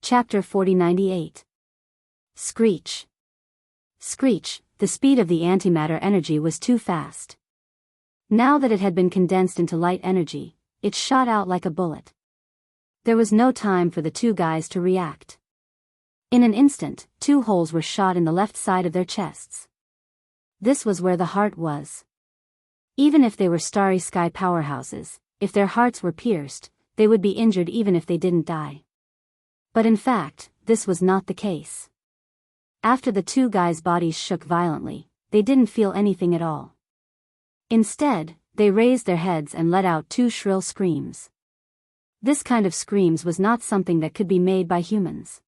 Chapter 4098. Screech. Screech, the speed of the antimatter energy was too fast. Now that it had been condensed into light energy, it shot out like a bullet. There was no time for the two guys to react. In an instant, 2 holes were shot in the left side of their chests. This was where the heart was. Even if they were starry sky powerhouses, if their hearts were pierced, they would be injured even if they didn't die. But in fact, this was not the case. After the 2 guys' bodies shook violently, they didn't feel anything at all. Instead, they raised their heads and let out 2 shrill screams. This kind of screams was not something that could be made by humans.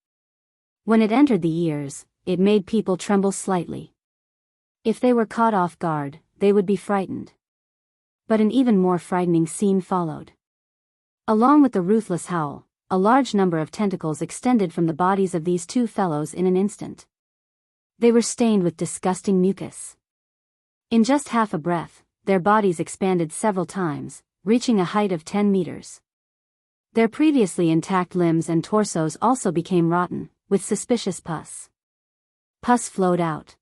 When it entered the ears, it made people tremble slightly. If they were caught off guard, they would be frightened. But an even more frightening scene followed. Along with the ruthless howl, a large number of tentacles extended from the bodies of these 2 fellows in an instant. They were stained with disgusting mucus. In just half a breath, their bodies expanded several times, reaching a height of 10 meters. Their previously intact limbs and torsos also became rotten, with suspicious pus. Pus flowed out.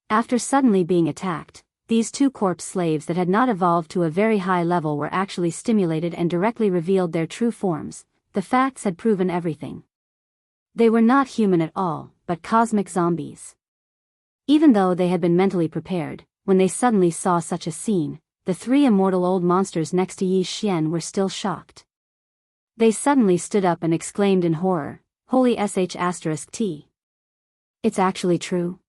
After suddenly being attacked, these 2 corpse slaves that had not evolved to a very high level were actually stimulated and directly revealed their true forms. The facts had proven everything. They were not human at all, but cosmic zombies. Even though they had been mentally prepared, when they suddenly saw such a scene, the 3 immortal old monsters next to Yi Xian were still shocked. They suddenly stood up and exclaimed in horror, "Holy sh**t. It's actually true.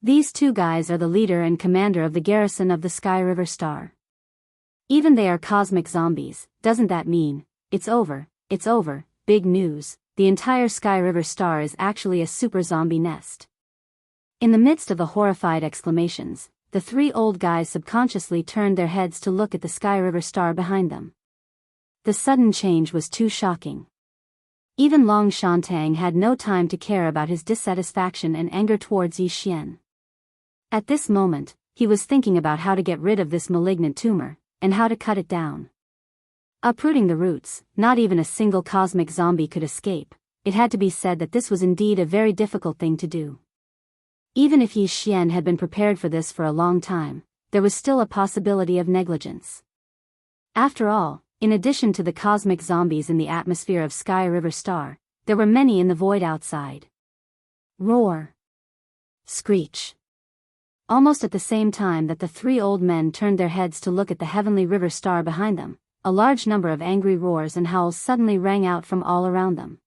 These 2 guys are the leader and commander of the garrison of the Sky River Star. Even they are cosmic zombies. Doesn't that mean, it's over, big news, the entire Sky River Star is actually a super zombie nest." In the midst of the horrified exclamations, the 3 old guys subconsciously turned their heads to look at the Sky River Star behind them. The sudden change was too shocking. Even Long Shantang had no time to care about his dissatisfaction and anger towards Yi Xian. At this moment, he was thinking about how to get rid of this malignant tumor, and how to cut it down. Uprooting the roots, not even a single cosmic zombie could escape. It had to be said that this was indeed a very difficult thing to do. Even if Yi Xian had been prepared for this for a long time, there was still a possibility of negligence. After all, in addition to the cosmic zombies in the atmosphere of Sky River Star, there were many in the void outside. Roar. Screech. Almost at the same time that the 3 old men turned their heads to look at the heavenly river star behind them, a large number of angry roars and howls suddenly rang out from all around them.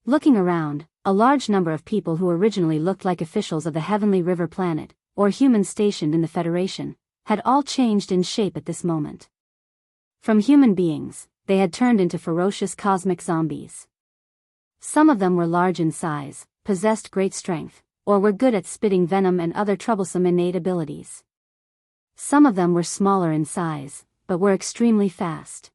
Looking around, a large number of people who originally looked like officials of the heavenly river planet, or humans stationed in the Federation, had all changed in shape at this moment. From human beings, they had turned into ferocious cosmic zombies. Some of them were large in size, possessed great strength, or were good at spitting venom and other troublesome innate abilities. Some of them were smaller in size, but were extremely fast.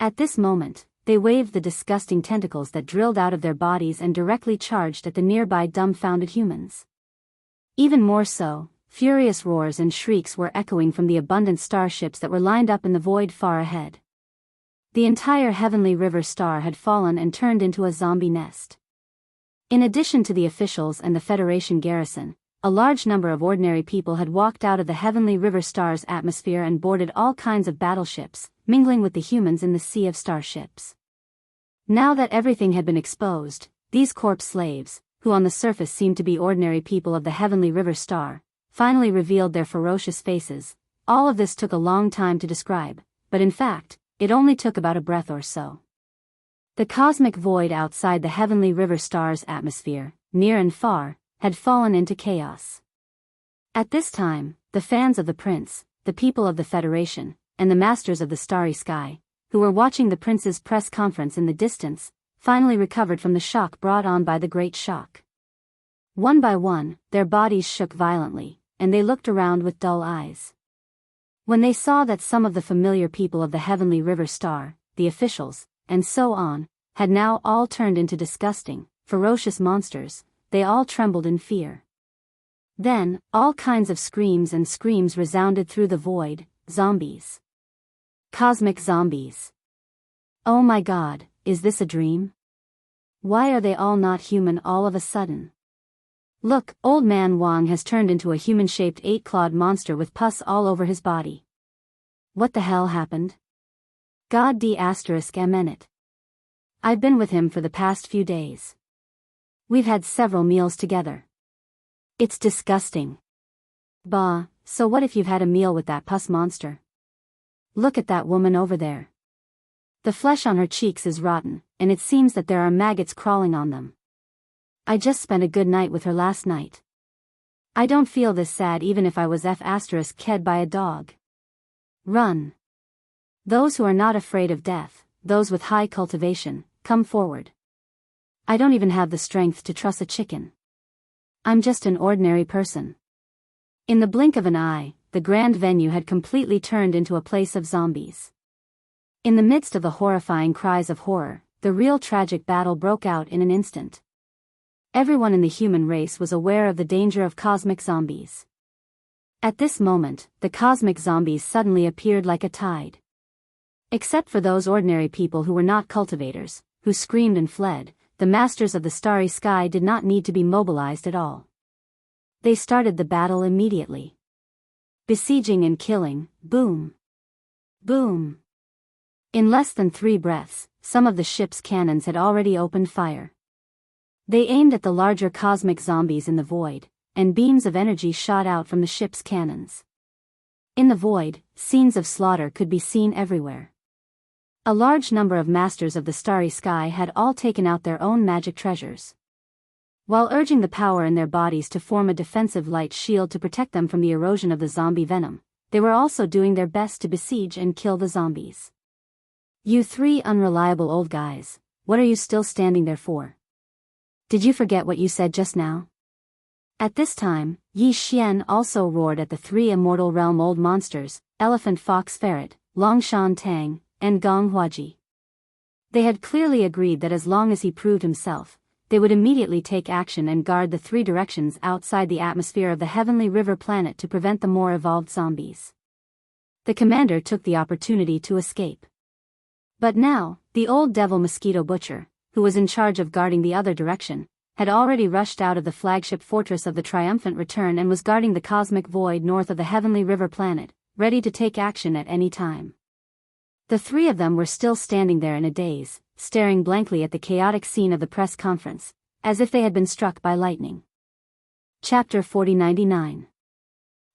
At this moment, they waved the disgusting tentacles that drilled out of their bodies and directly charged at the nearby dumbfounded humans. Even more so, furious roars and shrieks were echoing from the abundant starships that were lined up in the void far ahead. The entire heavenly river star had fallen and turned into a zombie nest. In addition to the officials and the Federation garrison, a large number of ordinary people had walked out of the heavenly river star's atmosphere and boarded all kinds of battleships, mingling with the humans in the sea of starships. Now that everything had been exposed, these corpse slaves, who on the surface seemed to be ordinary people of the heavenly river star, finally revealed their ferocious faces. All of this took a long time to describe, but in fact, it only took about a breath or so. The cosmic void outside the heavenly river star's atmosphere, near and far, had fallen into chaos. At this time, the fans of the prince, the people of the Federation, and the masters of the starry sky, who were watching the prince's press conference in the distance, finally recovered from the shock brought on by the great shock. One by one, their bodies shook violently, and they looked around with dull eyes. When they saw that some of the familiar people of the heavenly river star, the officials, and so on, had now all turned into disgusting, ferocious monsters, they all trembled in fear. Then, all kinds of screams and screams resounded through the void. Zombies. Cosmic zombies. Oh my God, is this a dream? Why are they all not human all of a sudden? Look, old man Wang has turned into a human-shaped 8-clawed monster with pus all over his body. What the hell happened? God d***mn. I've been with him for the past few days. We've had several meals together. It's disgusting. Bah, so what if you've had a meal with that pus monster? Look at that woman over there. The flesh on her cheeks is rotten, and it seems that there are maggots crawling on them. I just spent a good night with her last night. I don't feel this sad even if I was f***ed by a dog. Run. Those who are not afraid of death, those with high cultivation, come forward. I don't even have the strength to truss a chicken. I'm just an ordinary person. In the blink of an eye, the grand venue had completely turned into a place of zombies. In the midst of the horrifying cries of horror, the real tragic battle broke out in an instant. Everyone in the human race was aware of the danger of cosmic zombies. At this moment, the cosmic zombies suddenly appeared like a tide. Except for those ordinary people who were not cultivators, who screamed and fled, the masters of the starry sky did not need to be mobilized at all. They started the battle immediately. Besieging and killing, boom. Boom. In less than 3 breaths, some of the ship's cannons had already opened fire. They aimed at the larger cosmic zombies in the void, and beams of energy shot out from the ship's cannons. In the void, scenes of slaughter could be seen everywhere. A large number of masters of the starry sky had all taken out their own magic treasures. While urging the power in their bodies to form a defensive light shield to protect them from the erosion of the zombie venom, they were also doing their best to besiege and kill the zombies. You 3 unreliable old guys, what are you still standing there for? Did you forget what you said just now? At this time, Yi Xian also roared at the 3 immortal realm old monsters, Elephant Fox Ferret, Longshan Tang, and Gong Huaji. They had clearly agreed that as long as he proved himself, they would immediately take action and guard the 3 directions outside the atmosphere of the heavenly river planet to prevent the more evolved zombies. The commander took the opportunity to escape. But now, the old devil mosquito butcher, who was in charge of guarding the other direction, had already rushed out of the flagship fortress of the triumphant return and was guarding the cosmic void north of the heavenly river planet, ready to take action at any time. The 3 of them were still standing there in a daze, staring blankly at the chaotic scene of the press conference, as if they had been struck by lightning. Chapter 4099.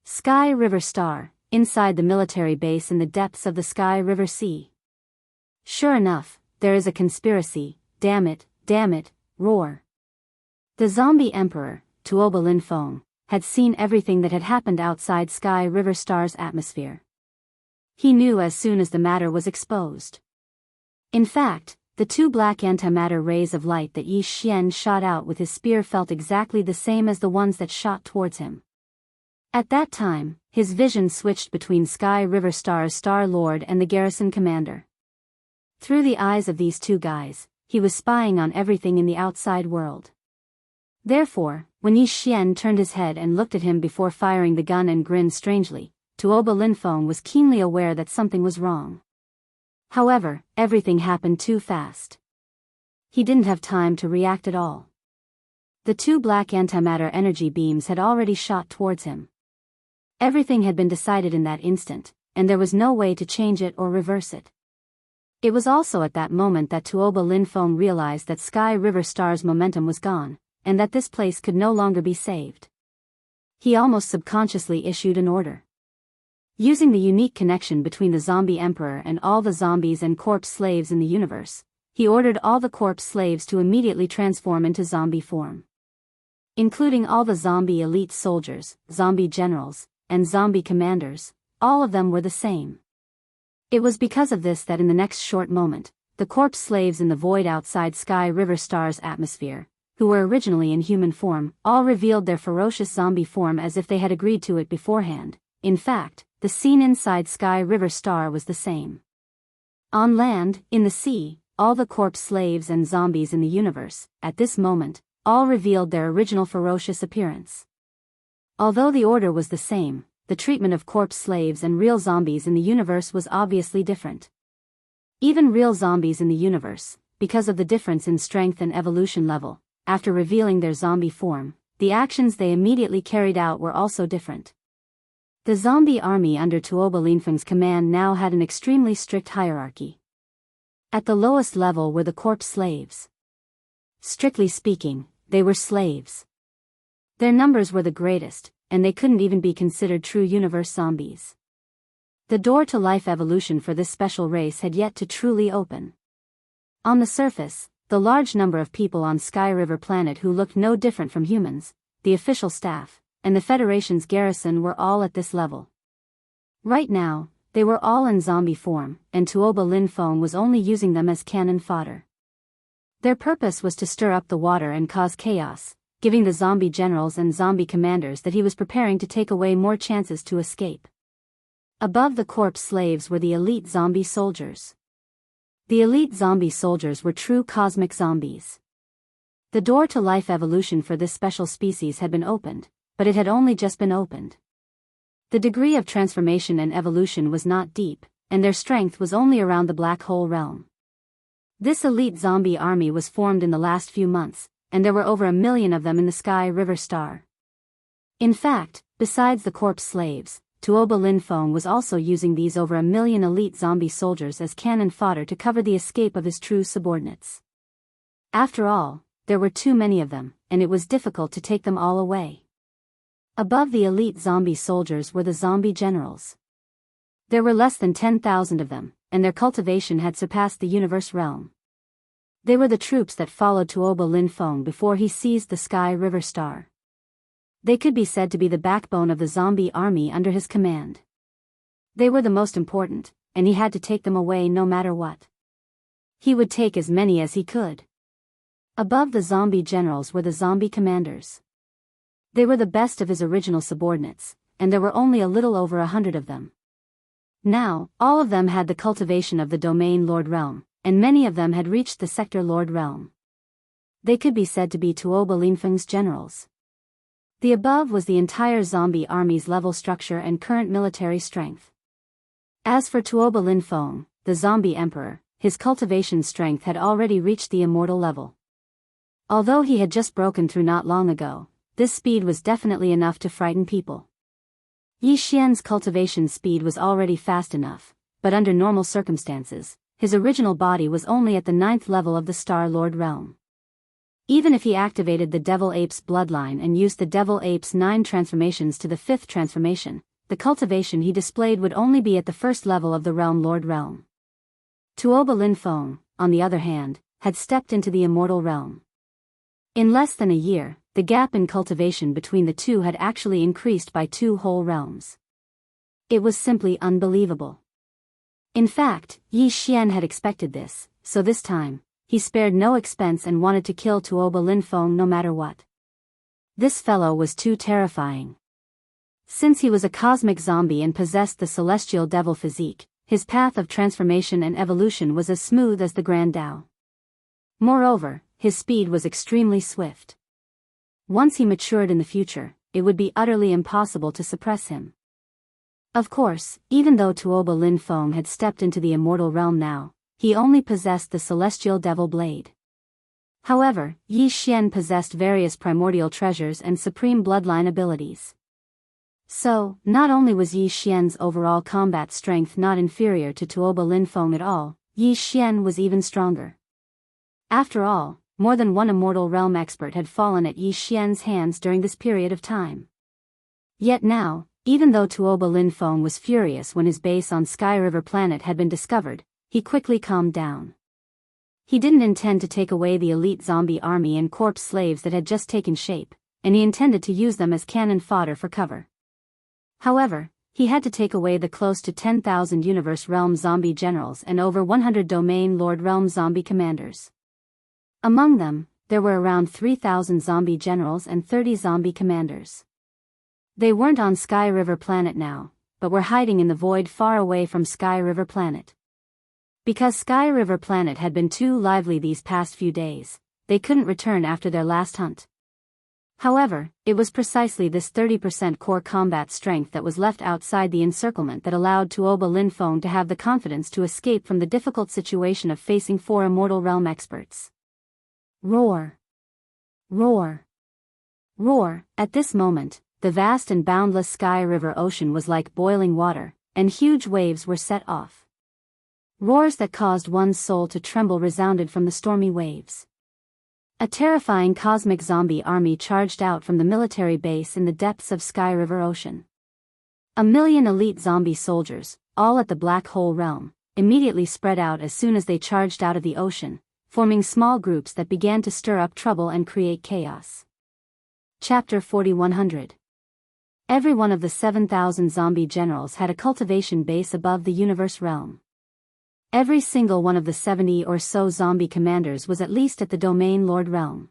Sky River Star, inside the military base in the depths of the Sky River Sea. Sure enough, there is a conspiracy, damn it, roar. The zombie emperor, Tuoba Linfeng, had seen everything that had happened outside Sky River Star's atmosphere. He knew as soon as the matter was exposed. In fact, the 2 black antimatter rays of light that Yi Xian shot out with his spear felt exactly the same as the ones that shot towards him. At that time, his vision switched between Sky River Star's Star Lord and the garrison commander. Through the eyes of these 2 guys, he was spying on everything in the outside world. Therefore, when Yi Xian turned his head and looked at him before firing the gun and grinned strangely, Tuoba Linfeng was keenly aware that something was wrong. However, everything happened too fast. He didn't have time to react at all. The 2 black antimatter energy beams had already shot towards him. Everything had been decided in that instant, and there was no way to change it or reverse it. It was also at that moment that Tuoba Linfeng realized that Sky River Star's momentum was gone, and that this place could no longer be saved. He almost subconsciously issued an order. Using the unique connection between the zombie emperor and all the zombies and corpse slaves in the universe, he ordered all the corpse slaves to immediately transform into zombie form. Including all the zombie elite soldiers, zombie generals, and zombie commanders, all of them were the same. It was because of this that in the next short moment, the corpse slaves in the void outside Sky River Star's atmosphere, who were originally in human form, all revealed their ferocious zombie form as if they had agreed to it beforehand. In fact, the scene inside Sky River Star was the same. On land, in the sea, all the corpse slaves and zombies in the universe, at this moment, all revealed their original ferocious appearance. Although the order was the same, the treatment of corpse slaves and real zombies in the universe was obviously different. Even real zombies in the universe, because of the difference in strength and evolution level. After revealing their zombie form, the actions they immediately carried out were also different. The zombie army under Tuoba Linfeng's command now had an extremely strict hierarchy. At the lowest level were the corpse slaves. Strictly speaking, they were slaves. Their numbers were the greatest, and they couldn't even be considered true universe zombies. The door to life evolution for this special race had yet to truly open. On the surface, the large number of people on Sky River Planet who looked no different from humans, the official staff, and the Federation's garrison were all at this level. Right now, they were all in zombie form, and Tuoba Linfeng was only using them as cannon fodder. Their purpose was to stir up the water and cause chaos, giving the zombie generals and zombie commanders that he was preparing to take away more chances to escape. Above the corpse slaves were the elite zombie soldiers. The elite zombie soldiers were true cosmic zombies. The door to life evolution for this special species had been opened, but it had only just been opened. The degree of transformation and evolution was not deep, and their strength was only around the black hole realm. This elite zombie army was formed in the last few months, and there were over 1 million of them in the Sky River Star. In fact, besides the corpse slaves, Tuoba Linfeng was also using these over 1 million elite zombie soldiers as cannon fodder to cover the escape of his true subordinates. After all, there were too many of them, and it was difficult to take them all away. Above the elite zombie soldiers were the zombie generals. There were less than 10,000 of them, and their cultivation had surpassed the universe realm. They were the troops that followed Tuoba Linfeng before he seized the Sky River Star. They could be said to be the backbone of the zombie army under his command. They were the most important, and he had to take them away no matter what. He would take as many as he could. Above the zombie generals were the zombie commanders. They were the best of his original subordinates, and there were only a little over 100 of them. Now, all of them had the cultivation of the Domain Lord Realm, and many of them had reached the Sector Lord Realm. They could be said to be Tuoba Linfeng's generals. The above was the entire zombie army's level structure and current military strength. As for Tuoba Linfeng, the zombie emperor, his cultivation strength had already reached the immortal level. Although he had just broken through not long ago, this speed was definitely enough to frighten people. Yi Xian's cultivation speed was already fast enough, but under normal circumstances, his original body was only at the 9th level of the Star Lord realm. Even if he activated the Devil Ape's bloodline and used the Devil Ape's 9 transformations to the 5th transformation, the cultivation he displayed would only be at the 1st level of the Realm Lord realm. Tuoba Linfeng, on the other hand, had stepped into the immortal realm. In less than a year, the gap in cultivation between the two had actually increased by 2 whole realms. It was simply unbelievable. In fact, Yi Xian had expected this, so this time, he spared no expense and wanted to kill Tuoba Linfeng no matter what. This fellow was too terrifying. Since he was a cosmic zombie and possessed the celestial devil physique, his path of transformation and evolution was as smooth as the Grand Tao. Moreover, his speed was extremely swift. Once he matured in the future, it would be utterly impossible to suppress him. Of course, even though Tuoba Linfeng had stepped into the immortal realm now, he only possessed the celestial devil blade. However, Yi Xian possessed various primordial treasures and supreme bloodline abilities. So, not only was Yi Xian's overall combat strength not inferior to Tuoba Linfeng at all, Yi Xian was even stronger. After all, more than one immortal realm expert had fallen at Yi Xian's hands during this period of time. Yet now, even though Tuoba Linfeng was furious when his base on Sky River Planet had been discovered, he quickly calmed down. He didn't intend to take away the elite zombie army and corpse slaves that had just taken shape, and he intended to use them as cannon fodder for cover. However, he had to take away the close to 10,000 Universe Realm zombie generals and over 100 Domain Lord Realm zombie commanders. Among them, there were around 3,000 zombie generals and 30 zombie commanders. They weren't on Sky River Planet now, but were hiding in the void far away from Sky River Planet. Because Sky River Planet had been too lively these past few days, they couldn't return after their last hunt. However, it was precisely this 30% core combat strength that was left outside the encirclement that allowed Tuoba Linfeng to have the confidence to escape from the difficult situation of facing 4 immortal realm experts. Roar! Roar! Roar! At this moment, the vast and boundless sky river ocean was like boiling water, and huge waves were set off. Roars that caused one's soul to tremble resounded from the stormy waves. A terrifying cosmic zombie army charged out from the military base in the depths of Sky River Ocean. 1,000,000 elite zombie soldiers, all at the Black Hole Realm, immediately spread out as soon as they charged out of the ocean, forming small groups that began to stir up trouble and create chaos. Chapter 4100. Every one of the 7,000 zombie generals had a cultivation base above the universe realm. Every single one of the 70 or so zombie commanders was at least at the Domain Lord realm.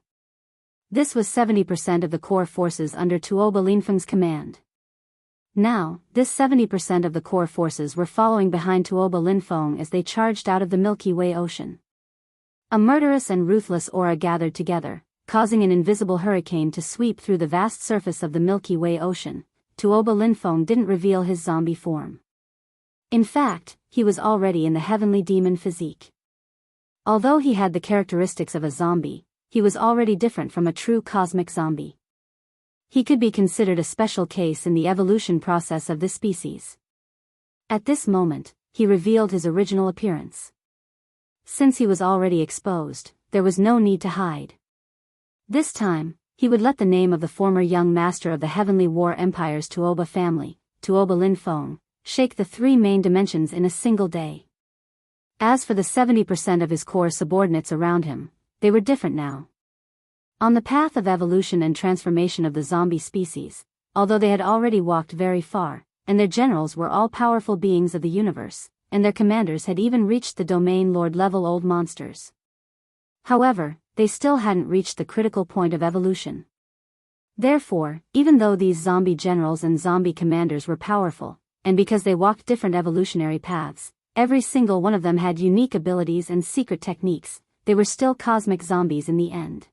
This was 70% of the core forces under Tuoba Linfeng's command. Now, this 70% of the core forces were following behind Tuoba Linfeng as they charged out of the Milky Way ocean. A murderous and ruthless aura gathered together, causing an invisible hurricane to sweep through the vast surface of the Milky Way ocean. Tuoba Linfeng didn't reveal his zombie form. In fact, he was already in the heavenly demon physique. Although he had the characteristics of a zombie, he was already different from a true cosmic zombie. He could be considered a special case in the evolution process of this species. At this moment, he revealed his original appearance. Since he was already exposed, there was no need to hide. This time, he would let the name of the former young master of the Heavenly War Empire's Tuoba family, Tuoba Linfeng, shake the 3 main dimensions in a single day. As for the 70% of his core subordinates around him, they were different now. On the path of evolution and transformation of the zombie species, although they had already walked very far, and their generals were all powerful beings of the universe, and their commanders had even reached the Domain Lord level old monsters. However, they still hadn't reached the critical point of evolution. Therefore, even though these zombie generals and zombie commanders were powerful, and because they walked different evolutionary paths, every single one of them had unique abilities and secret techniques, they were still cosmic zombies in the end.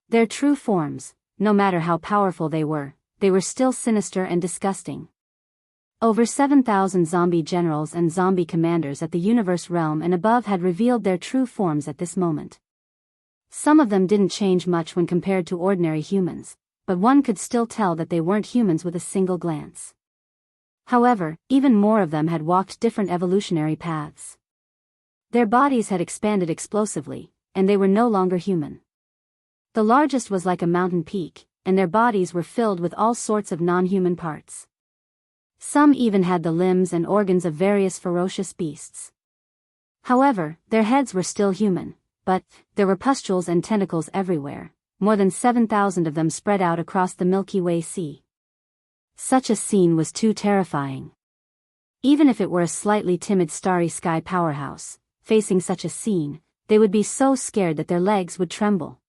Their true forms, no matter how powerful they were still sinister and disgusting. Over 7,000 zombie generals and zombie commanders at the universe realm and above had revealed their true forms at this moment. Some of them didn't change much when compared to ordinary humans, but one could still tell that they weren't humans with a single glance. However, even more of them had walked different evolutionary paths. Their bodies had expanded explosively, and they were no longer human. The largest was like a mountain peak, and their bodies were filled with all sorts of non-human parts. Some even had the limbs and organs of various ferocious beasts. However, their heads were still human, but there were pustules and tentacles everywhere, more than 7,000 of them spread out across the Milky Way Sea. Such a scene was too terrifying. Even if it were a slightly timid starry sky powerhouse, facing such a scene, they would be so scared that their legs would tremble.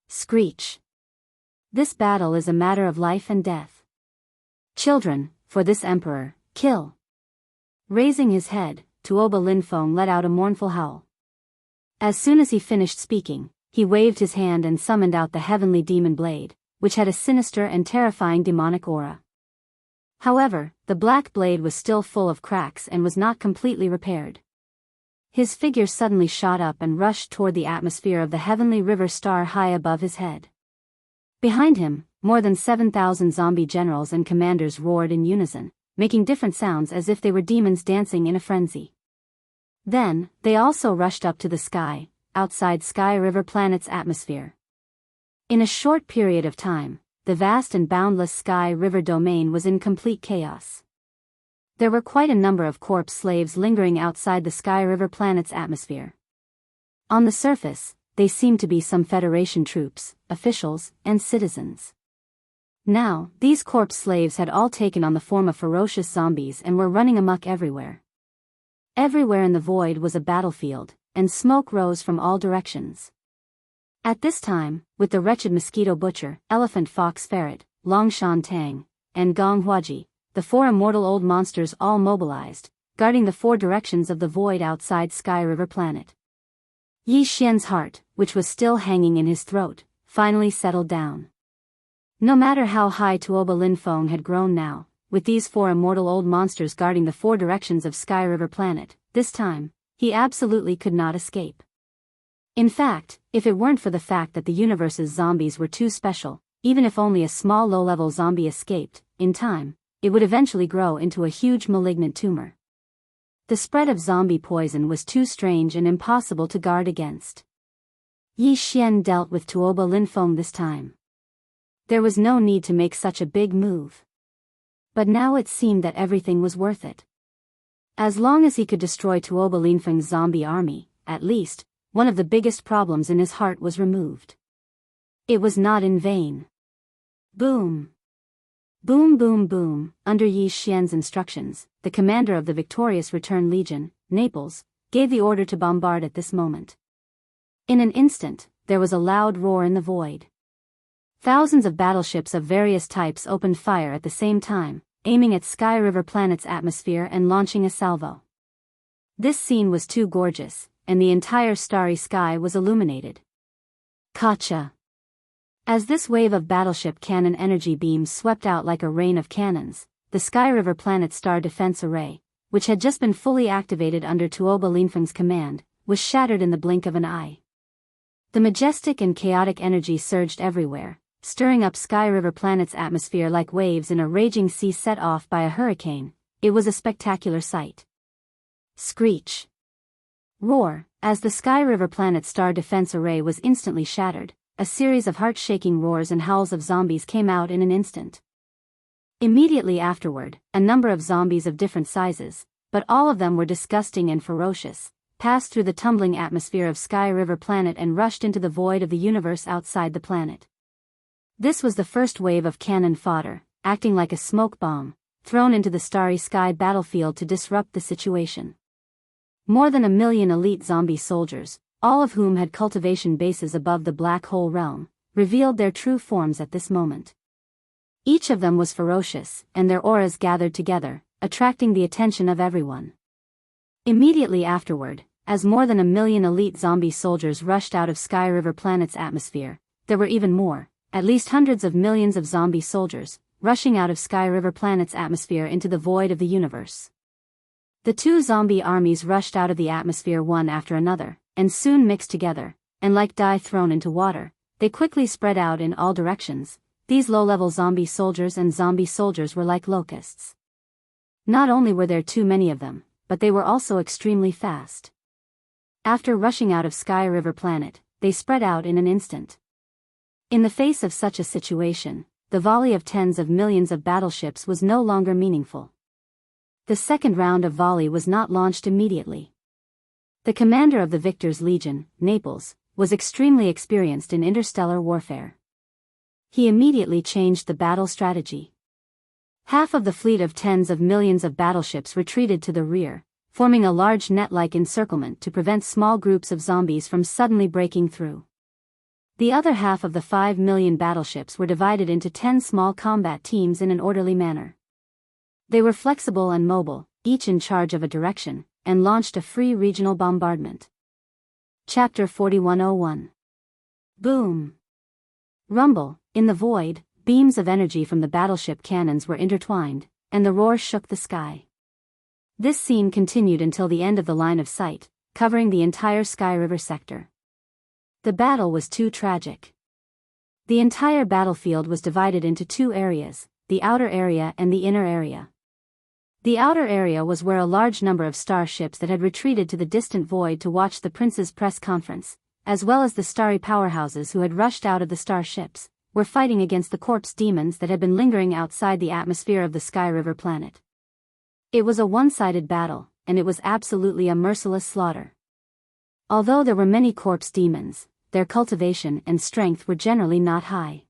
Screech. This battle is a matter of life and death. Children, for this emperor, kill. Raising his head, Tuoba Linfeng let out a mournful howl. As soon as he finished speaking, he waved his hand and summoned out the heavenly demon blade, which had a sinister and terrifying demonic aura. However, the black blade was still full of cracks and was not completely repaired. His figure suddenly shot up and rushed toward the atmosphere of the heavenly river star high above his head. Behind him, more than 7,000 zombie generals and commanders roared in unison, making different sounds as if they were demons dancing in a frenzy. Then, they also rushed up to the sky, outside Sky River Planet's atmosphere. In a short period of time, the vast and boundless Sky River domain was in complete chaos. There were quite a number of corpse slaves lingering outside the Sky River Planet's atmosphere. On the surface, they seemed to be some Federation troops, officials, and citizens. Now, these corpse slaves had all taken on the form of ferocious zombies and were running amok everywhere. Everywhere in the void was a battlefield, and smoke rose from all directions. At this time, with the wretched mosquito butcher, elephant fox ferret, Longshan Tang, and Gong Huaji, the 4 immortal old monsters all mobilized, guarding the 4 directions of the void outside Sky River Planet. Yi Xian's heart, which was still hanging in his throat, finally settled down. No matter how high Tuoba Linfeng had grown now, with these four immortal old monsters guarding the four directions of Sky River Planet, this time, he absolutely could not escape. In fact, if it weren't for the fact that the universe's zombies were too special, even if only a small low-level zombie escaped, in time, it would eventually grow into a huge malignant tumor. The spread of zombie poison was too strange and impossible to guard against. Yi Xian dealt with Tuoba Linfeng this time. There was no need to make such a big move. But now it seemed that everything was worth it. As long as he could destroy Tuoba Linfeng's zombie army, at least, one of the biggest problems in his heart was removed. It was not in vain. Boom! Boom boom boom. Under Yi Xian's instructions, the commander of the victorious Return Legion, Naples, gave the order to bombard at this moment. In an instant, there was a loud roar in the void. Thousands of battleships of various types opened fire at the same time, aiming at Sky River Planet's atmosphere and launching a salvo. This scene was too gorgeous, and the entire starry sky was illuminated. Gotcha! As this wave of battleship cannon energy beams swept out like a rain of cannons, the Sky River Planet Star Defense Array, which had just been fully activated under Tuoba Linfeng's command, was shattered in the blink of an eye. The majestic and chaotic energy surged everywhere, stirring up Sky River Planet's atmosphere like waves in a raging sea set off by a hurricane. It was a spectacular sight. Screech! Roar! As the Sky River Planet Star Defense Array was instantly shattered, a series of heart-shaking roars and howls of zombies came out in an instant. Immediately afterward, a number of zombies of different sizes, but all of them were disgusting and ferocious, passed through the tumbling atmosphere of Sky River Planet and rushed into the void of the universe outside the planet. This was the first wave of cannon fodder, acting like a smoke bomb, thrown into the starry sky battlefield to disrupt the situation. More than 1 million elite zombie soldiers, all of whom had cultivation bases above the black hole realm, revealed their true forms at this moment. Each of them was ferocious, and their auras gathered together, attracting the attention of everyone. Immediately afterward, as more than 1 million elite zombie soldiers rushed out of Sky River Planet's atmosphere, there were even more, at least hundreds of millions of zombie soldiers, rushing out of Sky River Planet's atmosphere into the void of the universe. The two zombie armies rushed out of the atmosphere one after another, and soon mixed together, and like dye thrown into water, they quickly spread out in all directions. These low-level zombie soldiers were like locusts. Not only were there too many of them, but they were also extremely fast. After rushing out of Sky River Planet, they spread out in an instant. In the face of such a situation, the volley of tens of millions of battleships was no longer meaningful. The second round of volley was not launched immediately. The commander of the Victor's Legion, Naples, was extremely experienced in interstellar warfare. He immediately changed the battle strategy. Half of the fleet of tens of millions of battleships retreated to the rear, forming a large net-like encirclement to prevent small groups of zombies from suddenly breaking through. The other half of the 5 million battleships were divided into 10 small combat teams in an orderly manner. They were flexible and mobile, each in charge of a direction, and launched a free regional bombardment. Chapter 4101. Boom! Rumble! In the void, beams of energy from the battleship cannons were intertwined, and the roar shook the sky. This scene continued until the end of the line of sight, covering the entire Sky River sector. The battle was too tragic. The entire battlefield was divided into two areas, the outer area and the inner area. The outer area was where a large number of starships that had retreated to the distant void to watch the prince's press conference, as well as the starry powerhouses who had rushed out of the starships, were fighting against the corpse demons that had been lingering outside the atmosphere of the Sky River Planet. It was a one-sided battle, and it was absolutely a merciless slaughter. Although there were many corpse demons, their cultivation and strength were generally not high.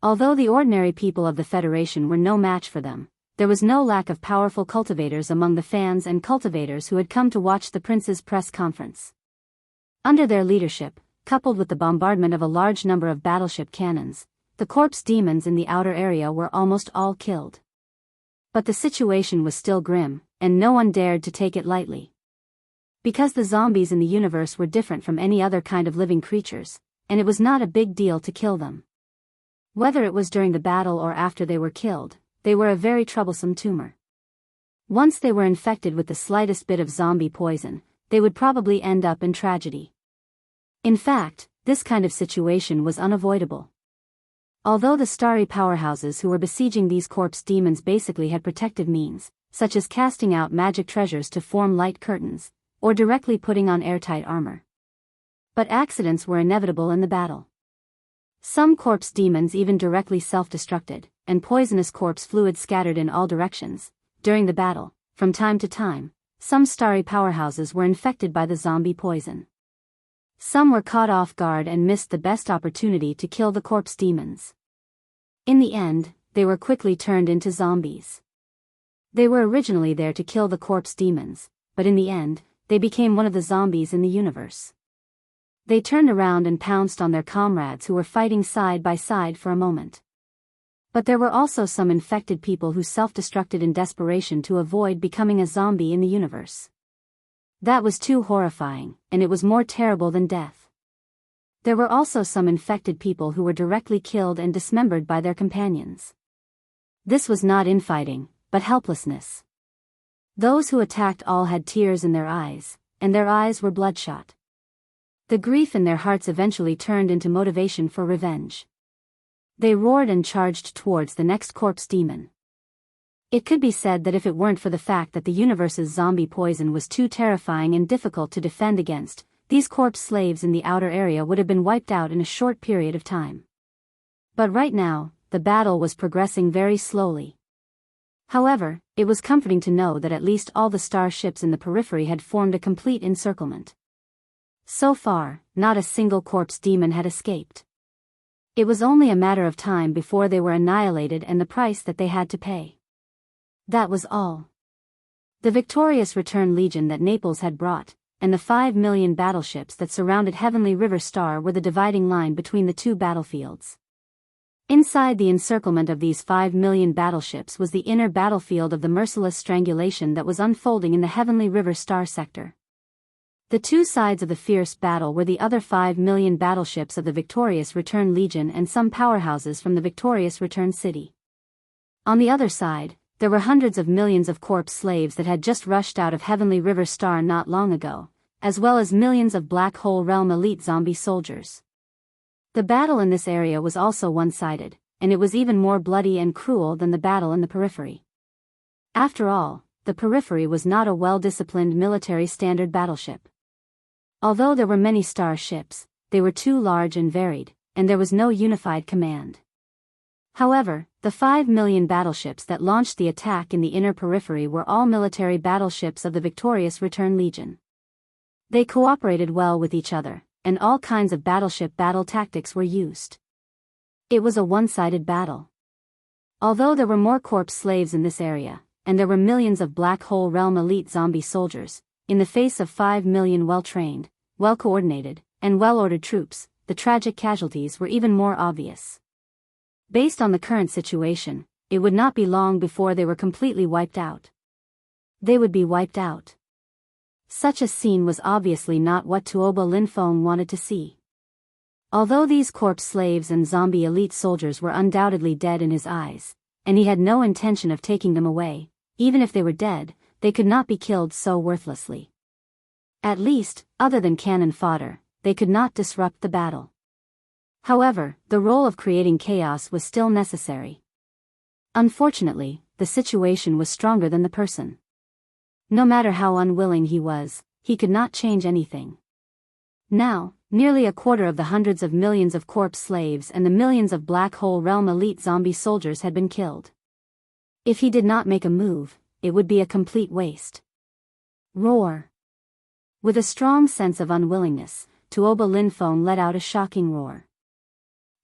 Although the ordinary people of the Federation were no match for them, there was no lack of powerful cultivators among the fans and cultivators who had come to watch the prince's press conference. Under their leadership, coupled with the bombardment of a large number of battleship cannons, the corpse demons in the outer area were almost all killed. But the situation was still grim, and no one dared to take it lightly. Because the zombies in the universe were different from any other kind of living creatures, and it was not a big deal to kill them. Whether it was during the battle or after they were killed, they were a very troublesome tumor. Once they were infected with the slightest bit of zombie poison, they would probably end up in tragedy. In fact, this kind of situation was unavoidable. Although the starry powerhouses who were besieging these corpse demons basically had protective means, such as casting out magic treasures to form light curtains, or directly putting on airtight armor. But accidents were inevitable in the battle. Some corpse demons even directly self-destructed, and poisonous corpse fluid scattered in all directions. During the battle, from time to time, some starry powerhouses were infected by the zombie poison. Some were caught off guard and missed the best opportunity to kill the corpse demons. In the end, they were quickly turned into zombies. They were originally there to kill the corpse demons, but in the end, they became one of the zombies in the universe. They turned around and pounced on their comrades who were fighting side by side for a moment. But there were also some infected people who self-destructed in desperation to avoid becoming a zombie in the universe. That was too horrifying, and it was more terrible than death. There were also some infected people who were directly killed and dismembered by their companions. This was not infighting, but helplessness. Those who attacked all had tears in their eyes, and their eyes were bloodshot. The grief in their hearts eventually turned into motivation for revenge. They roared and charged towards the next corpse demon. It could be said that if it weren't for the fact that the universe's zombie poison was too terrifying and difficult to defend against, these corpse slaves in the outer area would have been wiped out in a short period of time. But right now, the battle was progressing very slowly. However, it was comforting to know that at least all the starships in the periphery had formed a complete encirclement. So far, not a single corpse demon had escaped. It was only a matter of time before they were annihilated and the price that they had to pay. That was all. The victorious return legion that Naples had brought, and the 5 million battleships that surrounded Heavenly River Star were the dividing line between the two battlefields. Inside the encirclement of these 5 million battleships was the inner battlefield of the merciless strangulation that was unfolding in the Heavenly River Star sector. The two sides of the fierce battle were the other 5 million battleships of the victorious return legion and some powerhouses from the victorious return city. On the other side, there were hundreds of millions of corpse slaves that had just rushed out of Heavenly River Star not long ago, as well as millions of Black Hole Realm elite zombie soldiers. The battle in this area was also one-sided, and it was even more bloody and cruel than the battle in the periphery. After all, the periphery was not a well-disciplined military standard battleship. Although there were many star ships, they were too large and varied, and there was no unified command. However, the 5 million battleships that launched the attack in the inner periphery were all military battleships of the victorious return legion. They cooperated well with each other, and all kinds of battleship battle tactics were used. It was a one-sided battle. Although there were more corpse slaves in this area, and there were millions of Black Hole Realm elite zombie soldiers, in the face of 5 million well-trained, well-coordinated, and well-ordered troops, the tragic casualties were even more obvious. Based on the current situation, it would not be long before they were completely wiped out. They would be wiped out. Such a scene was obviously not what Tuoba Linfeng wanted to see. Although these corpse slaves and zombie elite soldiers were undoubtedly dead in his eyes, and he had no intention of taking them away, even if they were dead, they could not be killed so worthlessly. At least, other than cannon fodder, they could not disrupt the battle. However, the role of creating chaos was still necessary. Unfortunately, the situation was stronger than the person. No matter how unwilling he was, he could not change anything. Now, nearly a quarter of the hundreds of millions of corpse slaves and the millions of Black Hole Realm elite zombie soldiers had been killed. If he did not make a move, it would be a complete waste. Roar. With a strong sense of unwillingness, Tuoba Linfeng let out a shocking roar.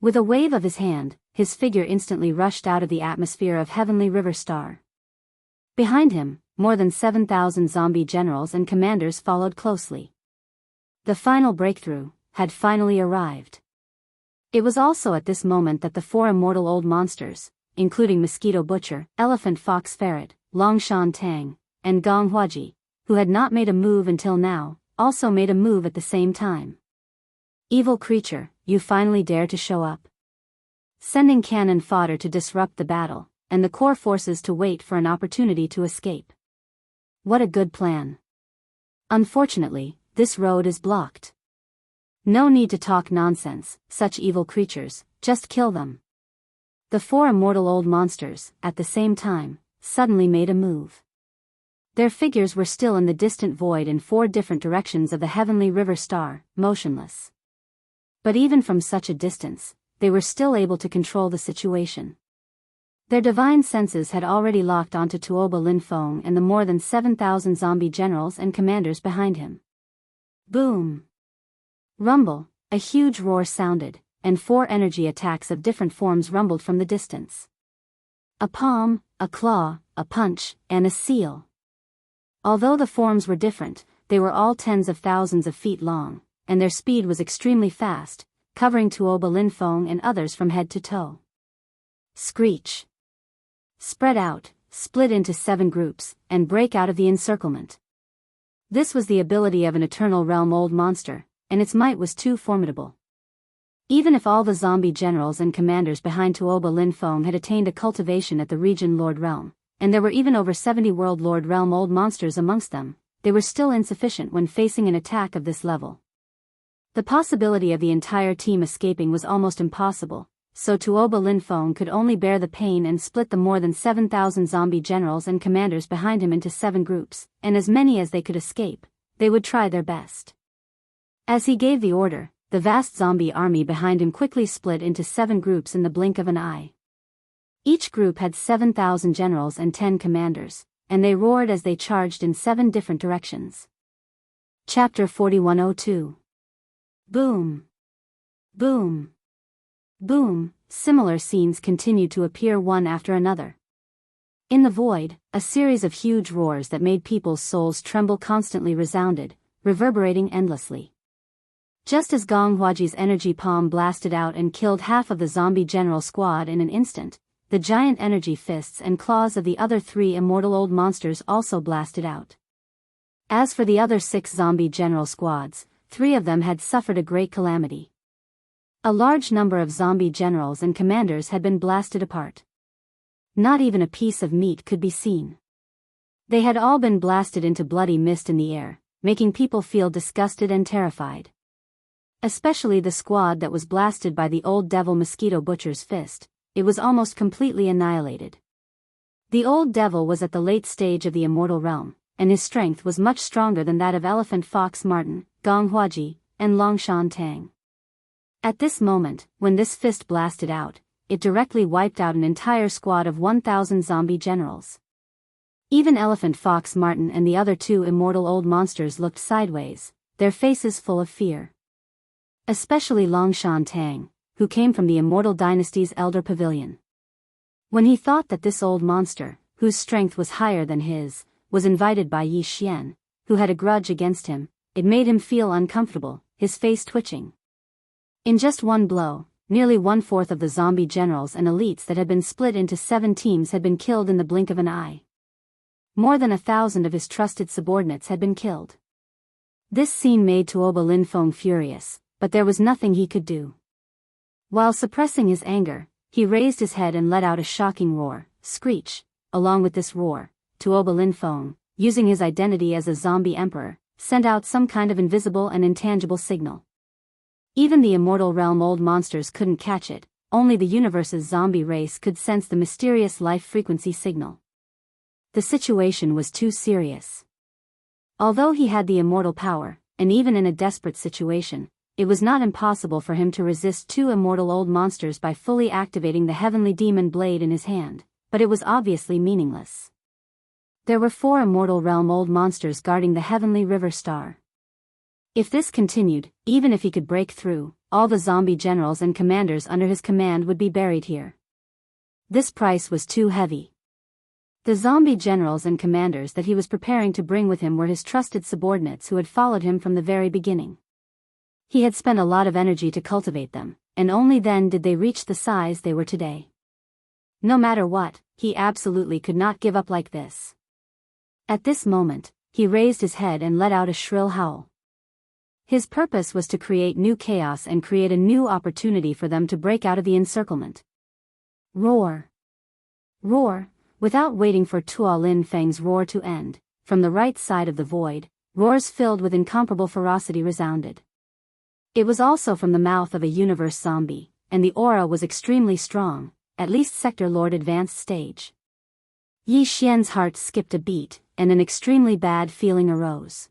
With a wave of his hand, his figure instantly rushed out of the atmosphere of Heavenly River Star. Behind him, more than 7,000 zombie generals and commanders followed closely. The final breakthrough had finally arrived. It was also at this moment that the 4 immortal old monsters, including Mosquito Butcher, Elephant Fox Ferret, Longshan Tang, and Gong Huaji, who had not made a move until now, also made a move at the same time. Evil creature, you finally dare to show up. sending cannon fodder to disrupt the battle, and the core forces to wait for an opportunity to escape. What a good plan. Unfortunately, this road is blocked. No need to talk nonsense, such evil creatures, just kill them. The four immortal old monsters, at the same time, suddenly made a move. Their figures were still in the distant void in four different directions of the heavenly river star, motionless. But even from such a distance, they were still able to control the situation. Their divine senses had already locked onto Tuoba Lin Feng and the more than 7,000 zombie generals and commanders behind him. Boom! Rumble, a huge roar sounded, and four energy attacks of different forms rumbled from the distance. A palm, a claw, a punch, and a seal. Although the forms were different, they were all tens of thousands of feet long, and their speed was extremely fast, covering Tuoba Lin Feng and others from head to toe. Screech. Spread out, split into 7 groups, and break out of the encirclement. This was the ability of an Eternal Realm old monster, and its might was too formidable. Even if all the zombie generals and commanders behind Tuoba Lin Feng had attained a cultivation at the region Lord Realm, and there were even over 70 World Lord Realm old monsters amongst them, they were still insufficient when facing an attack of this level. The possibility of the entire team escaping was almost impossible, so Tuoba Lin Feng could only bear the pain and split the more than 7,000 zombie generals and commanders behind him into 7 groups, and as many as they could escape, they would try their best. As he gave the order, the vast zombie army behind him quickly split into 7 groups in the blink of an eye. Each group had 7,000 generals and 10 commanders, and they roared as they charged in 7 different directions. Chapter 4102. Boom! Boom! Boom! Similar scenes continued to appear one after another. In the void, a series of huge roars that made people's souls tremble constantly resounded, reverberating endlessly. Just as Gong Huaji's energy palm blasted out and killed half of the zombie general squad in an instant, the giant energy fists and claws of the other 3 immortal old monsters also blasted out. As for the other 6 zombie general squads, 3 of them had suffered a great calamity. A large number of zombie generals and commanders had been blasted apart. Not even a piece of meat could be seen. They had all been blasted into bloody mist in the air, making people feel disgusted and terrified. Especially the squad that was blasted by the old devil mosquito butcher's fist, it was almost completely annihilated. The old devil was at the late stage of the immortal realm, and his strength was much stronger than that of Elephant Fox Martin, Gong Huaji, and Longshan Tang. At this moment, when this fist blasted out, it directly wiped out an entire squad of 1,000 zombie generals. Even Elephant Fox Martin and the other 2 immortal old monsters looked sideways, their faces full of fear. Especially Longshan Tang, who came from the Immortal Dynasty's Elder Pavilion. When he thought that this old monster, whose strength was higher than his, was invited by Yi Xian, who had a grudge against him, it made him feel uncomfortable, his face twitching. In just one blow, nearly 1/4 of the zombie generals and elites that had been split into 7 teams had been killed in the blink of an eye. More than 1,000 of his trusted subordinates had been killed. This scene made Tuoba Lin Feng furious, but there was nothing he could do. While suppressing his anger, he raised his head and let out a shocking roar, screech. Along with this roar, Tuoba Lin Feng, using his identity as a zombie emperor, sent out some kind of invisible and intangible signal. Even the immortal realm old monsters couldn't catch it, only the universe's zombie race could sense the mysterious life frequency signal. The situation was too serious. Although he had the immortal power, and even in a desperate situation, it was not impossible for him to resist 2 immortal old monsters by fully activating the heavenly demon blade in his hand, but it was obviously meaningless. There were 4 immortal realm old monsters guarding the heavenly river star. If this continued, even if he could break through, all the zombie generals and commanders under his command would be buried here. This price was too heavy. The zombie generals and commanders that he was preparing to bring with him were his trusted subordinates who had followed him from the very beginning. He had spent a lot of energy to cultivate them, and only then did they reach the size they were today. No matter what, he absolutely could not give up like this. At this moment, he raised his head and let out a shrill howl. His purpose was to create new chaos and create a new opportunity for them to break out of the encirclement, Roar. Roar. Without waiting for Tuo Lin Feng's roar to end, from the right side of the void, roars filled with incomparable ferocity resounded. It was also from the mouth of a universe zombie, and the aura was extremely strong, at least Sector Lord Advanced Stage. Yi Xian's heart skipped a beat, and an extremely bad feeling arose.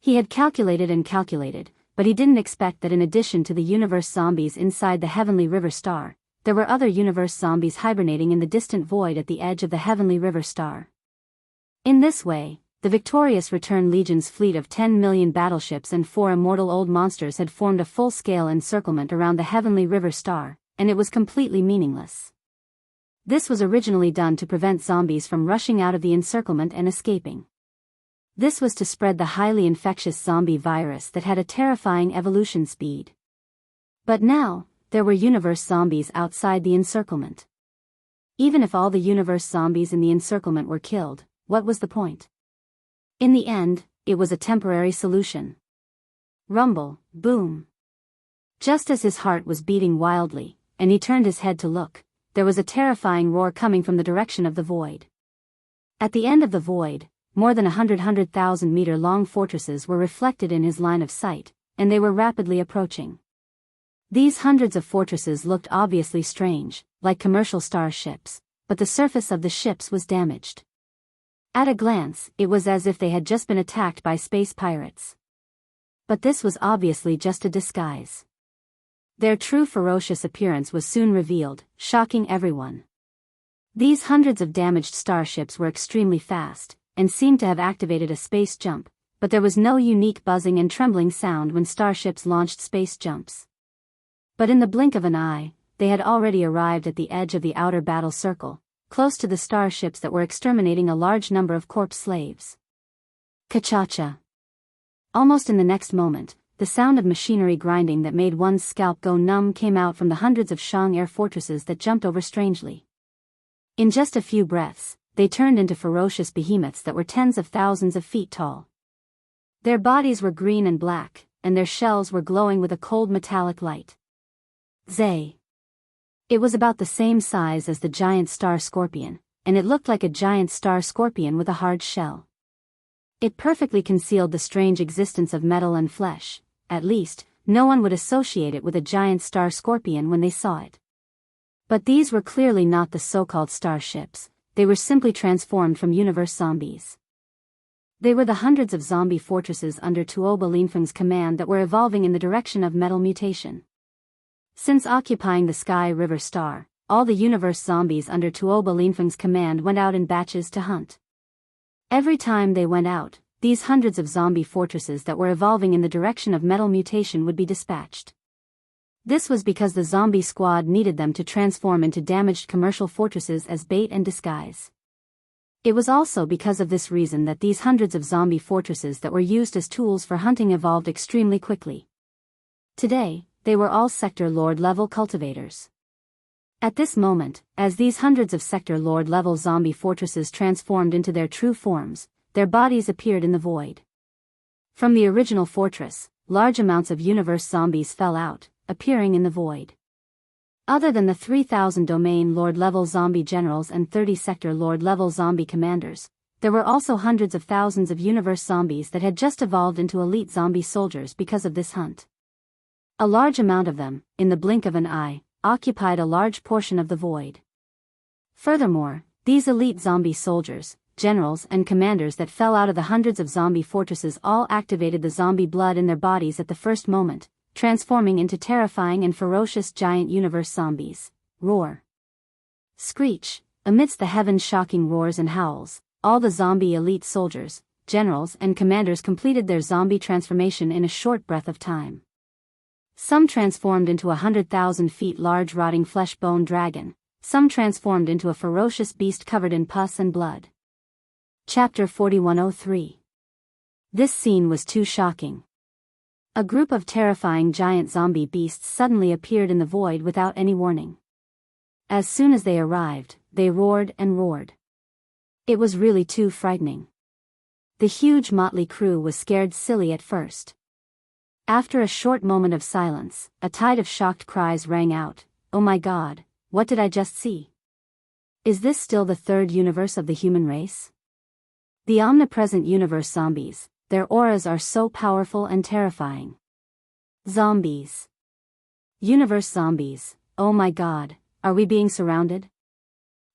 He had calculated and calculated, but he didn't expect that in addition to the universe zombies inside the Heavenly River Star, there were other universe zombies hibernating in the distant void at the edge of the Heavenly River Star. In this way, the victorious Return Legion's fleet of 10 million battleships and 4 immortal old monsters had formed a full-scale encirclement around the Heavenly River Star, and it was completely meaningless. This was originally done to prevent zombies from rushing out of the encirclement and escaping. This was to spread the highly infectious zombie virus that had a terrifying evolution speed. But now, there were universe zombies outside the encirclement. Even if all the universe zombies in the encirclement were killed, what was the point? In the end, it was a temporary solution. Rumble, boom. Just as his heart was beating wildly, and he turned his head to look, there was a terrifying roar coming from the direction of the void. At the end of the void, more than 100,000-meter-long fortresses were reflected in his line of sight, and they were rapidly approaching. These hundreds of fortresses looked obviously strange, like commercial starships, but the surface of the ships was damaged. At a glance, it was as if they had just been attacked by space pirates. But this was obviously just a disguise. Their true ferocious appearance was soon revealed, shocking everyone. These hundreds of damaged starships were extremely fast, and seemed to have activated a space jump, but there was no unique buzzing and trembling sound when starships launched space jumps. But in the blink of an eye, they had already arrived at the edge of the outer battle circle, close to the starships that were exterminating a large number of corpse slaves. Ka-cha-cha. Almost in the next moment, the sound of machinery grinding that made one's scalp go numb came out from the hundreds of Shang air fortresses that jumped over strangely. In just a few breaths, they turned into ferocious behemoths that were tens of thousands of feet tall. Their bodies were green and black, and their shells were glowing with a cold metallic light. Zay. It was about the same size as the giant star scorpion, and it looked like a giant star scorpion with a hard shell. It perfectly concealed the strange existence of metal and flesh. At least, no one would associate it with a giant star scorpion when they saw it. But these were clearly not the so-called starships, they were simply transformed from universe zombies. They were the hundreds of zombie fortresses under Tuo Linfeng's command that were evolving in the direction of metal mutation. Since occupying the Sky River Star, all the universe zombies under Tuo Linfeng's command went out in batches to hunt. Every time they went out, these hundreds of zombie fortresses that were evolving in the direction of metal mutation would be dispatched. This was because the zombie squad needed them to transform into damaged commercial fortresses as bait and disguise. It was also because of this reason that these hundreds of zombie fortresses that were used as tools for hunting evolved extremely quickly. Today, they were all Sector Lord level cultivators. At this moment, as these hundreds of Sector Lord level zombie fortresses transformed into their true forms, their bodies appeared in the void. From the original fortress, large amounts of universe zombies fell out, appearing in the void. Other than the 3,000 Domain Lord level zombie generals and 30 Sector Lord level zombie commanders, there were also hundreds of thousands of universe zombies that had just evolved into elite zombie soldiers because of this hunt. A large amount of them, in the blink of an eye, occupied a large portion of the void. Furthermore, these elite zombie soldiers, generals and commanders that fell out of the hundreds of zombie fortresses all activated the zombie blood in their bodies at the first moment, transforming into terrifying and ferocious giant universe zombies. Roar. Screech. Amidst the heaven-shocking roars and howls, all the zombie elite soldiers, generals and commanders completed their zombie transformation in a short breath of time. Some transformed into 100,000 feet large rotting flesh-bone dragon, some transformed into a ferocious beast covered in pus and blood. Chapter 4103. This scene was too shocking. A group of terrifying giant zombie beasts suddenly appeared in the void without any warning. As soon as they arrived, they roared and roared. It was really too frightening. The huge motley crew was scared silly at first. After a short moment of silence, a tide of shocked cries rang out, "Oh my God, what did I just see? Is this still the third universe of the human race? The omnipresent universe zombies, their auras are so powerful and terrifying. Zombies. Universe zombies, oh my god, are we being surrounded?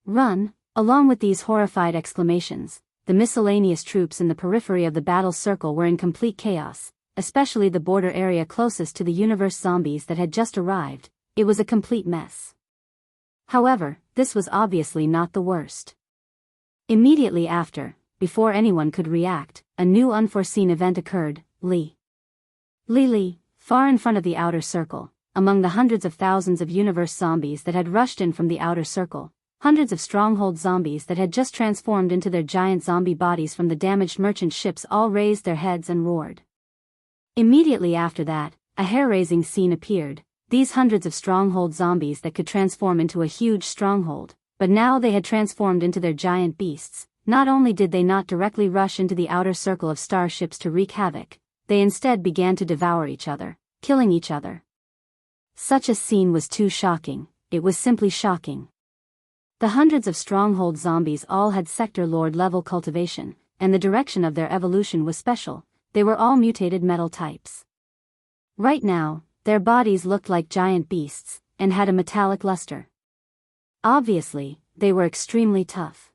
Run! Along with these horrified exclamations, the miscellaneous troops in the periphery of the battle circle were in complete chaos, especially the border area closest to the universe zombies that had just arrived. It was a complete mess. However, this was obviously not the worst. Immediately after, before anyone could react, a new unforeseen event occurred. Li, far in front of the outer circle, among the hundreds of thousands of universe zombies that had rushed in from the outer circle, hundreds of stronghold zombies that had just transformed into their giant zombie bodies from the damaged merchant ships all raised their heads and roared. Immediately after that, a hair-raising scene appeared. These hundreds of stronghold zombies that could transform into a huge stronghold, but now they had transformed into their giant beasts. Not only did they not directly rush into the outer circle of starships to wreak havoc, they instead began to devour each other, killing each other. Such a scene was too shocking, it was simply shocking. The hundreds of stronghold zombies all had Sector Lord level cultivation, and the direction of their evolution was special. They were all mutated metal types. Right now, their bodies looked like giant beasts, and had a metallic luster. Obviously, they were extremely tough.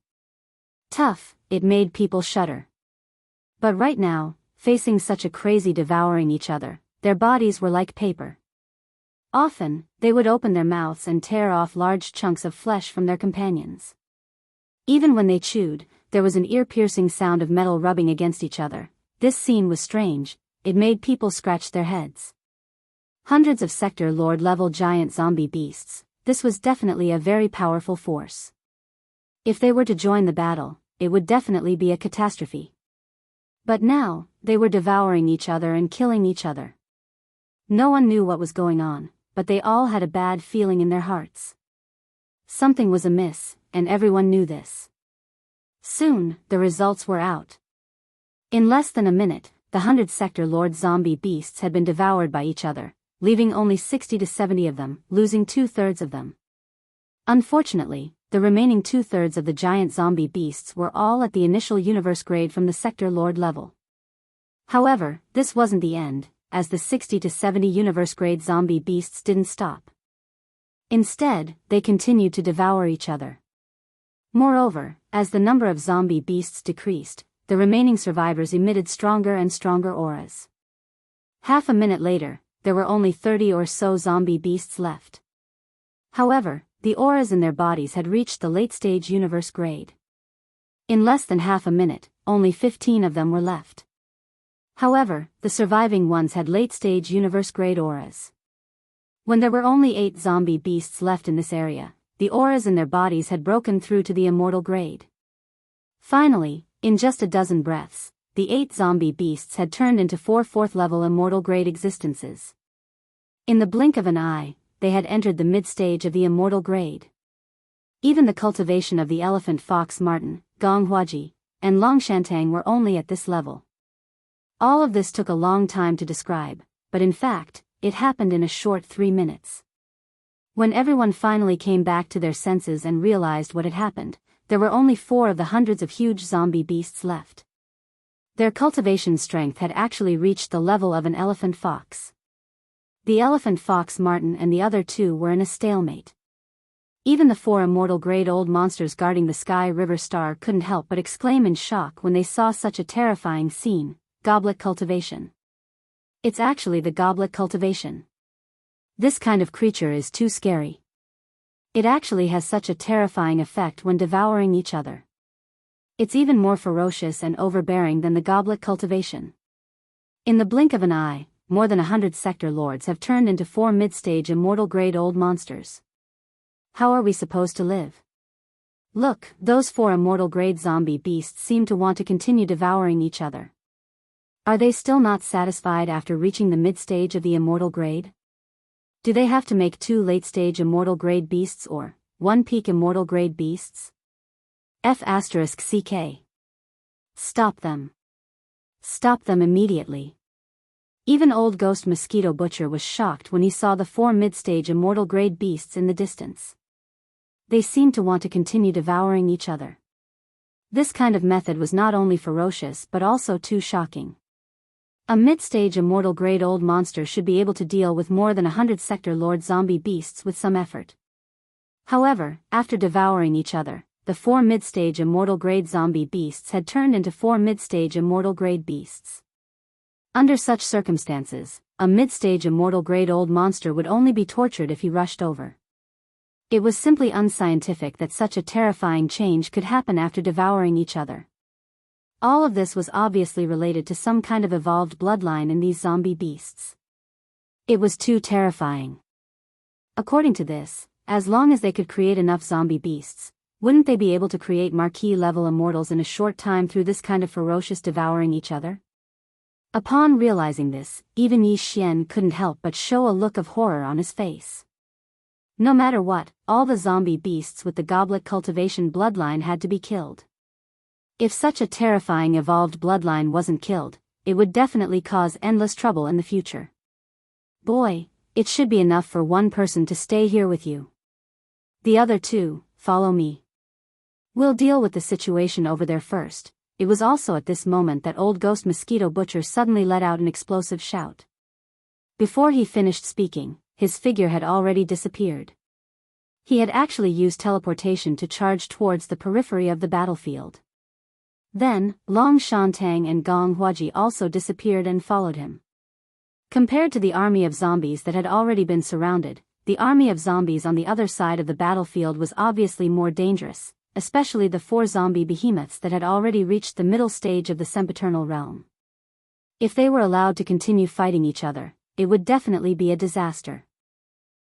Tough, it made people shudder. But right now, facing such a crazy devouring each other, their bodies were like paper. Often, they would open their mouths and tear off large chunks of flesh from their companions. Even when they chewed, there was an ear-piercing sound of metal rubbing against each other. This scene was strange, it made people scratch their heads. Hundreds of Sector Lord level giant zombie beasts, this was definitely a very powerful force. If they were to join the battle, it would definitely be a catastrophe. But now, they were devouring each other and killing each other. No one knew what was going on, but they all had a bad feeling in their hearts. Something was amiss, and everyone knew this. Soon, the results were out. In less than a minute, the 100 Sector Lord zombie beasts had been devoured by each other, leaving only 60 to 70 of them, losing 2/3 of them. Unfortunately, the remaining 2/3 of the giant zombie beasts were all at the initial universe grade from the Sector Lord level. However, this wasn't the end, as the 60 to 70 universe grade zombie beasts didn't stop. Instead, they continued to devour each other. Moreover, as the number of zombie beasts decreased, the remaining survivors emitted stronger and stronger auras. Half a minute later, there were only 30 or so zombie beasts left. However, the auras in their bodies had reached the late-stage universe grade. In less than half a minute, only 15 of them were left. However, the surviving ones had late-stage universe grade auras. When there were only 8 zombie beasts left in this area, the auras in their bodies had broken through to the immortal grade. Finally, in just a dozen breaths, the 8 zombie beasts had turned into 4 fourth-level immortal grade existences. In the blink of an eye, they had entered the mid-stage of the immortal grade. Even the cultivation of the elephant fox marten, Gong Huaji, and Longshantang were only at this level. All of this took a long time to describe, but in fact, it happened in a short 3 minutes. When everyone finally came back to their senses and realized what had happened, there were only 4 of the hundreds of huge zombie beasts left. Their cultivation strength had actually reached the level of an elephant fox. The elephant fox marten and the other 2 were in a stalemate. Even the 4 immortal grade old monsters guarding the Sky River Star couldn't help but exclaim in shock when they saw such a terrifying scene. Goblet cultivation. It's actually the goblet cultivation. This kind of creature is too scary. It actually has such a terrifying effect when devouring each other. It's even more ferocious and overbearing than the goblet cultivation. In the blink of an eye, more than 100 Sector Lords have turned into 4 mid-stage immortal grade old monsters. How are we supposed to live? Look, those 4 immortal grade zombie beasts seem to want to continue devouring each other. Are they still not satisfied after reaching the mid-stage of the immortal grade? Do they have to make 2 late-stage immortal grade beasts or 1 peak immortal grade beasts? F***CK. Stop them. Stop them immediately. Even old Ghost Mosquito Butcher was shocked when he saw the 4 mid-stage immortal grade beasts in the distance. They seemed to want to continue devouring each other. This kind of method was not only ferocious but also too shocking. A mid-stage immortal grade old monster should be able to deal with more than 100 sector lord zombie beasts with some effort. However, after devouring each other, the 4 mid-stage immortal grade zombie beasts had turned into 4 mid-stage immortal grade beasts. Under such circumstances, a mid-stage immortal grade old monster would only be tortured if he rushed over. It was simply unscientific that such a terrifying change could happen after devouring each other. All of this was obviously related to some kind of evolved bloodline in these zombie beasts. It was too terrifying. According to this, as long as they could create enough zombie beasts, wouldn't they be able to create marquee-level immortals in a short time through this kind of ferocious devouring each other? Upon realizing this, even Yi Xian couldn't help but show a look of horror on his face. No matter what, all the zombie beasts with the goblet cultivation bloodline had to be killed. If such a terrifying evolved bloodline wasn't killed, it would definitely cause endless trouble in the future. Boy, it should be enough for one person to stay here with you. The other two, follow me. We'll deal with the situation over there first. It was also at this moment that old ghost mosquito butcher suddenly let out an explosive shout. Before he finished speaking, his figure had already disappeared. He had actually used teleportation to charge towards the periphery of the battlefield. Then, Long Shantang and Gong Huaji also disappeared and followed him. Compared to the army of zombies that had already been surrounded, the army of zombies on the other side of the battlefield was obviously more dangerous, especially the 4 zombie behemoths that had already reached the middle stage of the sempiternal realm. If they were allowed to continue fighting each other, it would definitely be a disaster.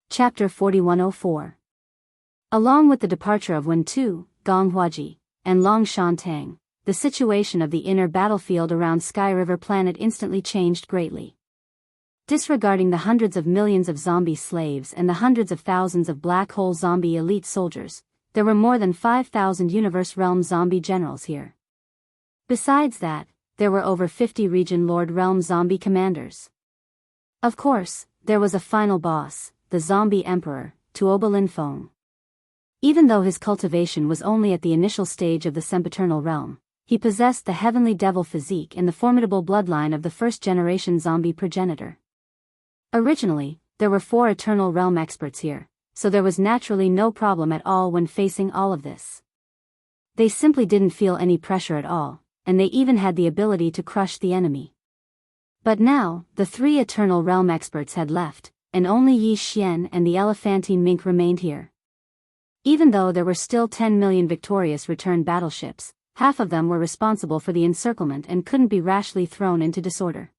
Chapter 4104. Along with the departure of Wen Tu, Gong Huaji, and Long Shantang, the situation of the inner battlefield around Sky River Planet instantly changed greatly. Disregarding the hundreds of millions of zombie slaves and the hundreds of thousands of black hole zombie elite soldiers, there were more than 5,000 Universe Realm zombie generals here. Besides that, there were over 50 Region Lord Realm zombie commanders. Of course, there was a final boss, the zombie emperor, Tuoba Linfeng. Even though his cultivation was only at the initial stage of the sempiternal realm, he possessed the heavenly devil physique and the formidable bloodline of the first-generation zombie progenitor. Originally, there were 4 Eternal Realm experts here, so there was naturally no problem at all when facing all of this. They simply didn't feel any pressure at all, and they even had the ability to crush the enemy. But now, the 3 Eternal Realm experts had left, and only Yi Xian and the Elephantine Mink remained here. Even though there were still 10 million victorious return battleships, half of them were responsible for the encirclement and couldn't be rashly thrown into disorder.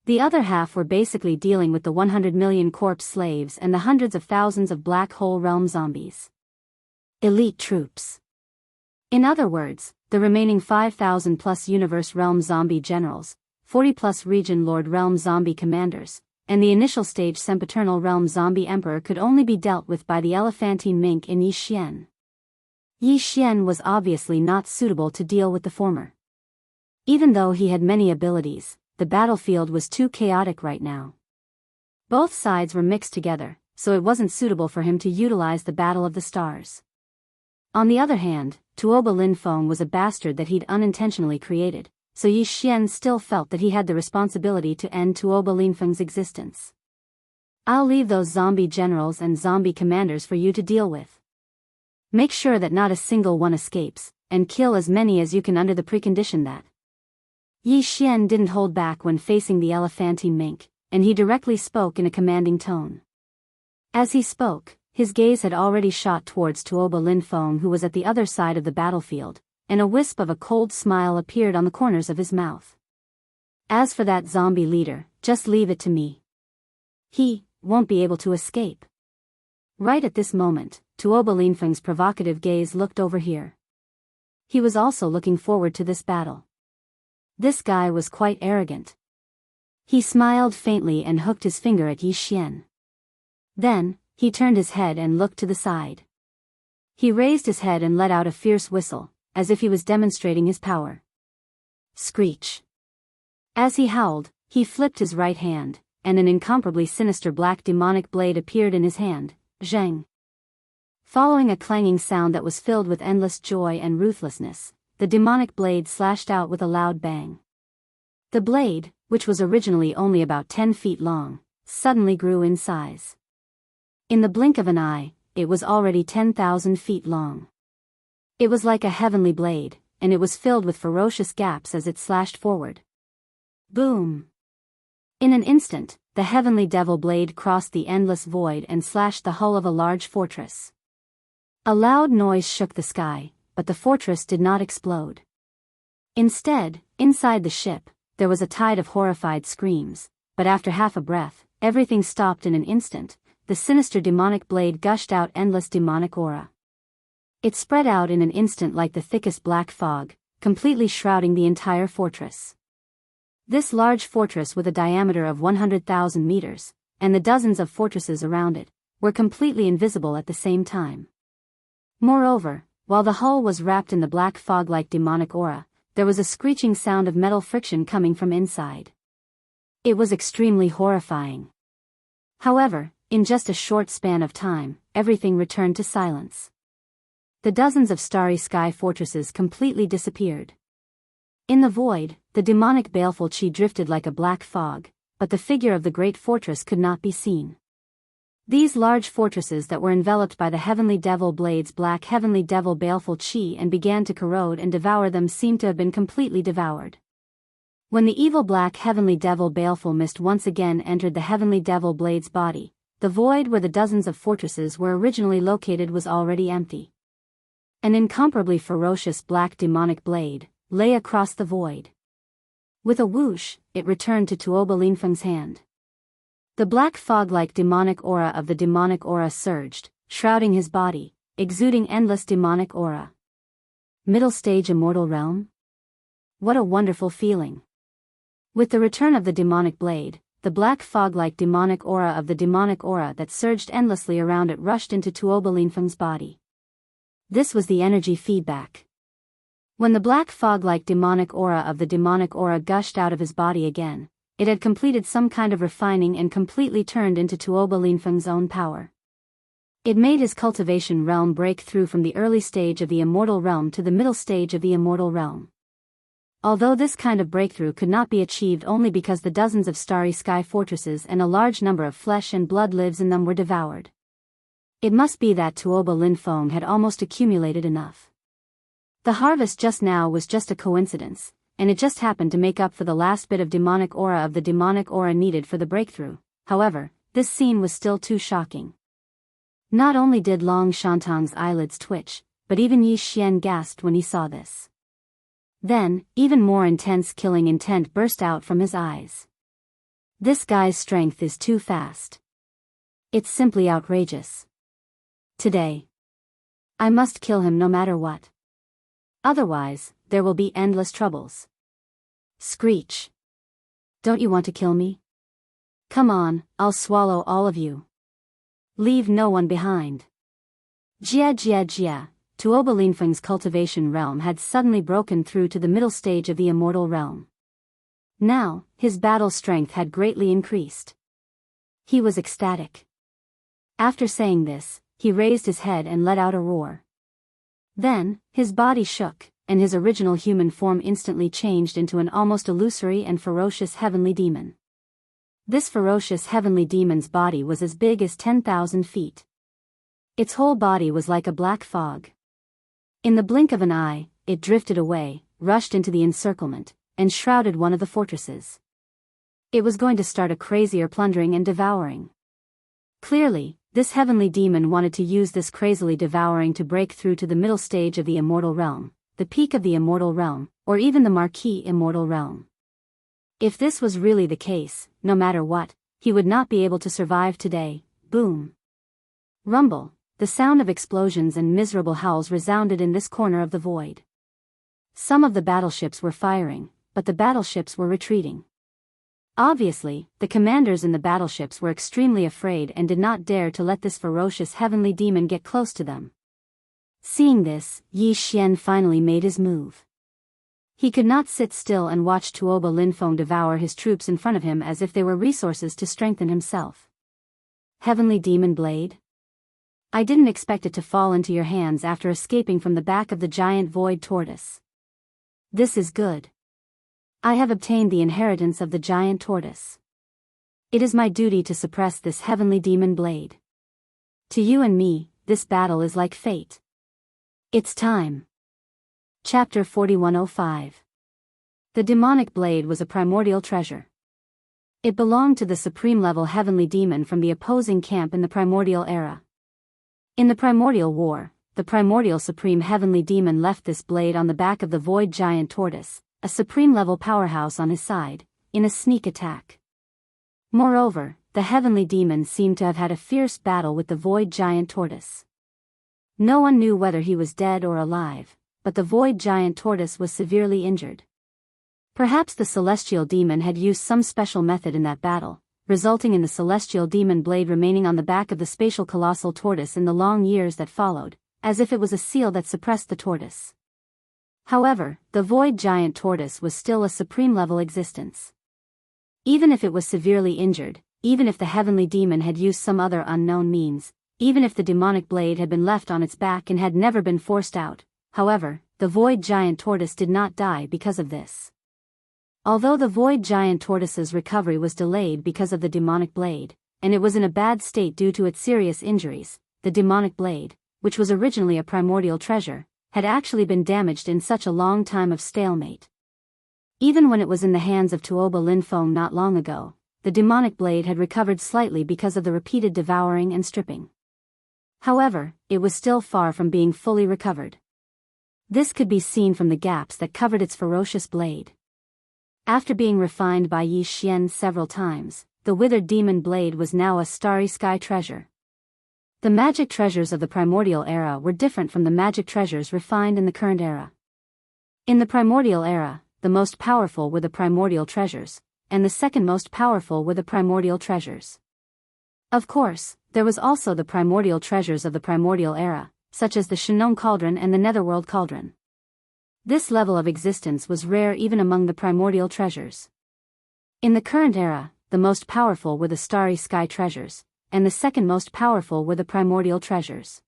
The other half were basically dealing with the 100 million corpse slaves and the hundreds of thousands of black hole realm zombies. Elite troops. In other words, the remaining 5,000 plus Universe Realm zombie generals, 40 plus Region Lord Realm zombie commanders, and the initial stage Sempiternal Realm zombie emperor could only be dealt with by the Elephantine Mink and Yi Xian. Yi Xian was obviously not suitable to deal with the former. Even though he had many abilities, the battlefield was too chaotic right now. Both sides were mixed together, so it wasn't suitable for him to utilize the Battle of the Stars. On the other hand, Tuoba Linfeng was a bastard that he'd unintentionally created, so Yi Xian still felt that he had the responsibility to end Tuoba Linfeng's existence. I'll leave those zombie generals and zombie commanders for you to deal with. Make sure that not a single one escapes, and kill as many as you can under the precondition that. Yi Xian didn't hold back when facing the Elephantine Mink, and he directly spoke in a commanding tone. As he spoke, his gaze had already shot towards Tuoba Linfeng, who was at the other side of the battlefield, and a wisp of a cold smile appeared on the corners of his mouth. As for that zombie leader, just leave it to me. He won't be able to escape. Right at this moment, Tuoba Linfeng's provocative gaze looked over here. He was also looking forward to this battle. This guy was quite arrogant. He smiled faintly and hooked his finger at Yi Xian. Then, he turned his head and looked to the side. He raised his head and let out a fierce whistle, as if he was demonstrating his power. Screech. As he howled, he flipped his right hand, and an incomparably sinister black demonic blade appeared in his hand. Zheng. Following a clanging sound that was filled with endless joy and ruthlessness, the demonic blade slashed out with a loud bang. The blade, which was originally only about 10 feet long, suddenly grew in size. In the blink of an eye, it was already 10,000 feet long. It was like a heavenly blade, and it was filled with ferocious gaps as it slashed forward. Boom! In an instant, the heavenly devil blade crossed the endless void and slashed the hull of a large fortress. A loud noise shook the sky, but the fortress did not explode. Instead, inside the ship, there was a tide of horrified screams, but after half a breath, everything stopped in an instant. The sinister demonic blade gushed out endless demonic aura. It spread out in an instant like the thickest black fog, completely shrouding the entire fortress. This large fortress with a diameter of 100,000 meters, and the dozens of fortresses around it, were completely invisible at the same time. Moreover, while the hull was wrapped in the black fog-like demonic aura, there was a screeching sound of metal friction coming from inside. It was extremely horrifying. However, in just a short span of time, everything returned to silence. The dozens of starry sky fortresses completely disappeared. In the void, the demonic baleful chi drifted like a black fog, but the figure of the great fortress could not be seen. These large fortresses that were enveloped by the heavenly devil blade's black heavenly devil baleful chi and began to corrode and devour them seemed to have been completely devoured. When the evil black heavenly devil baleful mist once again entered the heavenly devil blade's body, the void where the dozens of fortresses were originally located was already empty. An incomparably ferocious black demonic blade lay across the void. With a whoosh, it returned to Tuoba Linfeng's hand. The black fog-like demonic aura of the demonic aura surged, shrouding his body, exuding endless demonic aura. Middle stage immortal realm? What a wonderful feeling. With the return of the demonic blade, the black fog-like demonic aura of the demonic aura that surged endlessly around it rushed into Tuoba Linfeng's body. This was the energy feedback. When the black fog-like demonic aura of the demonic aura gushed out of his body again, it had completed some kind of refining and completely turned into Tuoba Linfeng's own power. It made his cultivation realm break through from the early stage of the immortal realm to the middle stage of the immortal realm. Although this kind of breakthrough could not be achieved only because the dozens of starry sky fortresses and a large number of flesh and blood lives in them were devoured. It must be that Tuoba Linfeng had almost accumulated enough. The harvest just now was just a coincidence, and it just happened to make up for the last bit of demonic aura of the demonic aura needed for the breakthrough. However, this scene was still too shocking. Not only did Long Shantang's eyelids twitch, but even Yi Xian gasped when he saw this. Then, even more intense killing intent burst out from his eyes. This guy's strength is too fast. It's simply outrageous. Today, I must kill him no matter what. Otherwise, there will be endless troubles. Screech. Don't you want to kill me? Come on, I'll swallow all of you. Leave no one behind. Jia Jia Jia, Tuoba Linfeng's cultivation realm had suddenly broken through to the middle stage of the immortal realm. Now, his battle strength had greatly increased. He was ecstatic. After saying this, he raised his head and let out a roar. Then, his body shook, and his original human form instantly changed into an almost illusory and ferocious heavenly demon. This ferocious heavenly demon's body was as big as 10,000 feet. Its whole body was like a black fog. In the blink of an eye, it drifted away, rushed into the encirclement, and shrouded one of the fortresses. It was going to start a crazier plundering and devouring. Clearly, this heavenly demon wanted to use this crazily devouring to break through to the middle stage of the immortal realm, the peak of the immortal realm, or even the marquee immortal realm. If this was really the case, no matter what, he would not be able to survive today. Boom. Rumble, the sound of explosions and miserable howls resounded in this corner of the void. Some of the battleships were firing, but the battleships were retreating. Obviously, the commanders in the battleships were extremely afraid and did not dare to let this ferocious heavenly demon get close to them. Seeing this, Yi Xian finally made his move. He could not sit still and watch Tuoba Linfeng devour his troops in front of him as if they were resources to strengthen himself. Heavenly Demon Blade? I didn't expect it to fall into your hands after escaping from the back of the giant void tortoise. This is good. I have obtained the inheritance of the giant tortoise. It is my duty to suppress this heavenly demon blade. To you and me, this battle is like fate. It's time. Chapter 4105. The demonic blade was a primordial treasure. It belonged to the supreme-level heavenly demon from the opposing camp in the primordial era. In the primordial war, the primordial supreme heavenly demon left this blade on the back of the void giant tortoise, a supreme-level powerhouse on his side, in a sneak attack. Moreover, the heavenly demon seemed to have had a fierce battle with the void giant tortoise. No one knew whether he was dead or alive, but the void giant tortoise was severely injured. Perhaps the celestial demon had used some special method in that battle, resulting in the celestial demon blade remaining on the back of the spatial colossal tortoise in the long years that followed, as if it was a seal that suppressed the tortoise. However, the void giant tortoise was still a supreme-level existence. Even if it was severely injured, even if the heavenly demon had used some other unknown means, even if the demonic blade had been left on its back and had never been forced out, however, the void giant tortoise did not die because of this. Although the void giant tortoise's recovery was delayed because of the demonic blade, and it was in a bad state due to its serious injuries, the demonic blade, which was originally a primordial treasure, had actually been damaged in such a long time of stalemate. Even when it was in the hands of Tuoba Linfeng not long ago, the demonic blade had recovered slightly because of the repeated devouring and stripping. However, it was still far from being fully recovered. This could be seen from the gaps that covered its ferocious blade. After being refined by Yi Xian several times, the withered demon blade was now a starry sky treasure. The magic treasures of the primordial era were different from the magic treasures refined in the current era. In the primordial era, the most powerful were the primordial treasures, and the second most powerful were the primordial treasures. Of course, there was also the primordial treasures of the primordial era, such as the Shinong cauldron and the Netherworld cauldron. This level of existence was rare even among the primordial treasures. In the current era, the most powerful were the starry sky treasures, and the second most powerful were the primordial treasures.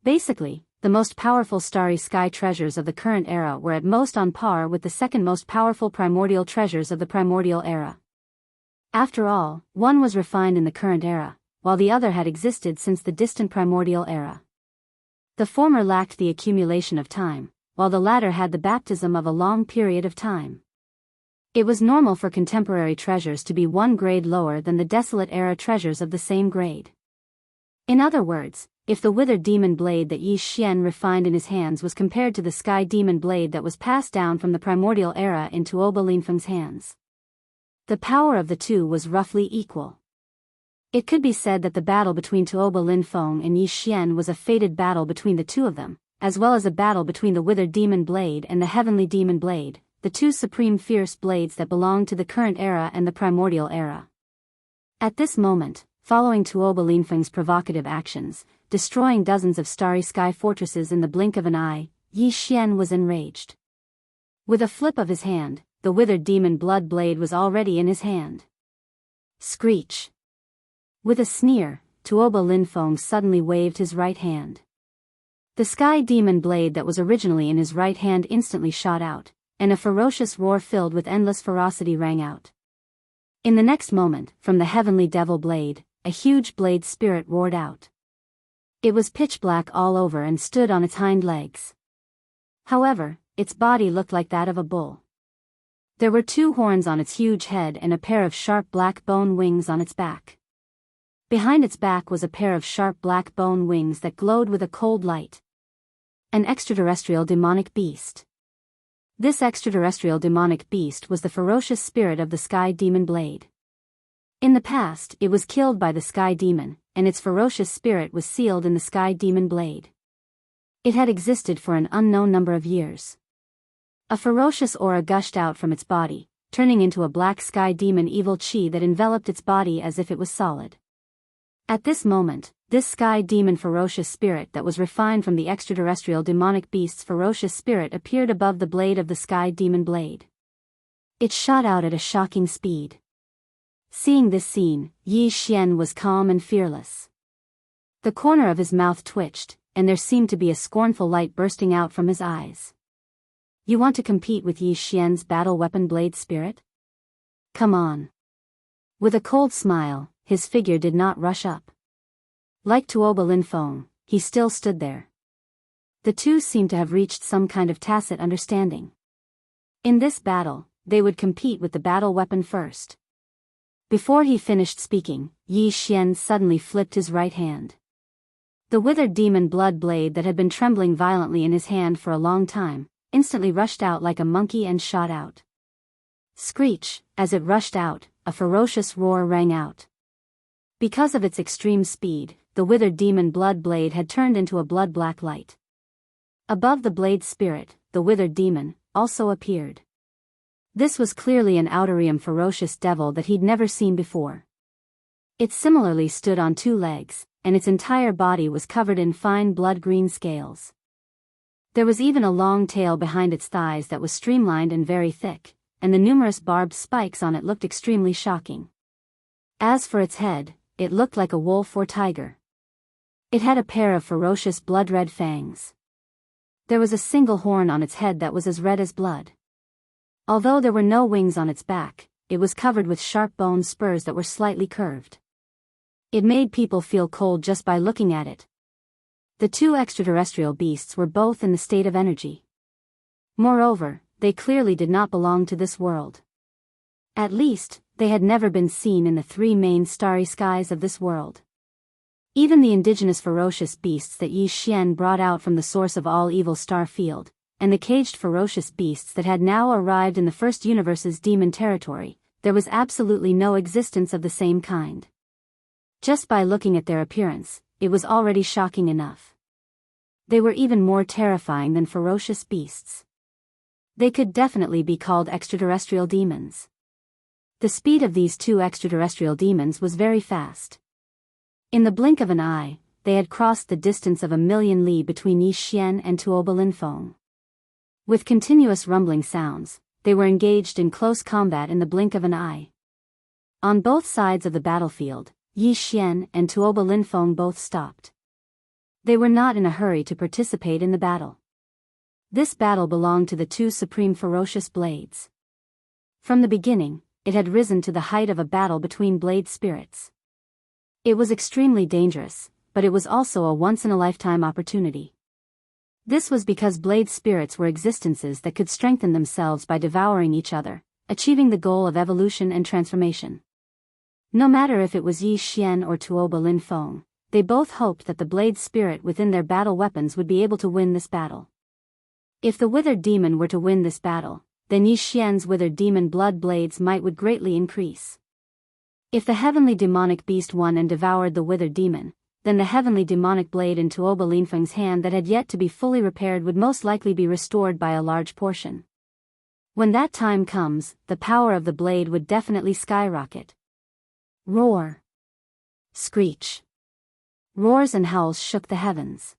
Basically, the most powerful starry sky treasures of the current era were at most on par with the second most powerful primordial treasures of the primordial era. After all, one was refined in the current era, while the other had existed since the distant primordial era. The former lacked the accumulation of time, while the latter had the baptism of a long period of time. It was normal for contemporary treasures to be one grade lower than the desolate era treasures of the same grade. In other words, if the withered demon blade that Yi Xian refined in his hands was compared to the sky demon blade that was passed down from the primordial era into Tuoba Linfeng's hands, the power of the two was roughly equal. It could be said that the battle between Tuoba Linfeng and Yi Xian was a fated battle between the two of them, as well as a battle between the withered demon blade and the heavenly demon blade, the two supreme fierce blades that belonged to the current era and the primordial era. At this moment, following Tuoba Linfeng's provocative actions, destroying dozens of starry sky fortresses in the blink of an eye, Yi Xian was enraged. With a flip of his hand, the withered demon blood blade was already in his hand. Screech! With a sneer, Tuoba Linfeng suddenly waved his right hand. The sky demon blade that was originally in his right hand instantly shot out, and a ferocious roar filled with endless ferocity rang out. In the next moment, from the heavenly devil blade, a huge blade spirit roared out. It was pitch black all over and stood on its hind legs. However, its body looked like that of a bull. There were two horns on its huge head and a pair of sharp black bone wings on its back. Behind its back was a pair of sharp black bone wings that glowed with a cold light. An extraterrestrial demonic beast. This extraterrestrial demonic beast was the ferocious spirit of the sky demon blade. In the past, it was killed by the sky demon, and its ferocious spirit was sealed in the sky demon blade. It had existed for an unknown number of years. A ferocious aura gushed out from its body, turning into a black sky demon evil chi that enveloped its body as if it was solid. At this moment, this sky demon ferocious spirit that was refined from the extraterrestrial demonic beast's ferocious spirit appeared above the blade of the sky demon blade. It shot out at a shocking speed. Seeing this scene, Yi Xian was calm and fearless. The corner of his mouth twitched, and there seemed to be a scornful light bursting out from his eyes. You want to compete with Yi Xian's battle weapon blade spirit? Come on. With a cold smile, his figure did not rush up. Like Tuoba Linfeng, he still stood there. The two seemed to have reached some kind of tacit understanding. In this battle, they would compete with the battle weapon first. Before he finished speaking, Yi Xian suddenly flipped his right hand. The withered demon blood blade that had been trembling violently in his hand for a long time, instantly rushed out like a monkey and shot out. Screech, as it rushed out, a ferocious roar rang out. Because of its extreme speed, the withered demon blood blade had turned into a blood-black light. Above the blade spirit, the withered demon, also appeared. This was clearly an Audiobook ferocious devil that he'd never seen before. It similarly stood on two legs, and its entire body was covered in fine blood-green scales. There was even a long tail behind its thighs that was streamlined and very thick, and the numerous barbed spikes on it looked extremely shocking. As for its head, it looked like a wolf or tiger. It had a pair of ferocious blood-red fangs. There was a single horn on its head that was as red as blood. Although there were no wings on its back, it was covered with sharp bone spurs that were slightly curved. It made people feel cold just by looking at it. The two extraterrestrial beasts were both in the state of energy. Moreover, they clearly did not belong to this world. At least, they had never been seen in the three main starry skies of this world. Even the indigenous ferocious beasts that Yi Xian brought out from the source of all evil star field, and the caged ferocious beasts that had now arrived in the first universe's demon territory, there was absolutely no existence of the same kind. Just by looking at their appearance, it was already shocking enough. They were even more terrifying than ferocious beasts. They could definitely be called extraterrestrial demons. The speed of these two extraterrestrial demons was very fast. In the blink of an eye, they had crossed the distance of 1,000,000 li between Yi Xian and Tuoba Linfeng. With continuous rumbling sounds, they were engaged in close combat in the blink of an eye. On both sides of the battlefield, Yi Xian and Tuoba Linfeng both stopped. They were not in a hurry to participate in the battle. This battle belonged to the two supreme ferocious blades. From the beginning, it had risen to the height of a battle between blade spirits. It was extremely dangerous, but it was also a once-in-a-lifetime opportunity. This was because blade spirits were existences that could strengthen themselves by devouring each other, achieving the goal of evolution and transformation. No matter if it was Yi Xian or Tuoba Linfeng, they both hoped that the blade spirit within their battle weapons would be able to win this battle. If the withered demon were to win this battle, then Yi Xian's withered demon blood blades might would greatly increase. If the heavenly demonic beast won and devoured the withered demon, then the heavenly demonic blade in Tuoba Linfeng's hand that had yet to be fully repaired would most likely be restored by a large portion. When that time comes, the power of the blade would definitely skyrocket. Roar. Screech. Roars and howls shook the heavens.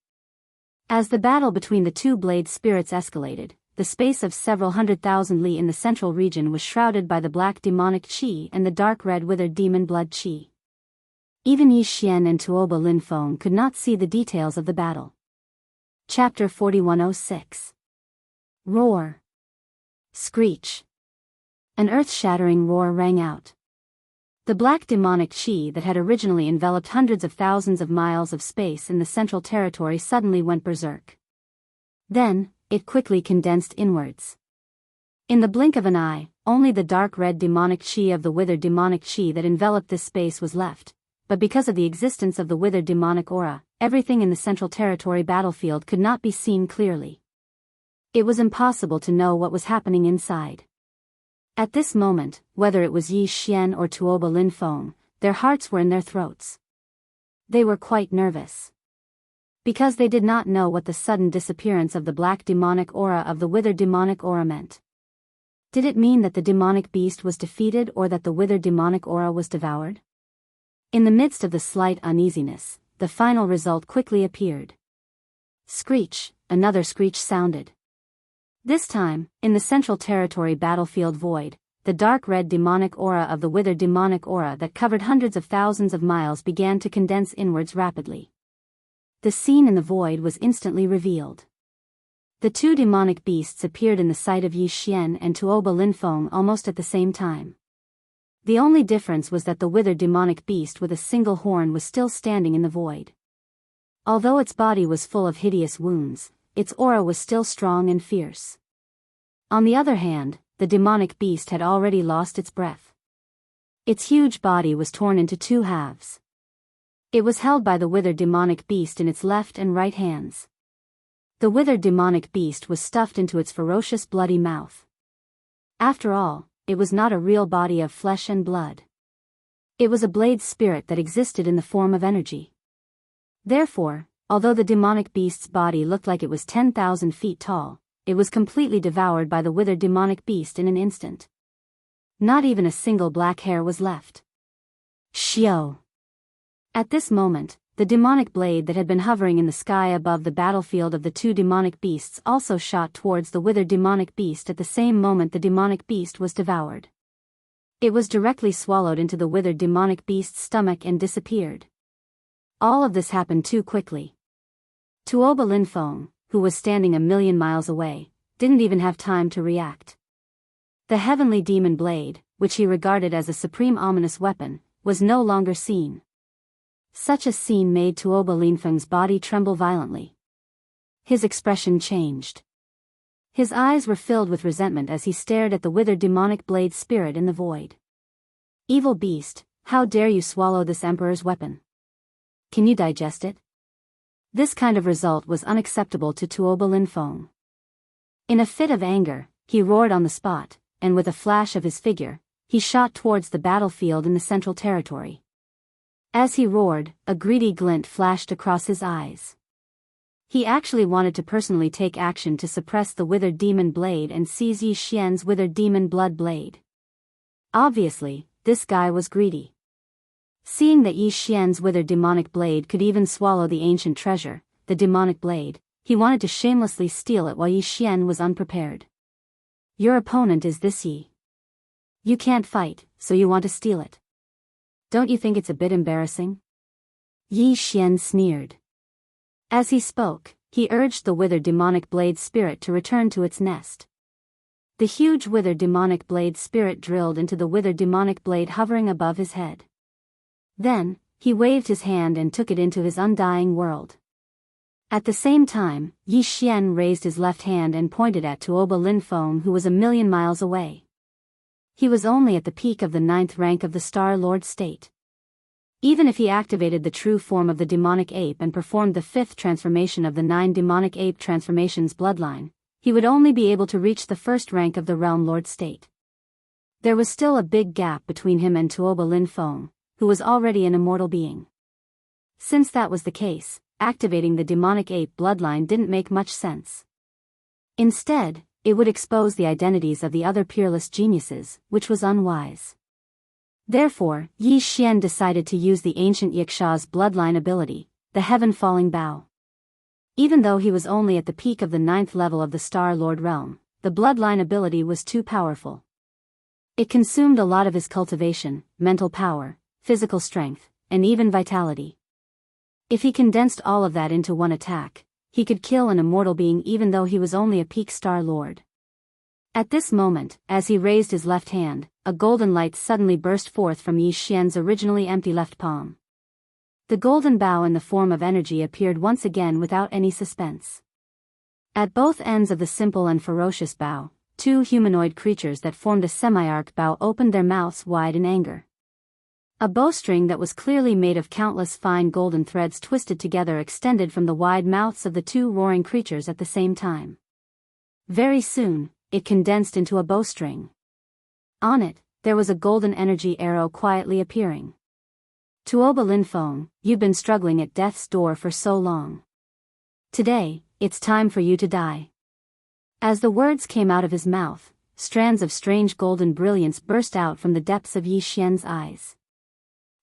As the battle between the two blade spirits escalated, the space of several 100,000 li in the central region was shrouded by the black demonic qi and the dark red withered demon blood qi. Even Yi Xian and Tuoba Linfeng could not see the details of the battle. Chapter 4106. Roar. Screech. An earth-shattering roar rang out. The black demonic qi that had originally enveloped hundreds of thousands of miles of space in the central territory suddenly went berserk. Then, it quickly condensed inwards. In the blink of an eye, only the dark red demonic qi of the withered demonic qi that enveloped this space was left, but because of the existence of the withered demonic aura, everything in the central territory battlefield could not be seen clearly. It was impossible to know what was happening inside. At this moment, whether it was Yi Xian or Tuoba Linfeng, their hearts were in their throats. They were quite nervous. Because they did not know what the sudden disappearance of the black demonic aura of the withered demonic aura meant. Did it mean that the demonic beast was defeated or that the withered demonic aura was devoured? In the midst of the slight uneasiness, the final result quickly appeared. Screech, another screech sounded. This time, in the central territory battlefield void, the dark red demonic aura of the withered demonic aura that covered hundreds of thousands of miles began to condense inwards rapidly. the scene in the void was instantly revealed. The two demonic beasts appeared in the sight of Yi Xian and Tuoba Linfeng almost at the same time. The only difference was that the withered demonic beast with a single horn was still standing in the void. Although its body was full of hideous wounds, its aura was still strong and fierce. On the other hand, the demonic beast had already lost its breath. Its huge body was torn into two halves. It was held by the withered demonic beast in its left and right hands. The withered demonic beast was stuffed into its ferocious bloody mouth. After all, it was not a real body of flesh and blood. It was a blade spirit that existed in the form of energy. Therefore, although the demonic beast's body looked like it was 10,000 feet tall, it was completely devoured by the withered demonic beast in an instant. Not even a single black hair was left. Xiao! At this moment, the demonic blade that had been hovering in the sky above the battlefield of the two demonic beasts also shot towards the withered demonic beast at the same moment the demonic beast was devoured. It was directly swallowed into the withered demonic beast's stomach and disappeared. All of this happened too quickly. Tuoba Linfeng, who was standing 1,000,000 miles away, didn't even have time to react. The heavenly demon blade, which he regarded as a supreme ominous weapon, was no longer seen. Such a scene made Tuoba Linfeng's body tremble violently. His expression changed. His eyes were filled with resentment as he stared at the withered demonic blade spirit in the void. Evil beast, how dare you swallow this emperor's weapon? Can you digest it? This kind of result was unacceptable to Tuoba Linfeng. In a fit of anger, he roared on the spot, and with a flash of his figure, he shot towards the battlefield in the central territory. As he roared, a greedy glint flashed across his eyes. He actually wanted to personally take action to suppress the withered demon blade and seize Yi Xian's withered demon blood blade. Obviously, this guy was greedy. Seeing that Yi Xian's withered demonic blade could even swallow the ancient treasure, the demonic blade, he wanted to shamelessly steal it while Yi Xian was unprepared. Your opponent is this Yi. You can't fight, so you want to steal it. Don't you think it's a bit embarrassing? Yi Xian sneered. As he spoke, he urged the withered demonic blade spirit to return to its nest. The huge withered demonic blade spirit drilled into the withered demonic blade hovering above his head. Then, he waved his hand and took it into his undying world. At the same time, Yi Xian raised his left hand and pointed at Tuoba Linfeng, who was 1,000,000 miles away. He was only at the peak of the 9th rank of the Star Lord state. Even if he activated the true form of the demonic ape and performed the 5th transformation of the 9 demonic ape transformations bloodline, he would only be able to reach the 1st rank of the Realm Lord state. There was still a big gap between him and Tuoba Linfeng, who was already an immortal being. Since that was the case, activating the demonic ape bloodline didn't make much sense. Instead, it would expose the identities of the other peerless geniuses, which was unwise. Therefore, Yi Xian decided to use the ancient Yiksha's bloodline ability, the Heaven-Falling Bow. Even though he was only at the peak of the 9th level of the Star Lord realm, the bloodline ability was too powerful. It consumed a lot of his cultivation, mental power, physical strength, and even vitality. If he condensed all of that into one attack, he could kill an immortal being even though he was only a peak Star Lord. At this moment, as he raised his left hand, a golden light suddenly burst forth from Yi Xian's originally empty left palm. The golden bow in the form of energy appeared once again without any suspense. At both ends of the simple and ferocious bow, 2 humanoid creatures that formed a semi-arc bow opened their mouths wide in anger. A bowstring that was clearly made of countless fine golden threads twisted together extended from the wide mouths of the 2 roaring creatures at the same time. Very soon, it condensed into a bowstring. On it, there was a golden energy arrow quietly appearing. Tuoba Linfeng, you've been struggling at death's door for so long. Today, it's time for you to die. As the words came out of his mouth, strands of strange golden brilliance burst out from the depths of Yi Xian's eyes.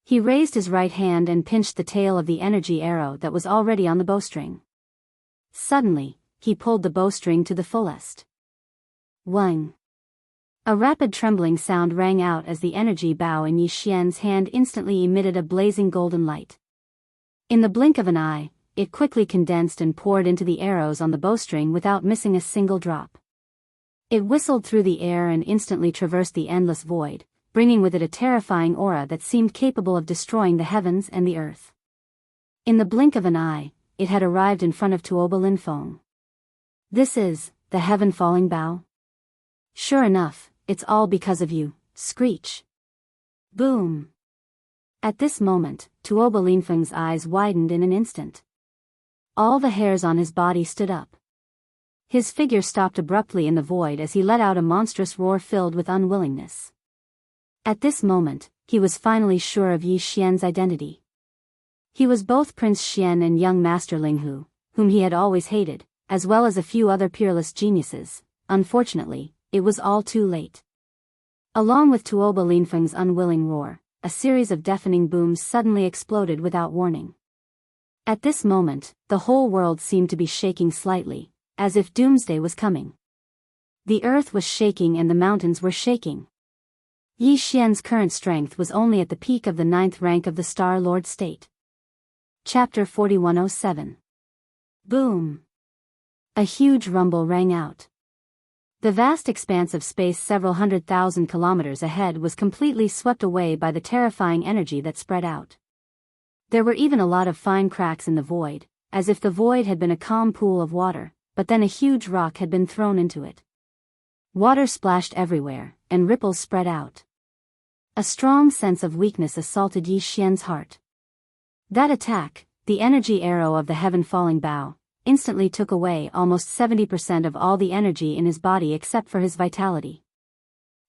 He raised his right hand and pinched the tail of the energy arrow that was already on the bowstring. Suddenly, he pulled the bowstring to the fullest. Wang! A rapid trembling sound rang out as the energy bow in Yi Xian's hand instantly emitted a blazing golden light. In the blink of an eye, it quickly condensed and poured into the arrows on the bowstring without missing a single drop. It whistled through the air and instantly traversed the endless void, bringing with it a terrifying aura that seemed capable of destroying the heavens and the earth. In the blink of an eye, it had arrived in front of Tuoba Linfeng. "This is the heaven-falling bow? Sure enough, it's all because of you." Screech. Boom. At this moment, Tuoba Linfeng's eyes widened in an instant. All the hairs on his body stood up. His figure stopped abruptly in the void as he let out a monstrous roar filled with unwillingness. At this moment, he was finally sure of Yi Xian's identity. He was both Prince Xian and young Master Linghu, whom he had always hated, as well as a few other peerless geniuses. Unfortunately, it was all too late. Along with Tuoba Linfeng's unwilling roar, a series of deafening booms suddenly exploded without warning. At this moment, the whole world seemed to be shaking slightly, as if doomsday was coming. The earth was shaking and the mountains were shaking. Yi Xian's current strength was only at the peak of the 9th rank of the Star Lord state. Chapter 4107. Boom! A huge rumble rang out. The vast expanse of space several 100,000 kilometers ahead was completely swept away by the terrifying energy that spread out. There were even a lot of fine cracks in the void, as if the void had been a calm pool of water, but then a huge rock had been thrown into it. Water splashed everywhere, and ripples spread out. A strong sense of weakness assaulted Yi Xian's heart. That attack, the energy arrow of the heaven-falling bow, instantly took away almost 70% of all the energy in his body except for his vitality.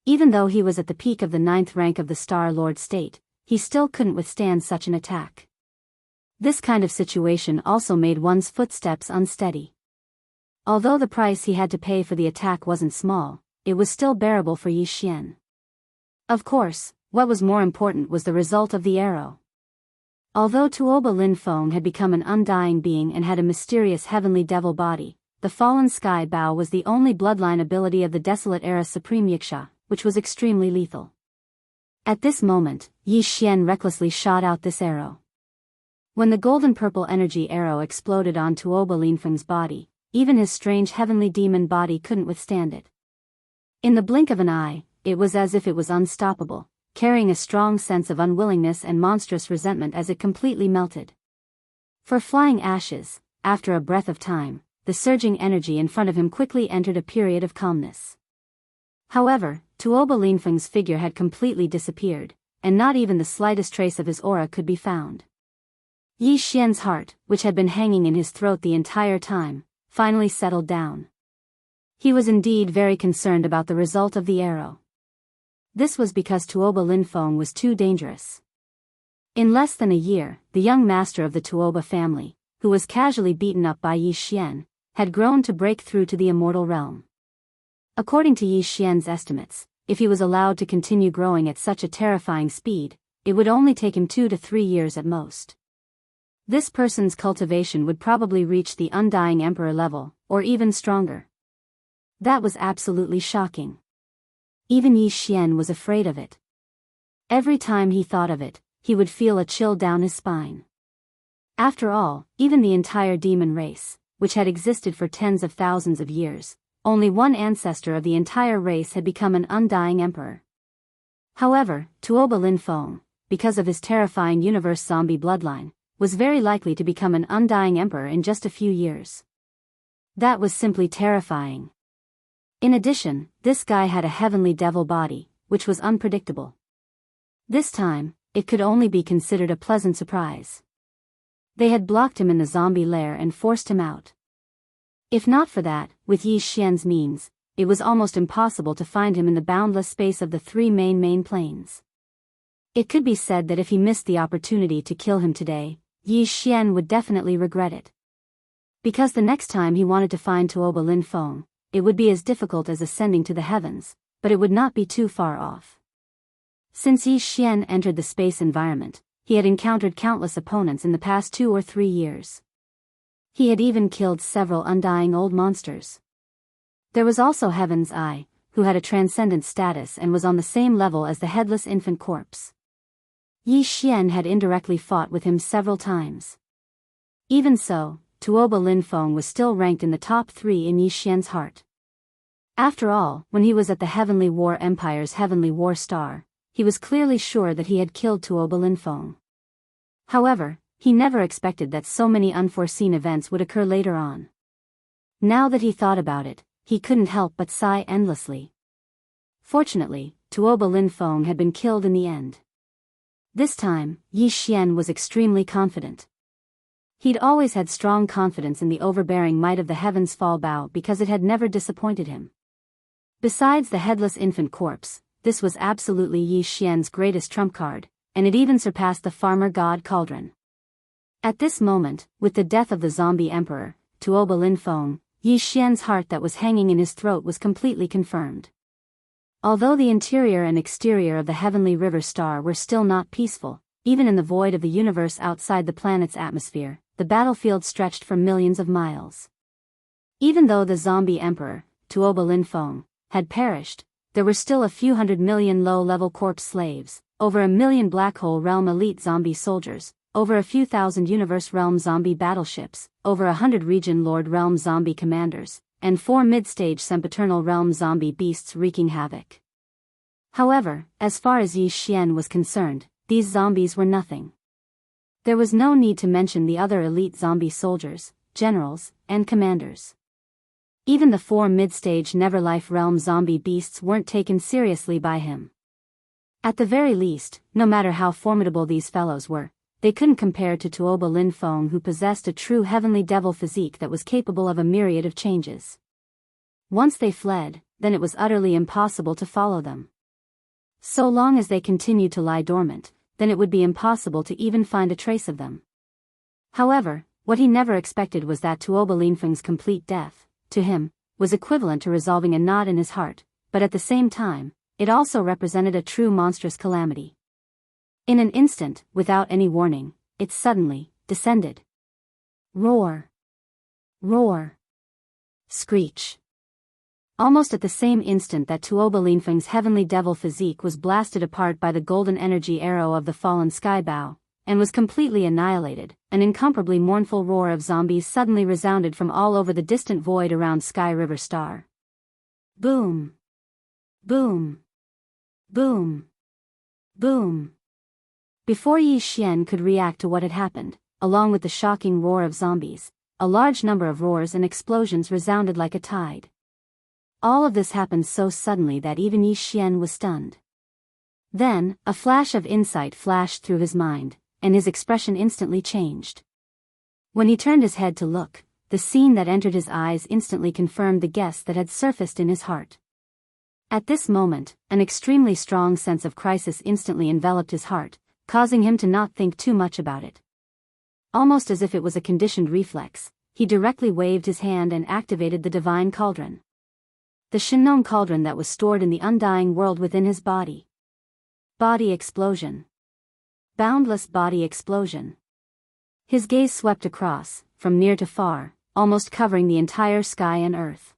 Even though he was at the peak of the 9th rank of the Star Lord state, he still couldn't withstand such an attack. This kind of situation also made one's footsteps unsteady. Although the price he had to pay for the attack wasn't small, it was still bearable for Yi Xian. Of course, what was more important was the result of the arrow. Although Tuoba Linfeng had become an undying being and had a mysterious heavenly devil body, the fallen sky bow was the only bloodline ability of the desolate era Supreme Yiksha, which was extremely lethal. At this moment, Yi Xian recklessly shot out this arrow. When the golden-purple energy arrow exploded on Tuoba Linfeng's body, even his strange heavenly demon body couldn't withstand it. In the blink of an eye, it was as if it was unstoppable, carrying a strong sense of unwillingness and monstrous resentment as it completely melted. For flying ashes, after a breath of time, the surging energy in front of him quickly entered a period of calmness. However, Tuoba Linfeng's figure had completely disappeared, and not even the slightest trace of his aura could be found. Yi Xian's heart, which had been hanging in his throat the entire time, finally settled down. He was indeed very concerned about the result of the arrow. This was because Tuoba Linfeng was too dangerous. In less than a year, the young master of the Tuoba family, who was casually beaten up by Yi Xian, had grown to break through to the immortal realm. According to Yi Xian's estimates, if he was allowed to continue growing at such a terrifying speed, it would only take him 2 to 3 years at most. This person's cultivation would probably reach the undying emperor level, or even stronger. That was absolutely shocking. Even Yi Xian was afraid of it. Every time he thought of it, he would feel a chill down his spine. After all, even the entire demon race, which had existed for tens of thousands of years, only one ancestor of the entire race had become an undying emperor. However, Tuoba Linfeng, because of his terrifying universe zombie bloodline, was very likely to become an undying emperor in just a few years. That was simply terrifying. In addition, this guy had a heavenly devil body, which was unpredictable. This time, it could only be considered a pleasant surprise. They had blocked him in the zombie lair and forced him out. If not for that, with Yi Xian's means, it was almost impossible to find him in the boundless space of the 3 main planes. It could be said that if he missed the opportunity to kill him today, Yi Xian would definitely regret it. Because the next time he wanted to find Tuoba Linfeng, it would be as difficult as ascending to the heavens, but it would not be too far off. Since Yi Xian entered the space environment, he had encountered countless opponents in the past 2 or 3 years. He had even killed several undying old monsters. There was also Heaven's Eye, who had a transcendent status and was on the same level as the headless infant corpse. Yi Xian had indirectly fought with him several times. Even so, Tuoba Linfeng was still ranked in the top 3 in Yi Xian's heart. After all, when he was at the Heavenly War Empire's Heavenly War Star, he was clearly sure that he had killed Tuoba Linfeng. However, he never expected that so many unforeseen events would occur later on. Now that he thought about it, he couldn't help but sigh endlessly. Fortunately, Tuoba Linfeng had been killed in the end. This time, Yi Xian was extremely confident. He'd always had strong confidence in the overbearing might of the Heaven's Fall Bow because it had never disappointed him. Besides the headless infant corpse, this was absolutely Yi Xian's greatest trump card, and it even surpassed the farmer god cauldron. At this moment, with the death of the zombie emperor, Tuoba Linfeng, Yi Xian's heart that was hanging in his throat was completely confirmed. Although the interior and exterior of the Heavenly River Star were still not peaceful, even in the void of the universe outside the planet's atmosphere, the battlefield stretched for millions of miles. Even though the zombie emperor, Tuoba Linfeng, had perished, there were still a few 100 million low-level corpse slaves, over 1 million Black Hole Realm elite zombie soldiers, over a few thousand Universe Realm zombie battleships, over 100 Region Lord Realm zombie commanders, and 4 mid-stage Sempiternal Realm zombie beasts wreaking havoc. However, as far as Yi Xian was concerned, these zombies were nothing. There was no need to mention the other elite zombie soldiers, generals, and commanders. Even the 4 mid-stage Neverlife Realm zombie beasts weren't taken seriously by him. At the very least, no matter how formidable these fellows were, they couldn't compare to Tuoba Linfeng, who possessed a true heavenly devil physique that was capable of a myriad of changes. Once they fled, then it was utterly impossible to follow them. So long as they continued to lie dormant, then it would be impossible to even find a trace of them. However, what he never expected was that Tuoba Linfeng's complete death, to him, was equivalent to resolving a knot in his heart, but at the same time, it also represented a true monstrous calamity. In an instant, without any warning, it suddenly descended. Roar! Roar! Screech! Almost at the same instant that Tuoba Linfeng's heavenly devil physique was blasted apart by the golden energy arrow of the fallen skybow, and was completely annihilated, an incomparably mournful roar of zombies suddenly resounded from all over the distant void around Sky River Star. Boom! Boom! Boom! Boom! Before Yi Xian could react to what had happened, along with the shocking roar of zombies, a large number of roars and explosions resounded like a tide. All of this happened so suddenly that even Yi Xian was stunned. Then, a flash of insight flashed through his mind, and his expression instantly changed. When he turned his head to look, the scene that entered his eyes instantly confirmed the guess that had surfaced in his heart. At this moment, an extremely strong sense of crisis instantly enveloped his heart, causing him to not think too much about it. Almost as if it was a conditioned reflex, he directly waved his hand and activated the divine cauldron. The Shinnon cauldron that was stored in the undying world within his body. Body explosion. Boundless body explosion. His gaze swept across, from near to far, almost covering the entire sky and earth.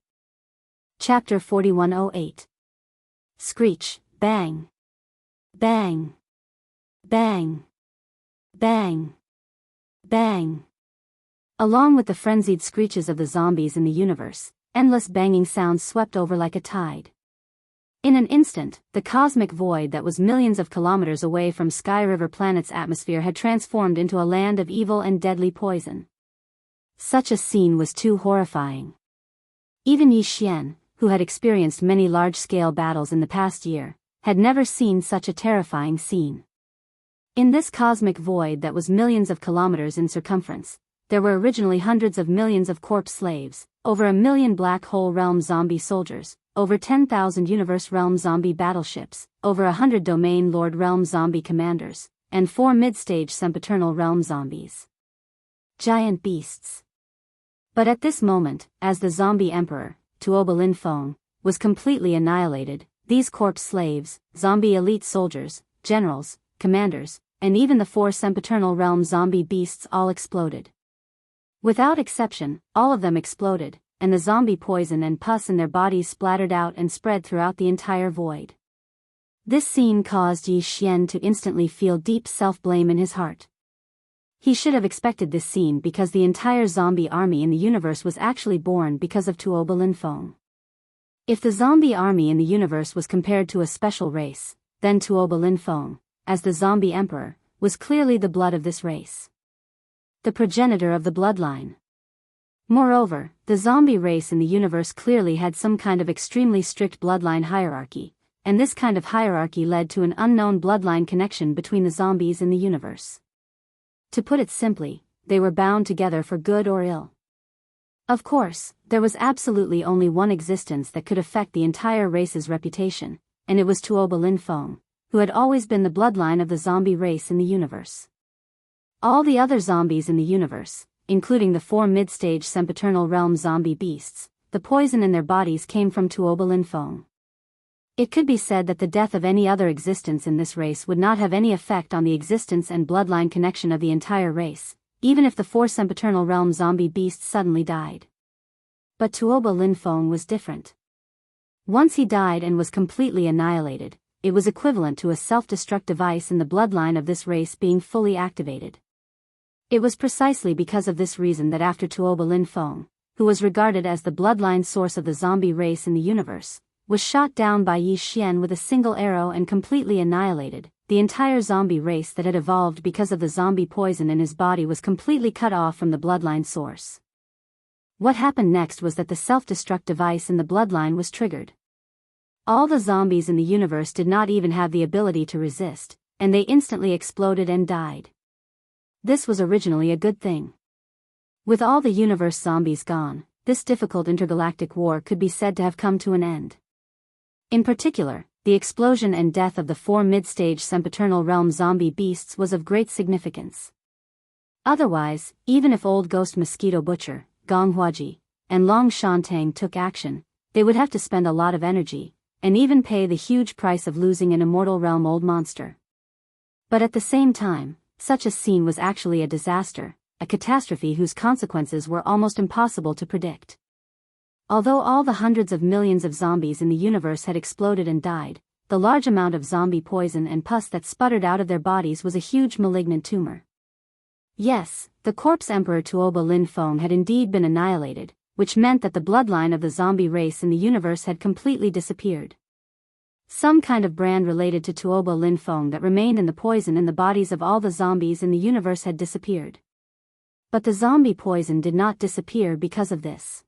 Chapter 4108. Screech, bang. Bang. Bang. Bang. Bang. Along with the frenzied screeches of the zombies in the universe, endless banging sounds swept over like a tide. In an instant, the cosmic void that was millions of kilometers away from Sky River Planet's atmosphere had transformed into a land of evil and deadly poison. Such a scene was too horrifying. Even Yi Xian, who had experienced many large-scale battles in the past year, had never seen such a terrifying scene. In this cosmic void that was millions of kilometers in circumference, there were originally hundreds of millions of corpse slaves, over 1 million Black Hole Realm zombie soldiers, over 10,000 Universe Realm zombie battleships, over 100 Domain Lord Realm zombie commanders, and 4 mid-stage Sempiternal Realm zombies. Giant beasts. But at this moment, as the zombie emperor, Tuoba Linfeng, was completely annihilated, these corpse slaves, zombie elite soldiers, generals, commanders, and even the 4 Sempiternal Realm zombie beasts all exploded. Without exception, all of them exploded, and the zombie poison and pus in their bodies splattered out and spread throughout the entire void. This scene caused Yi Xian to instantly feel deep self-blame in his heart. He should have expected this scene because the entire zombie army in the universe was actually born because of Tuoba Linfeng. If the zombie army in the universe was compared to a special race, then Tuoba Linfeng, as the zombie emperor, was clearly the blood of this race. The progenitor of the bloodline. Moreover, the zombie race in the universe clearly had some kind of extremely strict bloodline hierarchy, and this kind of hierarchy led to an unknown bloodline connection between the zombies in the universe. To put it simply, they were bound together for good or ill. Of course, there was absolutely only one existence that could affect the entire race's reputation, and it was Tuoba Linfeng, who had always been the bloodline of the zombie race in the universe. All the other zombies in the universe, including the 4 mid-stage sempiternal realm zombie beasts, the poison in their bodies came from Tuoba Linfeng. It could be said that the death of any other existence in this race would not have any effect on the existence and bloodline connection of the entire race, even if the 4 sempiternal realm zombie beasts suddenly died. But Tuoba Linfeng was different. Once he died and was completely annihilated, it was equivalent to a self-destruct device in the bloodline of this race being fully activated. It was precisely because of this reason that after Tuoba Linfeng, who was regarded as the bloodline source of the zombie race in the universe, was shot down by Yi Xian with a single arrow and completely annihilated, the entire zombie race that had evolved because of the zombie poison in his body was completely cut off from the bloodline source. What happened next was that the self-destruct device in the bloodline was triggered. All the zombies in the universe did not even have the ability to resist, and they instantly exploded and died. This was originally a good thing. With all the universe zombies gone, this difficult intergalactic war could be said to have come to an end. In particular, the explosion and death of the 4 mid-stage sempiternal realm zombie beasts was of great significance. Otherwise, even if Old Ghost Mosquito Butcher, Gong Huaji, and Long Shantang took action, they would have to spend a lot of energy, and even pay the huge price of losing an immortal realm old monster. But at the same time, such a scene was actually a disaster, a catastrophe whose consequences were almost impossible to predict. Although all the hundreds of millions of zombies in the universe had exploded and died, the large amount of zombie poison and pus that sputtered out of their bodies was a huge malignant tumor. Yes, the corpse emperor Tuoba Linfeng had indeed been annihilated, which meant that the bloodline of the zombie race in the universe had completely disappeared. Some kind of brand related to Tuoba Linfeng that remained in the poison in the bodies of all the zombies in the universe had disappeared. But the zombie poison did not disappear because of this.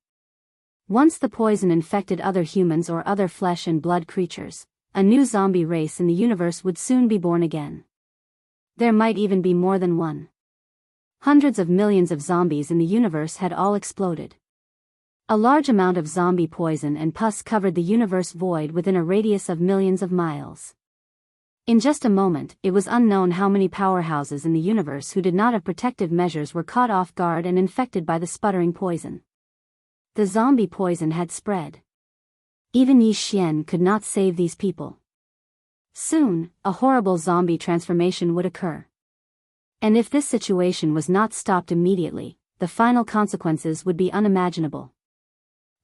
Once the poison infected other humans or other flesh and blood creatures, a new zombie race in the universe would soon be born again. There might even be more than one. Hundreds of millions of zombies in the universe had all exploded. A large amount of zombie poison and pus covered the universe void within a radius of millions of miles. In just a moment, it was unknown how many powerhouses in the universe who did not have protective measures were caught off guard and infected by the sputtering poison. The zombie poison had spread. Even Yi Xian could not save these people. Soon, a horrible zombie transformation would occur. And if this situation was not stopped immediately, the final consequences would be unimaginable.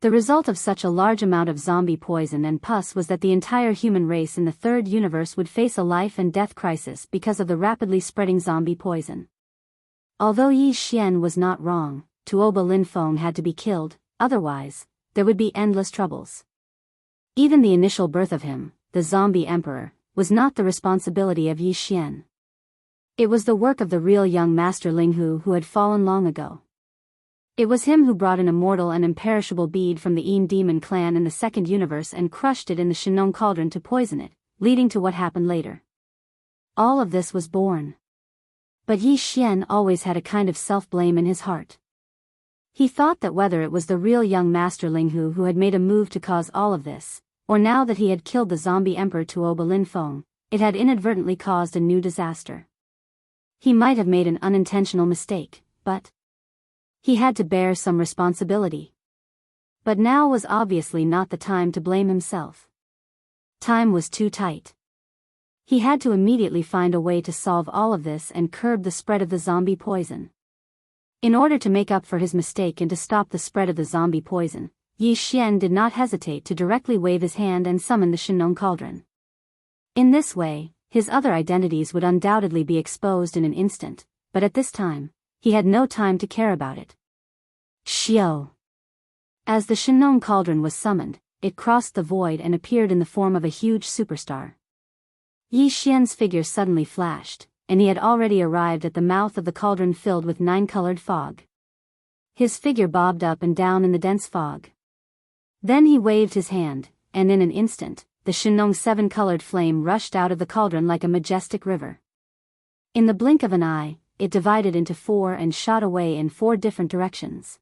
The result of such a large amount of zombie poison and pus was that the entire human race in the third universe would face a life and death crisis because of the rapidly spreading zombie poison. Although Yi Xian was not wrong, Tuoba Linfeng had to be killed, otherwise, there would be endless troubles. Even the initial birth of him, the zombie emperor, was not the responsibility of Yi Xian. It was the work of the real young master Linghu who had fallen long ago. It was him who brought an immortal and imperishable bead from the Een demon clan in the second universe and crushed it in the Shinong cauldron to poison it, leading to what happened later. All of this was born. But Yi Xian always had a kind of self-blame in his heart. He thought that whether it was the real young master Linghu who had made a move to cause all of this, or now that he had killed the zombie emperor Tuoba Linfeng, it had inadvertently caused a new disaster. He might have made an unintentional mistake, but he had to bear some responsibility. But now was obviously not the time to blame himself. Time was too tight. He had to immediately find a way to solve all of this and curb the spread of the zombie poison. In order to make up for his mistake and to stop the spread of the zombie poison, Yi Xian did not hesitate to directly wave his hand and summon the Shinong cauldron. In this way, his other identities would undoubtedly be exposed in an instant, but at this time, he had no time to care about it. Xiao. As the Shenong cauldron was summoned, it crossed the void and appeared in the form of a huge superstar. Yi Xian's figure suddenly flashed, and he had already arrived at the mouth of the cauldron filled with 9-colored fog. His figure bobbed up and down in the dense fog. Then he waved his hand, and in an instant, the Shenong 7-colored flame rushed out of the cauldron like a majestic river. In the blink of an eye, it divided into 4 and shot away in 4 different directions.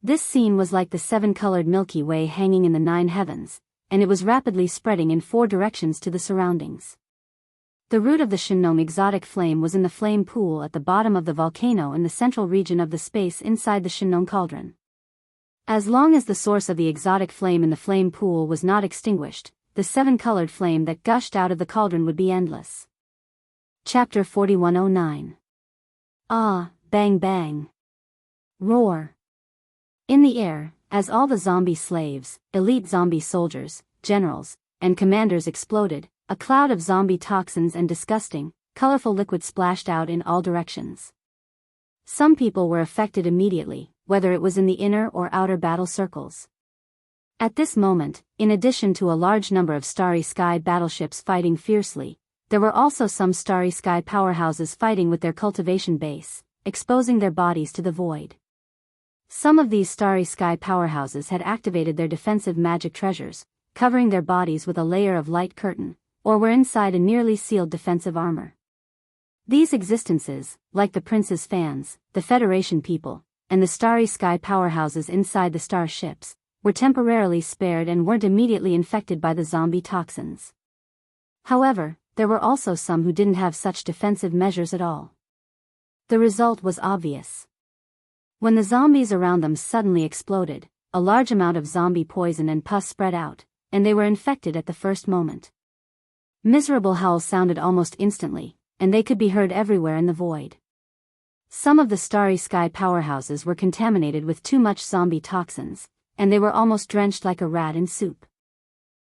This scene was like the 7-colored Milky Way hanging in the 9 heavens, and it was rapidly spreading in 4 directions to the surroundings. The root of the Shenong exotic flame was in the flame pool at the bottom of the volcano in the central region of the space inside the Shenong cauldron. As long as the source of the exotic flame in the flame pool was not extinguished, the 7-colored flame that gushed out of the cauldron would be endless. Chapter 4109. Ah, bang bang. Roar. In the air, as all the zombie slaves, elite zombie soldiers, generals, and commanders exploded, a cloud of zombie toxins and disgusting, colorful liquid splashed out in all directions. Some people were affected immediately, whether it was in the inner or outer battle circles. At this moment, in addition to a large number of Starry Sky battleships fighting fiercely, there were also some Starry Sky powerhouses fighting with their cultivation base, exposing their bodies to the void. Some of these Starry Sky powerhouses had activated their defensive magic treasures, covering their bodies with a layer of light curtain, or were inside a nearly sealed defensive armor. These existences, like the Prince's fans, the Federation people, and the Starry Sky powerhouses inside the starships, were temporarily spared and weren't immediately infected by the zombie toxins. However, there were also some who didn't have such defensive measures at all. The result was obvious. When the zombies around them suddenly exploded, a large amount of zombie poison and pus spread out, and they were infected at the first moment. Miserable howls sounded almost instantly, and they could be heard everywhere in the void. Some of the Starry Sky powerhouses were contaminated with too much zombie toxins, and they were almost drenched like a rat in soup.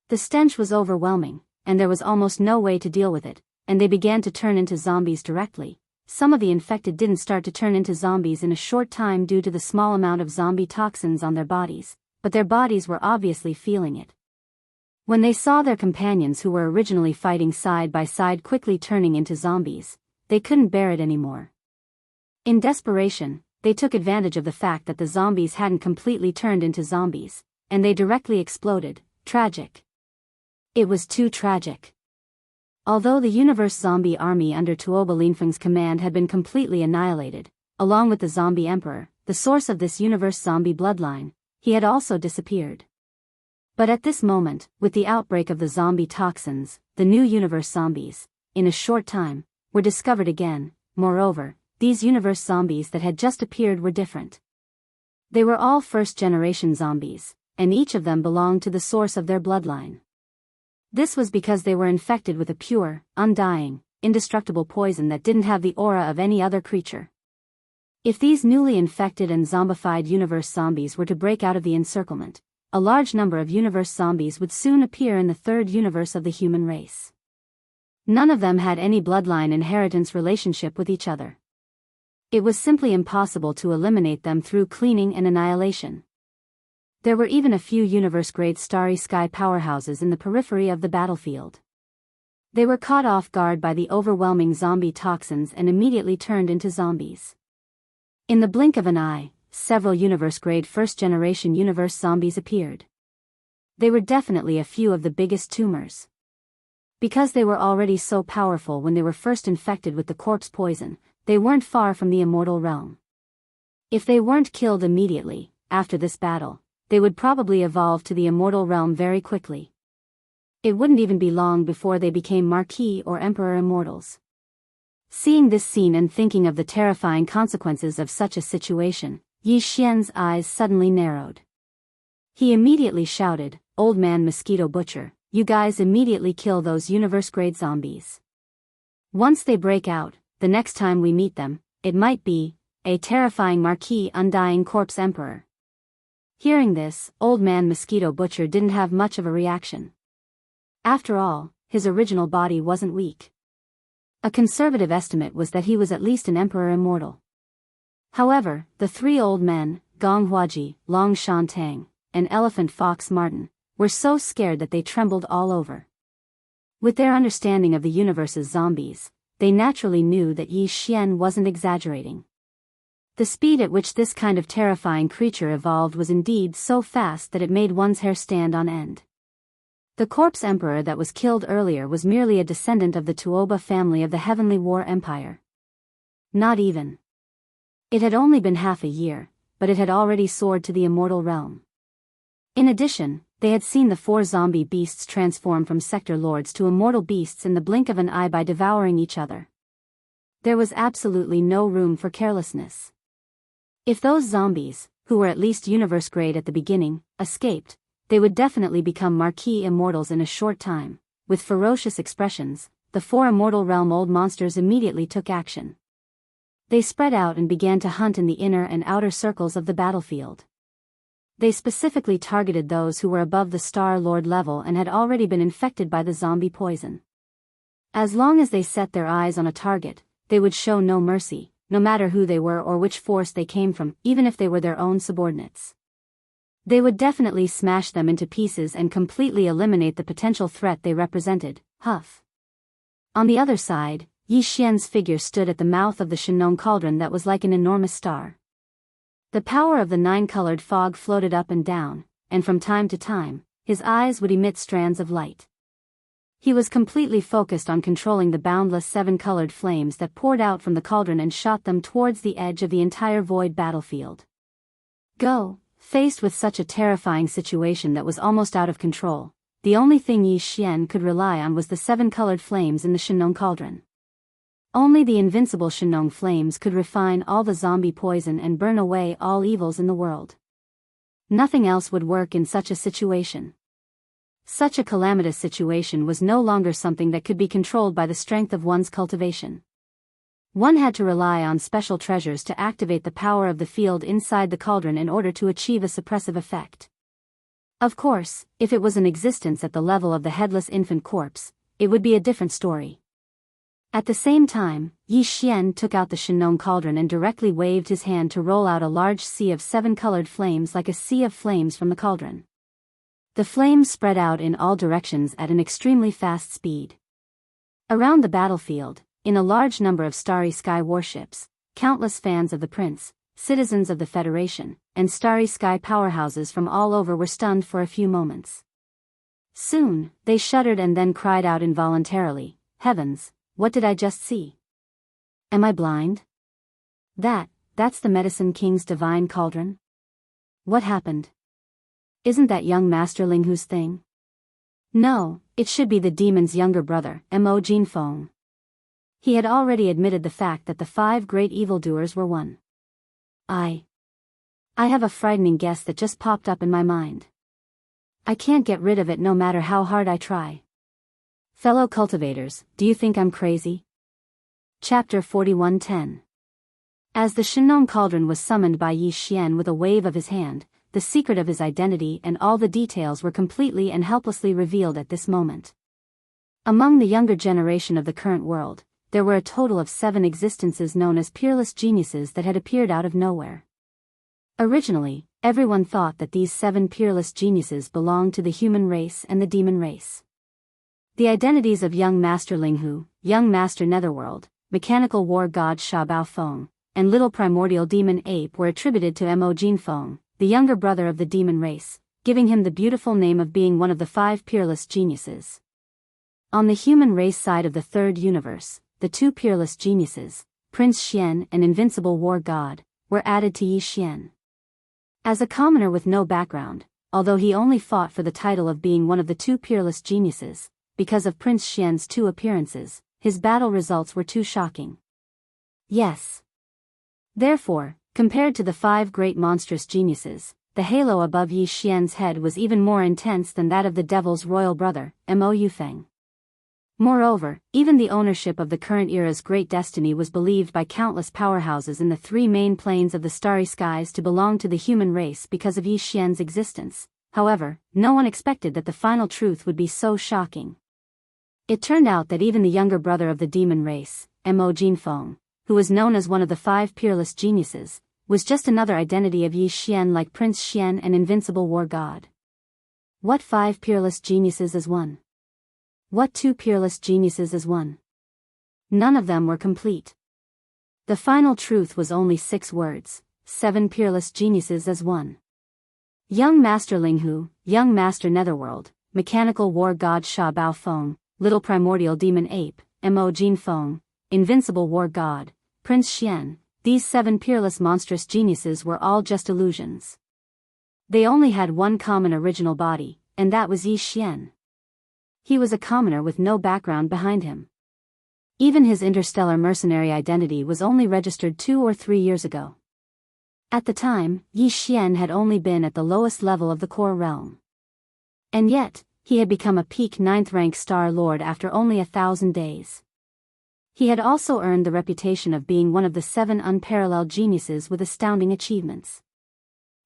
The stench was overwhelming, and there was almost no way to deal with it, and they began to turn into zombies directly. Some of the infected didn't start to turn into zombies in a short time due to the small amount of zombie toxins on their bodies, but their bodies were obviously feeling it. When they saw their companions who were originally fighting side by side quickly turning into zombies, they couldn't bear it anymore. In desperation, they took advantage of the fact that the zombies hadn't completely turned into zombies, and they directly exploded. Tragic. It was too tragic. Although the Universe Zombie Army under Tuoba Linfeng's command had been completely annihilated, along with the Zombie Emperor, the source of this Universe Zombie bloodline, he had also disappeared. But at this moment, with the outbreak of the zombie toxins, the new Universe Zombies, in a short time, were discovered again. Moreover, these Universe Zombies that had just appeared were different. They were all first-generation zombies, and each of them belonged to the source of their bloodline. This was because they were infected with a pure, undying, indestructible poison that didn't have the aura of any other creature. If these newly infected and zombified universe zombies were to break out of the encirclement, a large number of universe zombies would soon appear in the third universe of the human race. None of them had any bloodline inheritance relationship with each other. It was simply impossible to eliminate them through cleaning and annihilation. There were even a few universe-grade Starry Sky powerhouses in the periphery of the battlefield. They were caught off guard by the overwhelming zombie toxins and immediately turned into zombies. In the blink of an eye, several universe-grade first-generation universe zombies appeared. They were definitely a few of the biggest tumors. Because they were already so powerful when they were first infected with the corpse poison, they weren't far from the immortal realm. If they weren't killed immediately, after this battle, they would probably evolve to the immortal realm very quickly. It wouldn't even be long before they became Marquis or Emperor immortals. Seeing this scene and thinking of the terrifying consequences of such a situation, Yi Xian's eyes suddenly narrowed. He immediately shouted, "Old Man Mosquito Butcher, you guys immediately kill those universe-grade zombies. Once they break out, the next time we meet them, it might be a terrifying Marquis Undying Corpse Emperor." Hearing this, Old Man Mosquito Butcher didn't have much of a reaction. After all, his original body wasn't weak. A conservative estimate was that he was at least an emperor immortal. However, the three old men, Gong Huaji, Long Shantang, and Elephant Fox Martin, were so scared that they trembled all over. With their understanding of the universe's zombies, they naturally knew that Yi Xian wasn't exaggerating. The speed at which this kind of terrifying creature evolved was indeed so fast that it made one's hair stand on end. The corpse emperor that was killed earlier was merely a descendant of the Tuoba family of the Heavenly War Empire. Not even. It had only been half a year, but it had already soared to the immortal realm. In addition, they had seen the four zombie beasts transform from sector lords to immortal beasts in the blink of an eye by devouring each other. There was absolutely no room for carelessness. If those zombies, who were at least universe-grade at the beginning, escaped, they would definitely become marquee immortals in a short time. With ferocious expressions, the four immortal realm old monsters immediately took action. They spread out and began to hunt in the inner and outer circles of the battlefield. They specifically targeted those who were above the Star Lord level and had already been infected by the zombie poison. As long as they set their eyes on a target, they would show no mercy, no matter who they were or which force they came from, even if they were their own subordinates. They would definitely smash them into pieces and completely eliminate the potential threat they represented. Huff. On the other side, Yi Xian's figure stood at the mouth of the Shenong cauldron that was like an enormous star. The power of the nine-colored fog floated up and down, and from time to time, his eyes would emit strands of light. He was completely focused on controlling the boundless seven-colored flames that poured out from the cauldron and shot them towards the edge of the entire void battlefield. Go! Faced with such a terrifying situation that was almost out of control, the only thing Yi Xian could rely on was the seven-colored flames in the Shenong cauldron. Only the invincible Shenong flames could refine all the zombie poison and burn away all evils in the world. Nothing else would work in such a situation. Such a calamitous situation was no longer something that could be controlled by the strength of one's cultivation. One had to rely on special treasures to activate the power of the field inside the cauldron in order to achieve a suppressive effect. Of course, if it was in existence at the level of the headless infant corpse, it would be a different story. At the same time, Yi Xian took out the Shenong cauldron and directly waved his hand to roll out a large sea of seven-colored flames like a sea of flames from the cauldron. The flames spread out in all directions at an extremely fast speed. Around the battlefield, in a large number of Starry Sky warships, countless fans of the Prince, citizens of the Federation, and Starry Sky powerhouses from all over were stunned for a few moments. Soon, they shuddered and then cried out involuntarily, "Heavens, what did I just see? Am I blind? That's the Medicine King's divine cauldron? What happened? Isn't that young Master Ling Hu's thing? No, it should be the demon's younger brother, Mo Jinfeng." He had already admitted the fact that the five great evildoers were one. I have a frightening guess that just popped up in my mind. I can't get rid of it no matter how hard I try. Fellow cultivators, do you think I'm crazy? Chapter 41:10. As the Shenong cauldron was summoned by Yi Xian with a wave of his hand, the secret of his identity and all the details were completely and helplessly revealed at this moment. Among the younger generation of the current world, there were a total of 7 existences known as peerless geniuses that had appeared out of nowhere. Originally, everyone thought that these 7 peerless geniuses belonged to the human race and the demon race. The identities of young Master Ling Hu, young Master Netherworld, mechanical war god Sha Bao Feng, and little primordial demon ape were attributed to Mo Jinfeng, the younger brother of the demon race, giving him the beautiful name of being one of the 5 peerless geniuses. On the human race side of the third universe, the 2 peerless geniuses, Prince Xian and Invincible War God, were added to Yi Xian. As a commoner with no background, although he only fought for the title of being one of the 2 peerless geniuses, because of Prince Xian's 2 appearances, his battle results were too shocking. Yes. Therefore, compared to the 5 great monstrous geniuses, the halo above Yi Xian's head was even more intense than that of the devil's royal brother, Mo Yufeng. Moreover, even the ownership of the current era's great destiny was believed by countless powerhouses in the 3 main planes of the starry skies to belong to the human race because of Yi Xian's existence. However, no one expected that the final truth would be so shocking. It turned out that even the younger brother of the demon race, Mo Jinfeng, who was known as one of the 5 peerless geniuses, was just another identity of Yi Xian, like Prince Xian, an invincible war god. What 5 peerless geniuses as one? What 2 peerless geniuses as one? None of them were complete. The final truth was only 6 words: 7 peerless geniuses as one. Young Master Linghu, Young Master Netherworld, Mechanical War God Sha Bao Feng, Little Primordial Demon Ape, Mo Jinfeng, Invincible War God, Prince Xian, these 7 peerless monstrous geniuses were all just illusions. They only had one common original body, and that was Yi Xian. He was a commoner with no background behind him. Even his interstellar mercenary identity was only registered 2 or 3 years ago. At the time, Yi Xian had only been at the lowest level of the core realm. And yet, he had become a peak 9th rank Star Lord after only 1,000 days. He had also earned the reputation of being one of the 7 unparalleled geniuses with astounding achievements.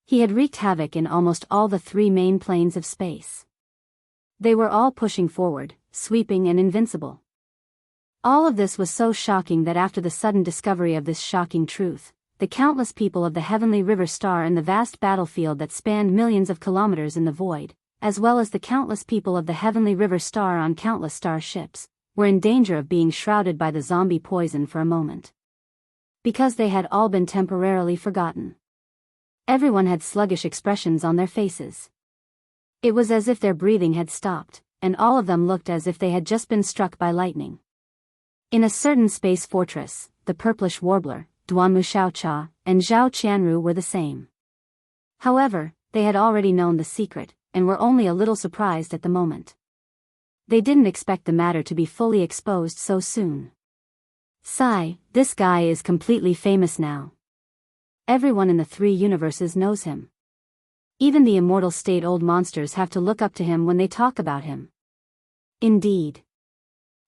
He had wreaked havoc in almost all the 3 main planes of space. They were all pushing forward, sweeping and invincible. All of this was so shocking that after the sudden discovery of this shocking truth, the countless people of the Heavenly River Star and the vast battlefield that spanned millions of kilometers in the void, as well as the countless people of the Heavenly River Star on countless starships, were in danger of being shrouded by the zombie poison for a moment. Because they had all been temporarily forgotten. Everyone had sluggish expressions on their faces. It was as if their breathing had stopped, and all of them looked as if they had just been struck by lightning. In a certain space fortress, the purplish warbler, Duanmu Xiaocha, and Zhao Qianru were the same. However, they had already known the secret, and were only a little surprised at the moment. They didn't expect the matter to be fully exposed so soon. Sigh, this guy is completely famous now. Everyone in the 3 universes knows him. Even the immortal state-old monsters have to look up to him when they talk about him. Indeed.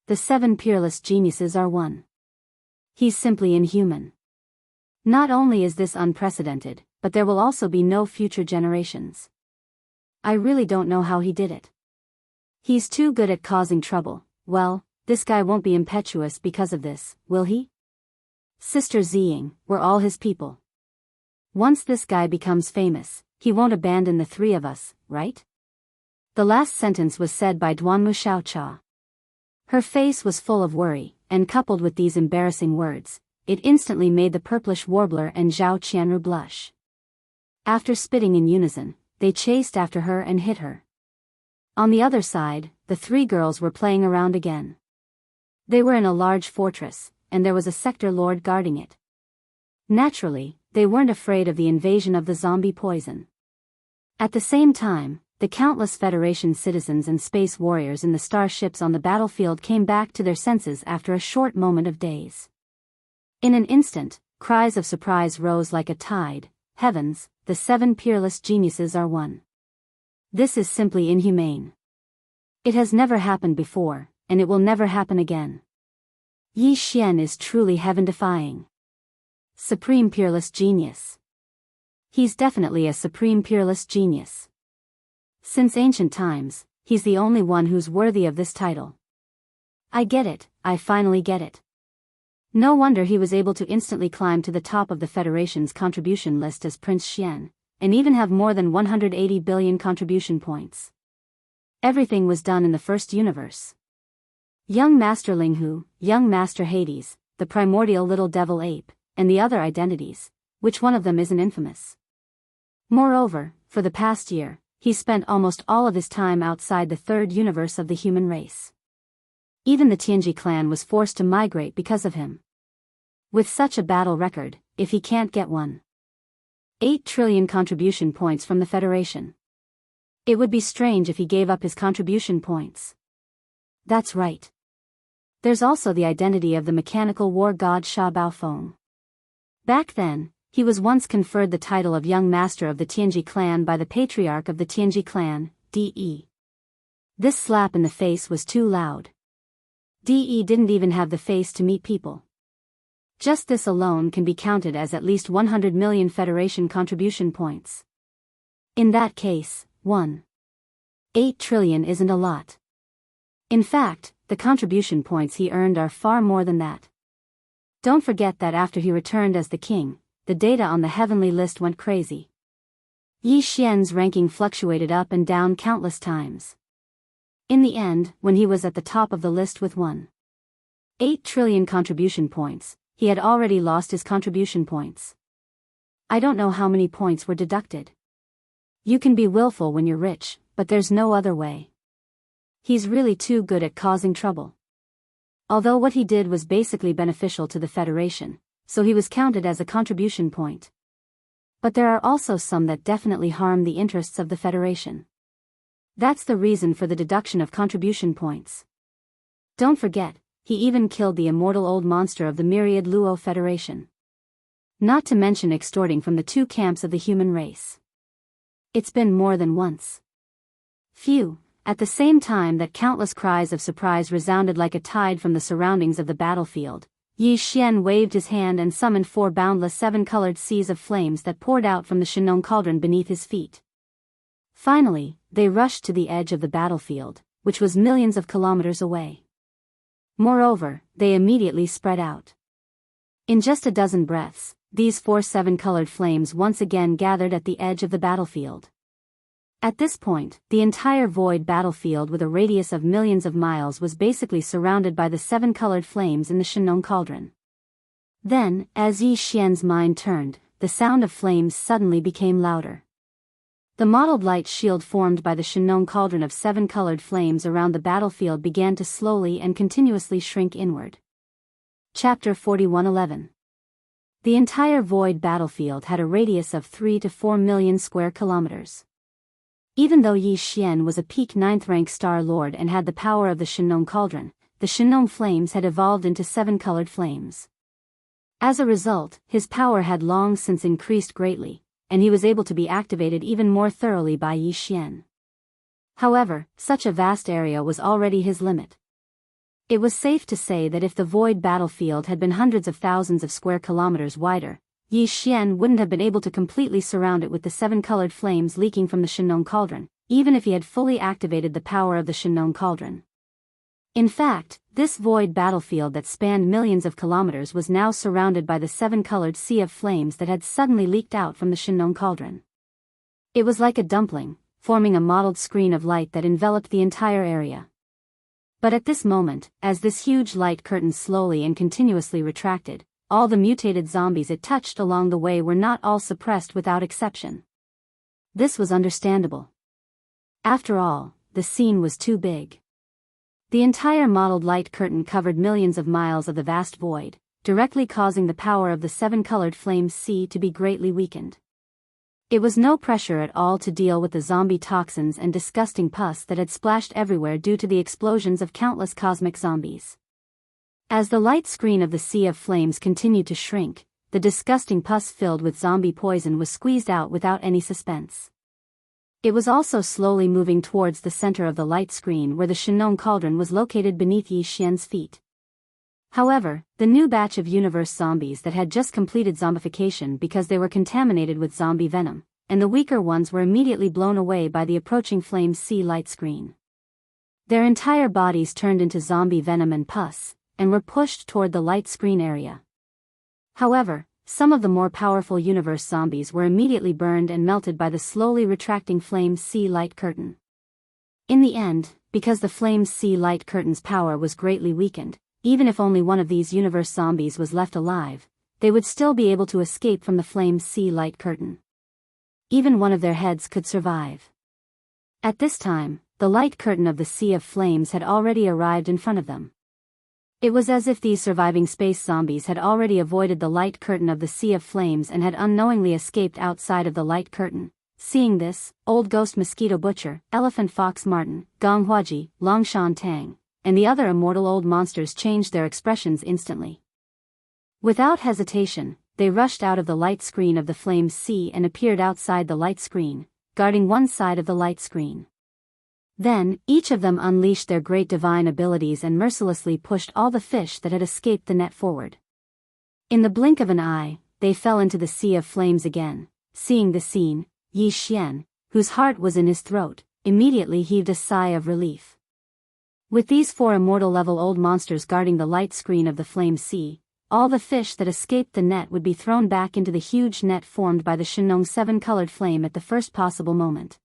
The 7 peerless geniuses are one. He's simply inhuman. Not only is this unprecedented, but there will also be no future generations. I really don't know how he did it. He's too good at causing trouble. Well, this guy won't be impetuous because of this, will he? Sister Ziying, we're all his people. Once this guy becomes famous, he won't abandon the 3 of us, right? The last sentence was said by Duanmu Xiaocha. Her face was full of worry, and coupled with these embarrassing words, it instantly made the purplish warbler and Zhao Qianru blush. After spitting in unison, they chased after her and hit her. On the other side, the 3 girls were playing around again. They were in a large fortress, and there was a sector lord guarding it. Naturally, they weren't afraid of the invasion of the zombie poison. At the same time, the countless Federation citizens and space warriors in the starships on the battlefield came back to their senses after a short moment of daze. In an instant, cries of surprise rose like a tide. Heavens, the 7 peerless geniuses are one. This is simply inhumane. It has never happened before, and it will never happen again. Yi Xian is truly heaven-defying. Supreme peerless genius. He's definitely a supreme peerless genius. Since ancient times, he's the only one who's worthy of this title. I get it, I finally get it. No wonder he was able to instantly climb to the top of the Federation's contribution list as Prince Xian, and even have more than 180 billion contribution points. Everything was done in the first universe. Young Master Linghu, Young Master Hades, the primordial little devil ape, and the other identities, which one of them isn't infamous? Moreover, for the past year, he spent almost all of his time outside the 3rd universe of the human race. Even the Tianji clan was forced to migrate because of him. With such a battle record, if he can't get 1.8 trillion contribution points from the Federation, it would be strange if he gave up his contribution points. That's right. There's also the identity of the mechanical war god Sha Bao Feng. Back then, he was once conferred the title of Young Master of the Tianji clan by the Patriarch of the Tianji clan, De. This slap in the face was too loud. De didn't even have the face to meet people. Just this alone can be counted as at least 100 million Federation contribution points. In that case, 1.8 trillion isn't a lot. In fact, the contribution points he earned are far more than that. Don't forget that after he returned as the king, the data on the heavenly list went crazy. Yi Xian's ranking fluctuated up and down countless times. In the end, when he was at the top of the list with 1.8 trillion contribution points, he had already lost his contribution points. I don't know how many points were deducted. You can be willful when you're rich, but there's no other way. He's really too good at causing trouble. Although what he did was basically beneficial to the Federation, so he was counted as a contribution point. But there are also some that definitely harm the interests of the Federation. That's the reason for the deduction of contribution points. Don't forget, he even killed the immortal old monster of the myriad Luo Federation. Not to mention extorting from the two camps of the human race. It's been more than once. Phew, at the same time that countless cries of surprise resounded like a tide from the surroundings of the battlefield, Yi Xian waved his hand and summoned 4 boundless 7-colored seas of flames that poured out from the Shinong cauldron beneath his feet. Finally, they rushed to the edge of the battlefield, which was millions of kilometers away. Moreover, they immediately spread out. In just a dozen breaths, these 4 7-colored flames once again gathered at the edge of the battlefield. At this point, the entire void battlefield with a radius of millions of miles was basically surrounded by the 7-colored flames in the Shinong cauldron. Then, as Yi Xian's mind turned, the sound of flames suddenly became louder. The mottled light shield formed by the Shinong cauldron of 7-colored flames around the battlefield began to slowly and continuously shrink inward. Chapter 41:11. The entire void battlefield had a radius of 3 to 4 million square kilometers. Even though Yi Xian was a peak 9th-rank Star Lord and had the power of the Shinong cauldron, the Shinong flames had evolved into 7-colored flames. As a result, his power had long since increased greatly, and he was able to be activated even more thoroughly by Yi Xian. However, such a vast area was already his limit. It was safe to say that if the void battlefield had been hundreds of thousands of square kilometers wider, Yi Xian wouldn't have been able to completely surround it with the 7-colored flames leaking from the Shinong cauldron, even if he had fully activated the power of the Shinong cauldron. In fact, this void battlefield that spanned millions of kilometers was now surrounded by the 7-colored sea of flames that had suddenly leaked out from the Shinong cauldron. It was like a dumpling, forming a mottled screen of light that enveloped the entire area. But at this moment, as this huge light curtain slowly and continuously retracted, all the mutated zombies it touched along the way were not all suppressed without exception. This was understandable. After all, the scene was too big. The entire mottled light curtain covered millions of miles of the vast void, directly causing the power of the 7-colored flame sea to be greatly weakened. It was no pressure at all to deal with the zombie toxins and disgusting pus that had splashed everywhere due to the explosions of countless cosmic zombies. As the light screen of the sea of flames continued to shrink, the disgusting pus filled with zombie poison was squeezed out without any suspense. It was also slowly moving towards the center of the light screen where the Shinong cauldron was located beneath Yi Xian's feet. However, the new batch of universe zombies that had just completed zombification because they were contaminated with zombie venom, and the weaker ones were immediately blown away by the approaching flame sea light screen. Their entire bodies turned into zombie venom and pus, and were pushed toward the light screen area. However, some of the more powerful universe zombies were immediately burned and melted by the slowly retracting flame sea light curtain. In the end, because the flame sea light curtain's power was greatly weakened, even if only one of these universe zombies was left alive, they would still be able to escape from the flame sea light curtain. Even one of their heads could survive. At this time, the light curtain of the sea of flames had already arrived in front of them. It was as if these surviving space zombies had already avoided the light curtain of the sea of flames and had unknowingly escaped outside of the light curtain. Seeing this, Old Ghost Mosquito Butcher, Elephant Fox Martin, Gong Huaji, Longshan Tang, and the other immortal old monsters changed their expressions instantly. Without hesitation, they rushed out of the light screen of the flame sea and appeared outside the light screen, guarding one side of the light screen. Then, each of them unleashed their great divine abilities and mercilessly pushed all the fish that had escaped the net forward. In the blink of an eye, they fell into the sea of flames again. Seeing the scene, Yi Xian, whose heart was in his throat, immediately heaved a sigh of relief. With these 4 immortal-level old monsters guarding the light screen of the flame sea, all the fish that escaped the net would be thrown back into the huge net formed by the Shinong 7-colored flame at the first possible moment.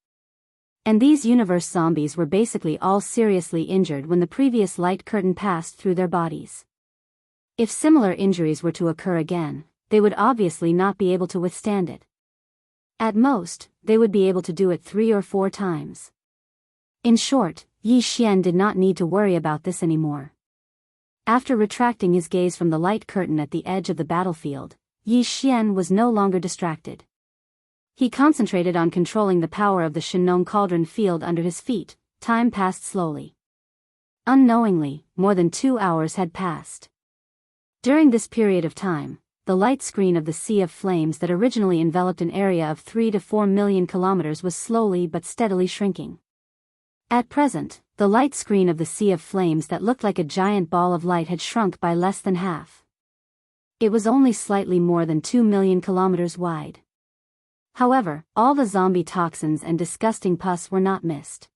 And these universe zombies were basically all seriously injured when the previous light curtain passed through their bodies. If similar injuries were to occur again, they would obviously not be able to withstand it. At most, they would be able to do it 3 or 4 times. In short, Yi Xian did not need to worry about this anymore. After retracting his gaze from the light curtain at the edge of the battlefield, Yi Xian was no longer distracted. He concentrated on controlling the power of the Shinong cauldron field under his feet. Time passed slowly. Unknowingly, more than 2 hours had passed. During this period of time, the light screen of the Sea of Flames that originally enveloped an area of 3 to 4 million kilometers was slowly but steadily shrinking. At present, the light screen of the Sea of Flames that looked like a giant ball of light had shrunk by less than half. It was only slightly more than 2 million kilometers wide. However, all the zombie toxins and disgusting pus were not missed.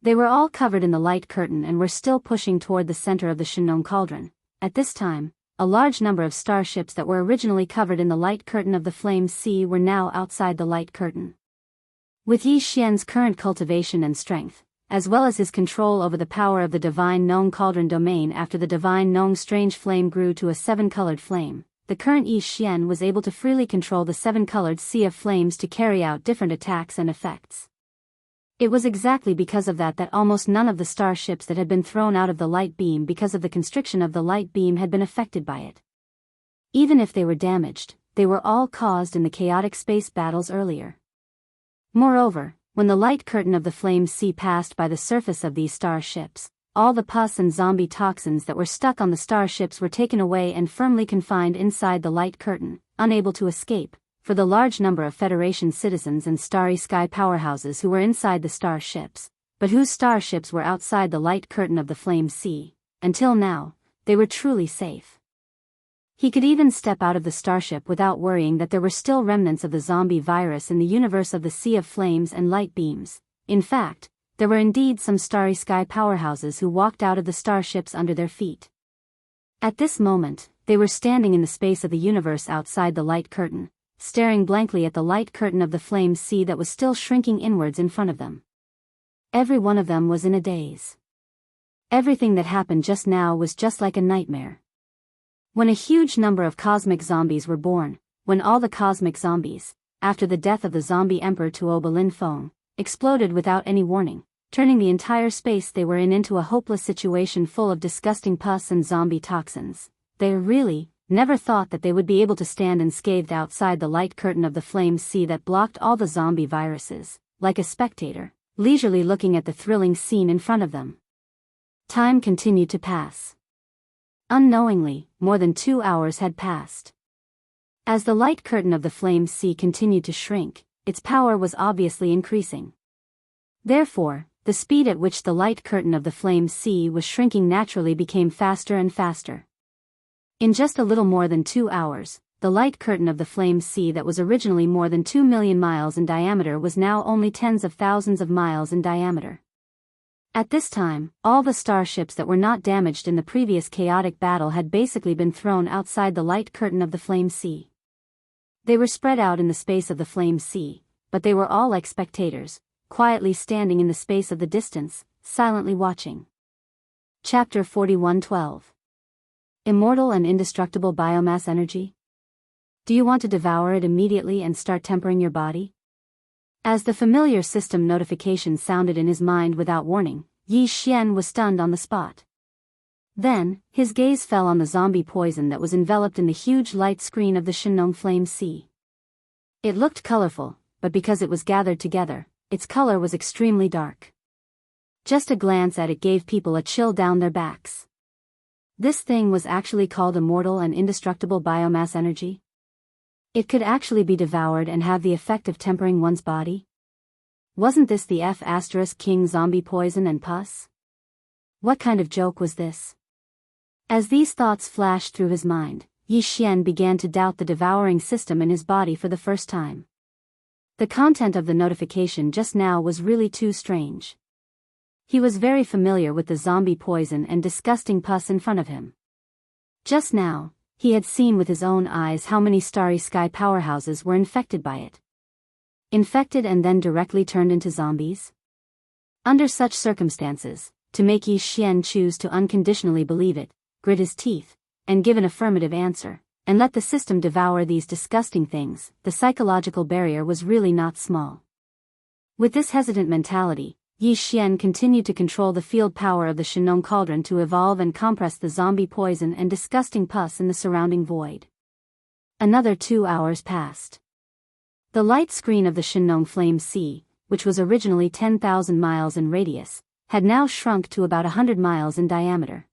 They were all covered in the light curtain and were still pushing toward the center of the Shinong cauldron. At this time, a large number of starships that were originally covered in the light curtain of the flame sea were now outside the light curtain. With Yi Xian's current cultivation and strength, as well as his control over the power of the Divine Nong Cauldron domain after the Divine Nong Strange Flame grew to a 7-colored flame, the current Yi Xian was able to freely control the 7-colored Sea of Flames to carry out different attacks and effects. It was exactly because of that almost none of the starships that had been thrown out of the light beam because of the constriction of the light beam had been affected by it. Even if they were damaged, they were all caused in the chaotic space battles earlier. Moreover, when the light curtain of the flame sea passed by the surface of these starships, all the pus and zombie toxins that were stuck on the starships were taken away and firmly confined inside the light curtain, unable to escape, for the large number of Federation citizens and Starry Sky powerhouses who were inside the starships, but whose starships were outside the light curtain of the flame sea. Until now, they were truly safe. He could even step out of the starship without worrying that there were still remnants of the zombie virus in the universe of the Sea of Flames and light beams. In fact, there were indeed some Starry Sky powerhouses who walked out of the starships under their feet. At this moment, they were standing in the space of the universe outside the light curtain, staring blankly at the light curtain of the flame sea that was still shrinking inwards in front of them. Every one of them was in a daze. Everything that happened just now was just like a nightmare. When a huge number of cosmic zombies were born, when all the cosmic zombies, after the death of the zombie emperor Tuo Balin Feng, exploded without any warning, turning the entire space they were in into a hopeless situation full of disgusting pus and zombie toxins, they really never thought that they would be able to stand unscathed outside the light curtain of the flame sea that blocked all the zombie viruses, like a spectator, leisurely looking at the thrilling scene in front of them. Time continued to pass. Unknowingly, more than 2 hours had passed. As the light curtain of the flame sea continued to shrink, its power was obviously increasing. Therefore, the speed at which the light curtain of the flame sea was shrinking naturally became faster and faster. In just a little more than 2 hours, the light curtain of the flame sea that was originally more than 2 million miles in diameter was now only tens of thousands of miles in diameter. At this time, all the starships that were not damaged in the previous chaotic battle had basically been thrown outside the light curtain of the flame sea. They were spread out in the space of the flame sea, but they were all like spectators, quietly standing in the space of the distance, silently watching. Chapter 41:12. Immortal and indestructible biomass energy? Do you want to devour it immediately and start tempering your body? As the familiar system notification sounded in his mind without warning, Yi Xian was stunned on the spot. Then, his gaze fell on the zombie poison that was enveloped in the huge light screen of the Shinong Flame Sea. It looked colorful, but because it was gathered together, its color was extremely dark. Just a glance at it gave people a chill down their backs. This thing was actually called immortal and indestructible biomass energy? It could actually be devoured and have the effect of tempering one's body? Wasn't this the F*King zombie poison and pus? What kind of joke was this? As these thoughts flashed through his mind, Yi Xian began to doubt the devouring system in his body for the first time. The content of the notification just now was really too strange. He was very familiar with the zombie poison and disgusting pus in front of him. Just now, he had seen with his own eyes how many starry sky powerhouses were infected by it. Infected and then directly turned into zombies? Under such circumstances, to make Yi Xian choose to unconditionally believe it, grit his teeth, and give an affirmative answer, and let the system devour these disgusting things, the psychological barrier was really not small. With this hesitant mentality, Yi Xian continued to control the field power of the Shenong cauldron to evolve and compress the zombie poison and disgusting pus in the surrounding void. Another 2 hours passed. The light screen of the Shenong Flame Sea, which was originally 10,000 miles in radius, had now shrunk to about 100 miles in diameter.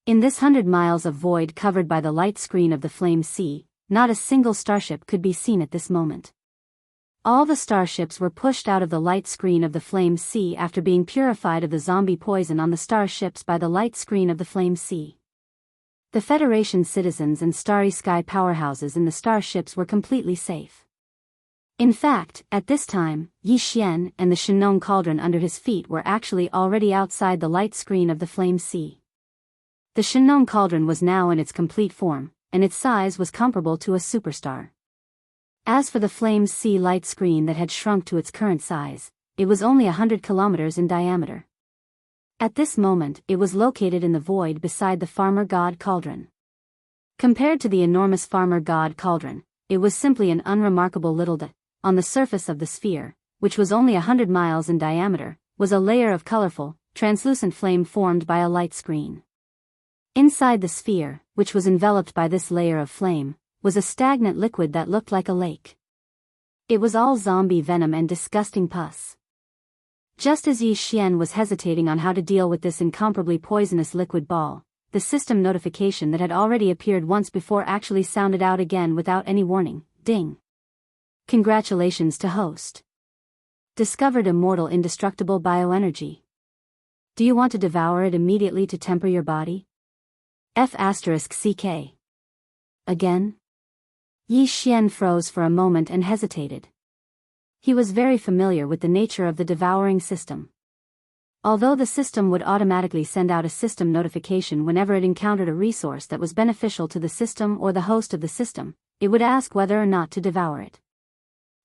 In this 100 miles of void covered by the light screen of the Flame Sea, not a single starship could be seen at this moment. All the starships were pushed out of the light screen of the Flame Sea after being purified of the zombie poison on the starships by the light screen of the Flame Sea. The Federation citizens and starry sky powerhouses in the starships were completely safe. In fact, at this time, Yi Xian and the Shenong cauldron under his feet were actually already outside the light screen of the Flame Sea. The Shenong cauldron was now in its complete form, and its size was comparable to a superstar. As for the Flame Sea light screen that had shrunk to its current size, it was only 100 kilometers in diameter. At this moment, it was located in the void beside the Farmer God Cauldron. Compared to the enormous Farmer God Cauldron, it was simply an unremarkable little dot. On the surface of the sphere, which was only 100 miles in diameter, was a layer of colorful, translucent flame formed by a light screen. Inside the sphere, which was enveloped by this layer of flame, was a stagnant liquid that looked like a lake. It was all zombie venom and disgusting pus. Just as Yi Xian was hesitating on how to deal with this incomparably poisonous liquid ball, the system notification that had already appeared once before actually sounded out again without any warning. Ding! Congratulations to host. Discovered immortal indestructible bioenergy. Do you want to devour it immediately to temper your body? F***CK. Again? Yi Xian froze for a moment and hesitated. He was very familiar with the nature of the devouring system. Although the system would automatically send out a system notification whenever it encountered a resource that was beneficial to the system or the host of the system, it would ask whether or not to devour it.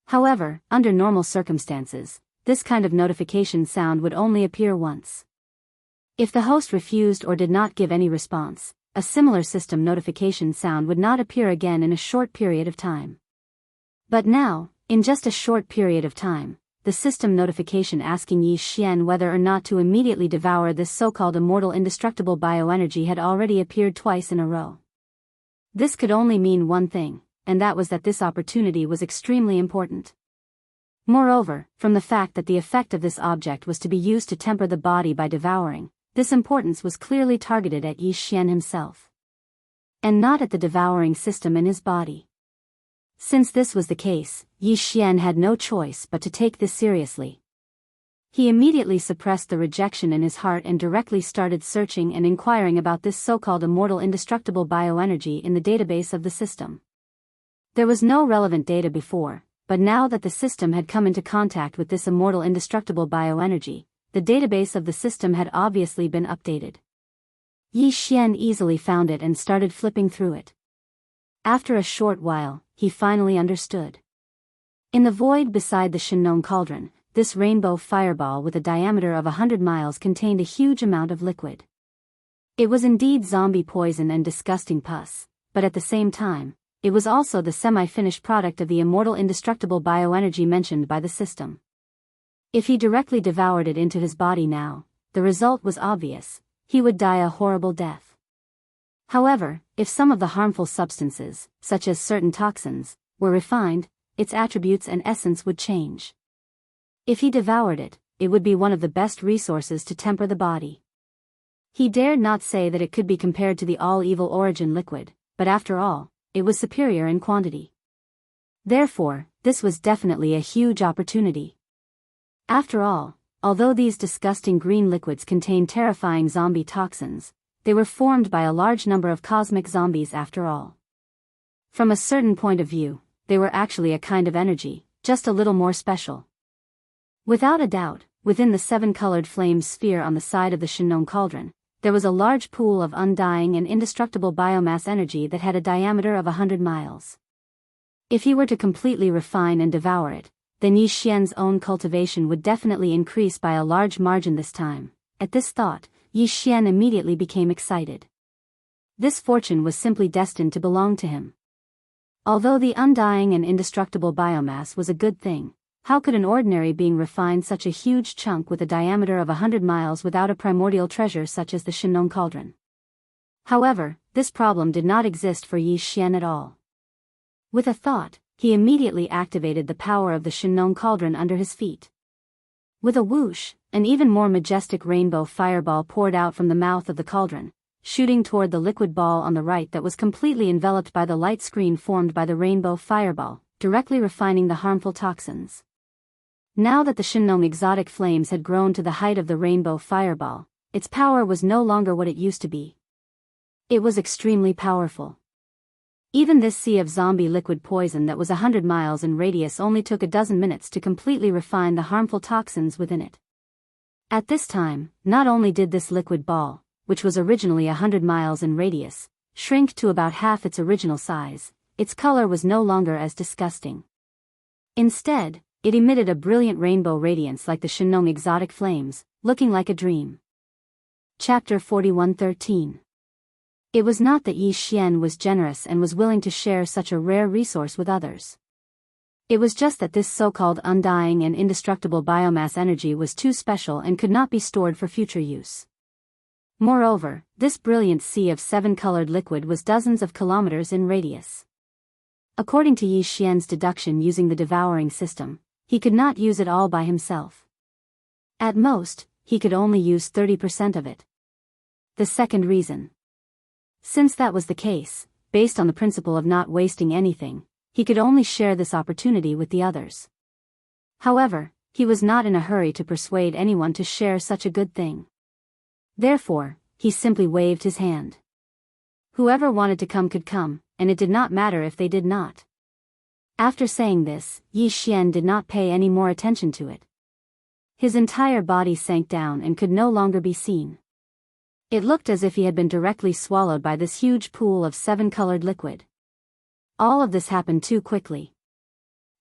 However, under normal circumstances, this kind of notification sound would only appear once. If the host refused or did not give any response, a similar system notification sound would not appear again in a short period of time. But now, in just a short period of time, the system notification asking Yi Xian whether or not to immediately devour this so-called immortal indestructible bioenergy had already appeared twice in a row. This could only mean one thing, and that was that this opportunity was extremely important. Moreover, from the fact that the effect of this object was to be used to temper the body by devouring, this importance was clearly targeted at Yi Xian himself, and not at the devouring system in his body. Since this was the case, Yi Xian had no choice but to take this seriously. He immediately suppressed the rejection in his heart and directly started searching and inquiring about this so-called immortal indestructible bioenergy in the database of the system. There was no relevant data before, but now that the system had come into contact with this immortal indestructible bioenergy, the database of the system had obviously been updated. Yi Xian easily found it and started flipping through it. After a short while, he finally understood. In the void beside the Shenong cauldron, this rainbow fireball with a diameter of 100 miles contained a huge amount of liquid. It was indeed zombie poison and disgusting pus, but at the same time, it was also the semi-finished product of the immortal indestructible bioenergy mentioned by the system. If he directly devoured it into his body now, the result was obvious: he would die a horrible death. However, if some of the harmful substances, such as certain toxins, were refined, its attributes and essence would change. If he devoured it, it would be one of the best resources to temper the body. He dared not say that it could be compared to the all-evil origin liquid, but after all, it was superior in quantity. Therefore, this was definitely a huge opportunity. After all, although these disgusting green liquids contain terrifying zombie toxins, they were formed by a large number of cosmic zombies after all. From a certain point of view, they were actually a kind of energy, just a little more special. Without a doubt, within the seven-colored flame sphere on the side of the Shinong cauldron, there was a large pool of undying and indestructible biomass energy that had a diameter of 100 miles. If he were to completely refine and devour it, then Yi Xian's own cultivation would definitely increase by a large margin this time. At this thought, Yi Xian immediately became excited. This fortune was simply destined to belong to him. Although the undying and indestructible biomass was a good thing, how could an ordinary being refine such a huge chunk with a diameter of 100 miles without a primordial treasure such as the Shinong cauldron? However, this problem did not exist for Yi Xian at all. With a thought, he immediately activated the power of the Shinong cauldron under his feet. With a whoosh, an even more majestic rainbow fireball poured out from the mouth of the cauldron, shooting toward the liquid ball on the right that was completely enveloped by the light screen formed by the rainbow fireball, directly refining the harmful toxins. Now that the Shinong exotic flames had grown to the height of the rainbow fireball, its power was no longer what it used to be. It was extremely powerful. Even this sea of zombie liquid poison that was 100 miles in radius only took a dozen minutes to completely refine the harmful toxins within it. At this time, not only did this liquid ball, which was originally 100 miles in radius, shrink to about half its original size, its color was no longer as disgusting. Instead, it emitted a brilliant rainbow radiance like the Shinong exotic flames, looking like a dream. Chapter 41:13. It was not that Yi Xian was generous and was willing to share such a rare resource with others. It was just that this so-called undying and indestructible biomass energy was too special and could not be stored for future use. Moreover, this brilliant sea of seven-colored liquid was dozens of kilometers in radius. According to Yi Xian's deduction using the devouring system, he could not use it all by himself. At most, he could only use 30% of it. The second reason. Since that was the case, based on the principle of not wasting anything, he could only share this opportunity with the others. However, he was not in a hurry to persuade anyone to share such a good thing. Therefore, he simply waved his hand. Whoever wanted to come could come, and it did not matter if they did not. After saying this, Yi Xian did not pay any more attention to it. His entire body sank down and could no longer be seen. It looked as if he had been directly swallowed by this huge pool of seven-colored liquid. All of this happened too quickly.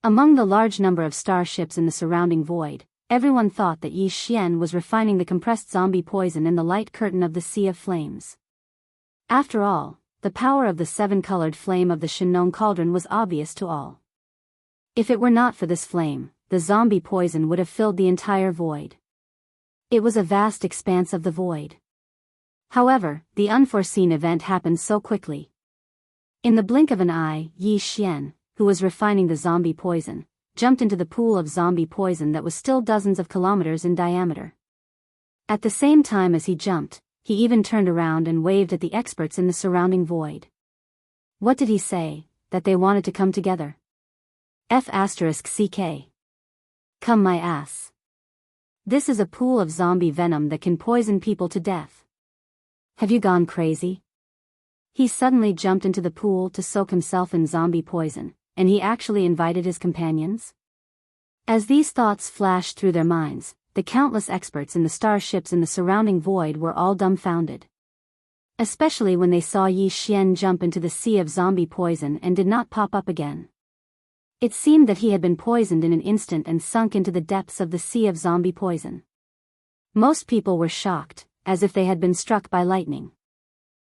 Among the large number of starships in the surrounding void, everyone thought that Yi Xian was refining the compressed zombie poison in the light curtain of the sea of flames. After all, the power of the seven-colored flame of the Shinong cauldron was obvious to all. If it were not for this flame, the zombie poison would have filled the entire void. It was a vast expanse of the void. However, the unforeseen event happened so quickly. In the blink of an eye, Yi Xian, who was refining the zombie poison, jumped into the pool of zombie poison that was still dozens of kilometers in diameter. At the same time as he jumped, he even turned around and waved at the experts in the surrounding void. What did he say? That they wanted to come together. F***CK. Come my ass. This is a pool of zombie venom that can poison people to death. Have you gone crazy? He suddenly jumped into the pool to soak himself in zombie poison, and he actually invited his companions? As these thoughts flashed through their minds, the countless experts in the starships in the surrounding void were all dumbfounded. Especially when they saw Yi Xian jump into the sea of zombie poison and did not pop up again. It seemed that he had been poisoned in an instant and sunk into the depths of the sea of zombie poison. Most people were shocked, as if they had been struck by lightning.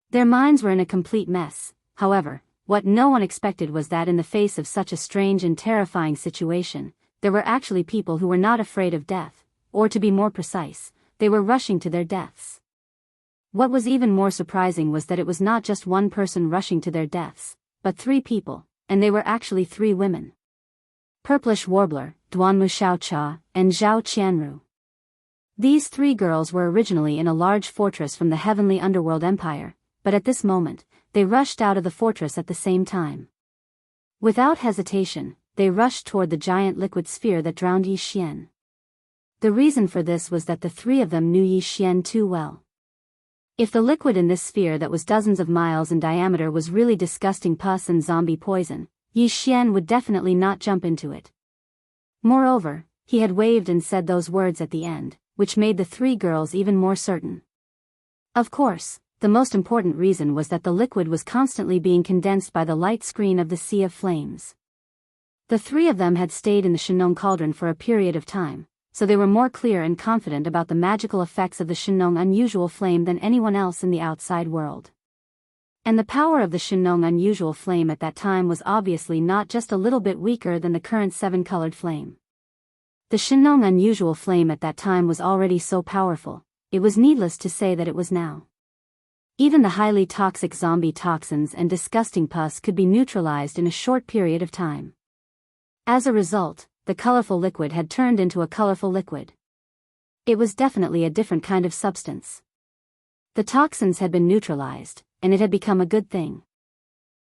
Their minds were in a complete mess. However, what no one expected was that in the face of such a strange and terrifying situation, there were actually people who were not afraid of death, or to be more precise, they were rushing to their deaths. What was even more surprising was that it was not just one person rushing to their deaths, but 3 people, and they were actually 3 women. Purplish Warbler, Duanmu Xiaocha, and Zhao Qianru. These 3 girls were originally in a large fortress from the heavenly underworld empire, but at this moment, they rushed out of the fortress at the same time. Without hesitation, they rushed toward the giant liquid sphere that drowned Yi Xian. The reason for this was that the 3 of them knew Yi Xian too well. If the liquid in this sphere that was dozens of miles in diameter was really disgusting pus and zombie poison, Yi Xian would definitely not jump into it. Moreover, he had waved and said those words at the end, which made the three girls even more certain. Of course, the most important reason was that the liquid was constantly being condensed by the light screen of the sea of flames. The three of them had stayed in the Shenong cauldron for a period of time, so they were more clear and confident about the magical effects of the Shenong unusual flame than anyone else in the outside world. And the power of the Shenong unusual flame at that time was obviously not just a little bit weaker than the current seven-colored flame. The Shenong unusual flame at that time was already so powerful, it was needless to say that it was now. Even the highly toxic zombie toxins and disgusting pus could be neutralized in a short period of time. As a result, the colorful liquid had turned into a colorful liquid. It was definitely a different kind of substance. The toxins had been neutralized, and it had become a good thing.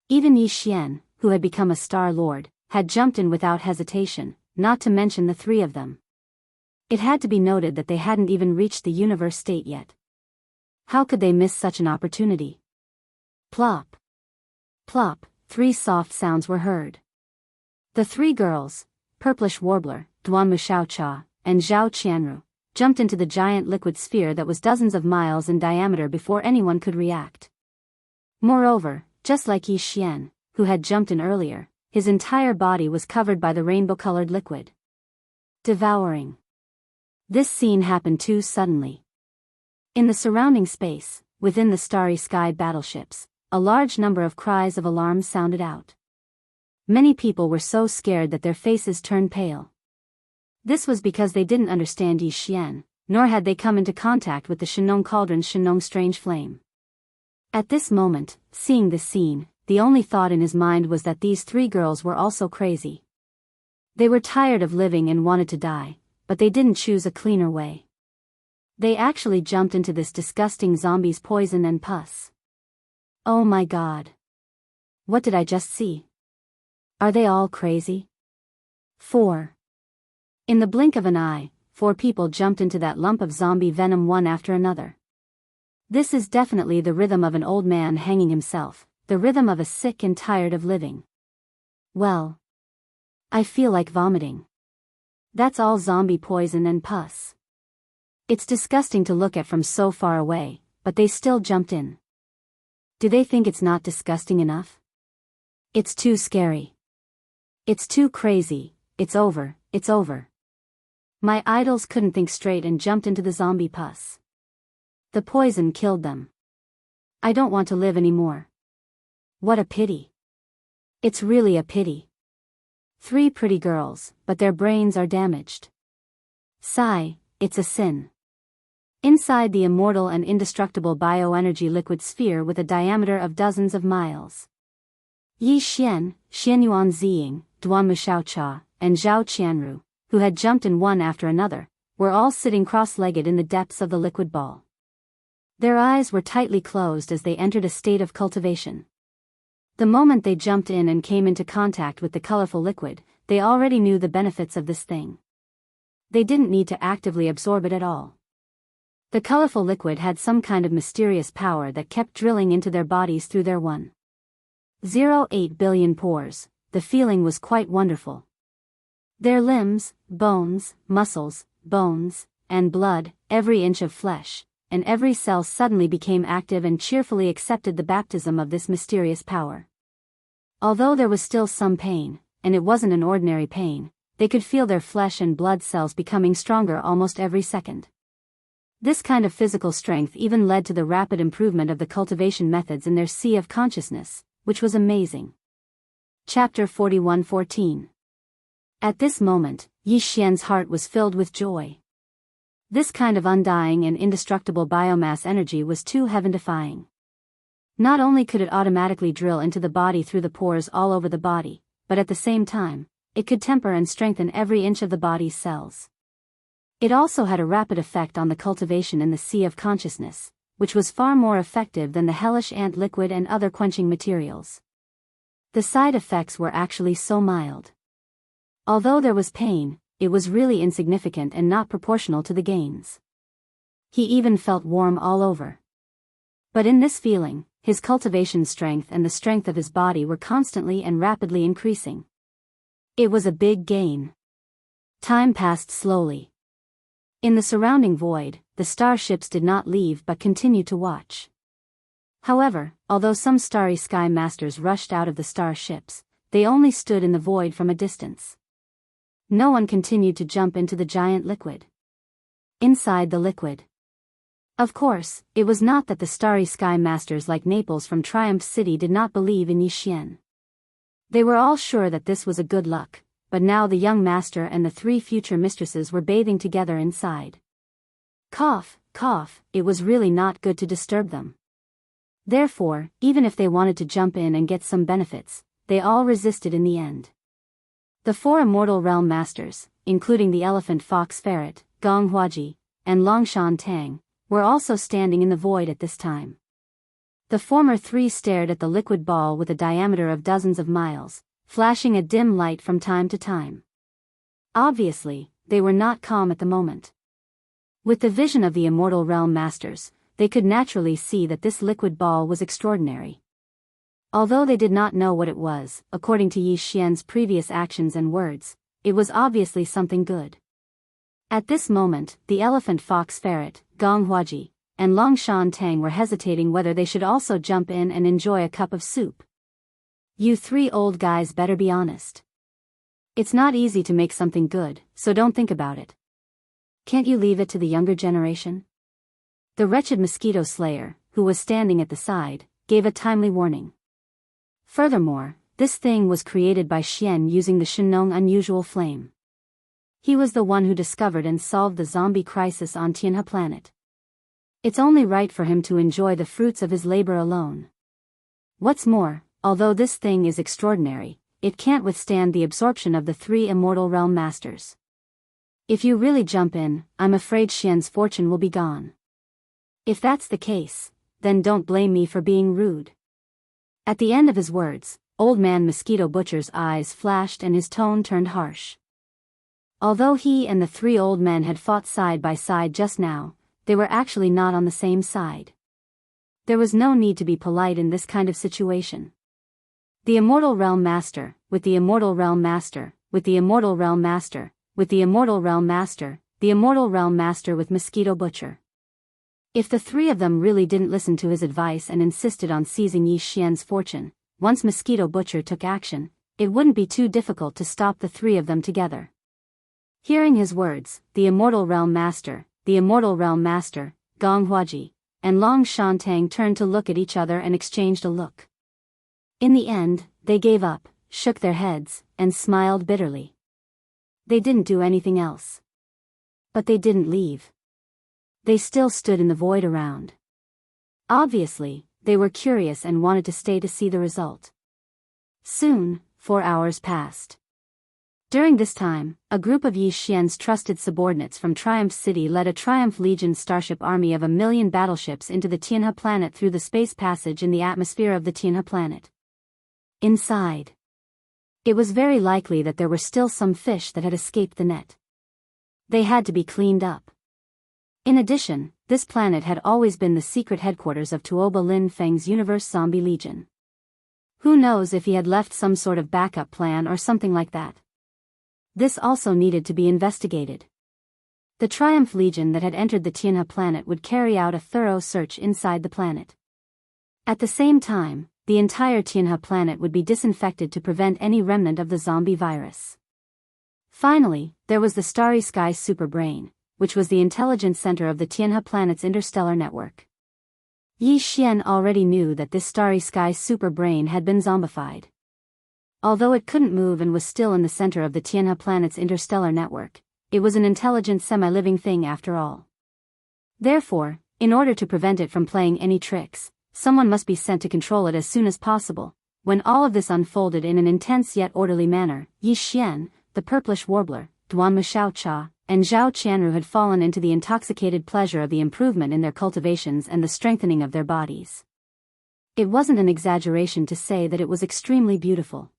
Even Yi Xian, who had become a Star Lord, had jumped in without hesitation, not to mention the three of them. It had to be noted that they hadn't even reached the universe state yet. How could they miss such an opportunity? Plop. Plop, three soft sounds were heard. The three girls, Purplish Warbler, Duan Muxiaocha, and Zhao Qianru, jumped into the giant liquid sphere that was dozens of miles in diameter before anyone could react. Moreover, just like Yi Xian, who had jumped in earlier, his entire body was covered by the rainbow-colored liquid. Devouring. This scene happened too suddenly. In the surrounding space, within the starry sky battleships, a large number of cries of alarm sounded out. Many people were so scared that their faces turned pale. This was because they didn't understand Yi Xian, nor had they come into contact with the Shenong cauldron's Shenong strange flame. At this moment, seeing this scene, the only thought in his mind was that these three girls were also crazy. They were tired of living and wanted to die, but they didn't choose a cleaner way. They actually jumped into this disgusting zombie's poison and pus. Oh my God. What did I just see? Are they all crazy? 4. In the blink of an eye, 4 people jumped into that lump of zombie venom one after another. This is definitely the rhythm of an old man hanging himself, the rhythm of a sick and tired of living. Well, I feel like vomiting. That's all zombie poison and pus. It's disgusting to look at from so far away, but they still jumped in. Do they think it's not disgusting enough? It's too scary. It's too crazy. It's over, it's over. My idols couldn't think straight and jumped into the zombie pus. The poison killed them. I don't want to live anymore. What a pity. It's really a pity. 3 pretty girls, but their brains are damaged. Sigh, it's a sin. Inside the immortal and indestructible bioenergy liquid sphere with a diameter of dozens of miles. Yi Xian, Xianyuan Ziying, Duan Muxiaocha, and Zhao Qianru, who had jumped in one after another, were all sitting cross-legged in the depths of the liquid ball. Their eyes were tightly closed as they entered a state of cultivation. The moment they jumped in and came into contact with the colorful liquid, they already knew the benefits of this thing. They didn't need to actively absorb it at all. The colorful liquid had some kind of mysterious power that kept drilling into their bodies through their 1.08 billion pores. The feeling was quite wonderful. Their limbs, bones, muscles, bones, and blood, every inch of flesh, and every cell suddenly became active and cheerfully accepted the baptism of this mysterious power. Although there was still some pain, and it wasn't an ordinary pain, they could feel their flesh and blood cells becoming stronger almost every second. This kind of physical strength even led to the rapid improvement of the cultivation methods in their sea of consciousness, which was amazing. Chapter 41:14. At this moment, Yi Xian's heart was filled with joy. This kind of undying and indestructible biomass energy was too heaven-defying. Not only could it automatically drill into the body through the pores all over the body, but at the same time, it could temper and strengthen every inch of the body's cells. It also had a rapid effect on the cultivation in the sea of consciousness, which was far more effective than the hellish ant liquid and other quenching materials. The side effects were actually so mild. Although there was pain, it was really insignificant and not proportional to the gains. He even felt warm all over. But in this feeling, his cultivation strength and the strength of his body were constantly and rapidly increasing. It was a big gain. Time passed slowly. In the surrounding void, the starships did not leave but continued to watch. However, although some starry sky masters rushed out of the starships, they only stood in the void from a distance. No one continued to jump into the giant liquid. Inside the liquid. Of course, it was not that the starry sky masters like Naples from Triumph City did not believe in Yi Xian. They were all sure that this was a good luck, but now the young master and the 3 future mistresses were bathing together inside. Cough, cough, it was really not good to disturb them. Therefore, even if they wanted to jump in and get some benefits, they all resisted in the end. The 4 immortal realm masters, including the elephant fox ferret, Gong Huaji, and Longshan Tang, were also standing in the void at this time. The former 3 stared at the liquid ball with a diameter of dozens of miles, flashing a dim light from time to time. Obviously, they were not calm at the moment. With the vision of the immortal realm masters, they could naturally see that this liquid ball was extraordinary. Although they did not know what it was, according to Yi Xian's previous actions and words, it was obviously something good. At this moment, the elephant fox ferret, Gong Huaji, and Longshan Tang were hesitating whether they should also jump in and enjoy a cup of soup. You 3 old guys better be honest. It's not easy to make something good, so don't think about it. Can't you leave it to the younger generation? The wretched mosquito slayer, who was standing at the side, gave a timely warning. Furthermore, this thing was created by Xian using the Shenong unusual flame. He was the one who discovered and solved the zombie crisis on Tianhe planet. It's only right for him to enjoy the fruits of his labor alone. What's more, although this thing is extraordinary, it can't withstand the absorption of the 3 immortal realm masters. If you really jump in, I'm afraid Xian's fortune will be gone. If that's the case, then don't blame me for being rude. At the end of his words, Old Man Mosquito Butcher's eyes flashed and his tone turned harsh. Although he and the 3 old men had fought side by side just now, they were actually not on the same side. There was no need to be polite in this kind of situation. The Immortal Realm Master, with the Immortal Realm Master, with the Immortal Realm Master, with the Immortal Realm Master, the Immortal Realm Master with Mosquito Butcher. If the 3 of them really didn't listen to his advice and insisted on seizing Yi Xian's fortune, once Mosquito Butcher took action, it wouldn't be too difficult to stop the 3 of them together. Hearing his words, the Immortal Realm Master, Gong Huaji, and Long Shantang turned to look at each other and exchanged a look. In the end, they gave up, shook their heads, and smiled bitterly. They didn't do anything else. But they didn't leave. They still stood in the void around. Obviously, they were curious and wanted to stay to see the result. Soon, 4 hours passed. During this time, a group of Yi Xian's trusted subordinates from Triumph City led a Triumph Legion starship army of 1,000,000 battleships into the Tianhe planet through the space passage in the atmosphere of the Tianhe planet. Inside, it was very likely that there were still some fish that had escaped the net. They had to be cleaned up. In addition, this planet had always been the secret headquarters of Tuoba Lin Feng's Universe Zombie Legion. Who knows if he had left some sort of backup plan or something like that. This also needed to be investigated. The Triumph Legion that had entered the Tianhe planet would carry out a thorough search inside the planet. At the same time, the entire Tianhe planet would be disinfected to prevent any remnant of the zombie virus. Finally, there was the Starry Sky Superbrain, which was the intelligence center of the Tianhe planet's interstellar network. Yi Xian already knew that this Starry Sky Superbrain had been zombified. Although it couldn't move and was still in the center of the Tianhe planet's interstellar network, it was an intelligent semi-living thing after all. Therefore, in order to prevent it from playing any tricks, someone must be sent to control it as soon as possible. When all of this unfolded in an intense yet orderly manner, Yi Xian, the purplish warbler, Duan Xiaocha, and Zhao Qianru had fallen into the intoxicated pleasure of the improvement in their cultivations and the strengthening of their bodies. It wasn't an exaggeration to say that it was extremely beautiful.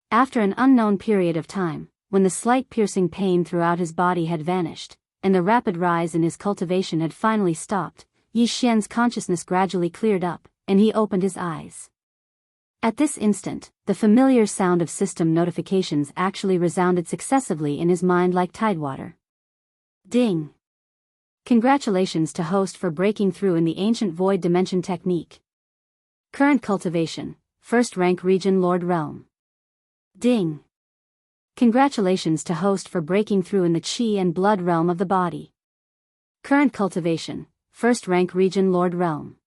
After an unknown period of time, when the slight piercing pain throughout his body had vanished, and the rapid rise in his cultivation had finally stopped, Yi Xian's consciousness gradually cleared up, and he opened his eyes. At this instant, the familiar sound of system notifications actually resounded successively in his mind like tidewater. Ding! Congratulations to host for breaking through in the ancient void dimension technique. Current cultivation, first rank region Lord Realm. Ding! Congratulations to host for breaking through in the chi and blood realm of the body. Current cultivation, first rank region Lord Realm.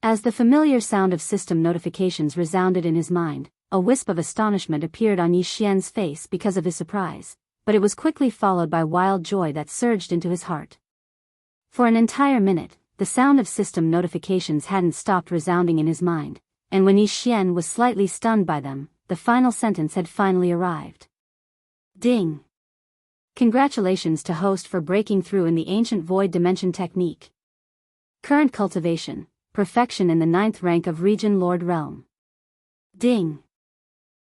As the familiar sound of system notifications resounded in his mind, a wisp of astonishment appeared on Yi Xian's face because of his surprise, but it was quickly followed by wild joy that surged into his heart. For an entire minute, the sound of system notifications hadn't stopped resounding in his mind, and when Yi Xian was slightly stunned by them, the final sentence had finally arrived. Ding! Congratulations to host for breaking through in the ancient void dimension technique. Current cultivation, perfection in the 9th rank of region Lord Realm. Ding!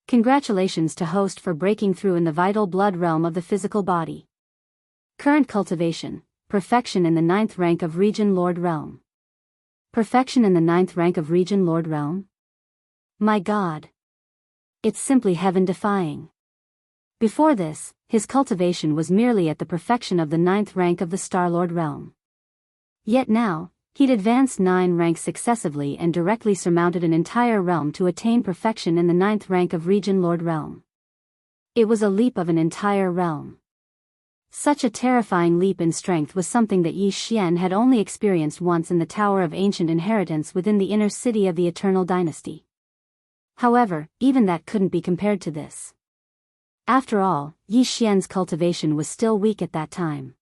Congratulations to host for breaking through in the vital blood realm of the physical body. Current cultivation, perfection in the 9th rank of region Lord Realm. Perfection in the 9th rank of region Lord Realm? My God! It's simply heaven-defying. Before this, his cultivation was merely at the perfection of the 9th rank of the Star-Lord realm. Yet now, he'd advanced 9 ranks successively and directly surmounted an entire realm to attain perfection in the 9th rank of region Lord realm. It was a leap of an entire realm. Such a terrifying leap in strength was something that Yi Xian had only experienced once in the Tower of Ancient Inheritance within the inner city of the Eternal Dynasty. However, even that couldn't be compared to this. After all, Yi Xian's cultivation was still weak at that time.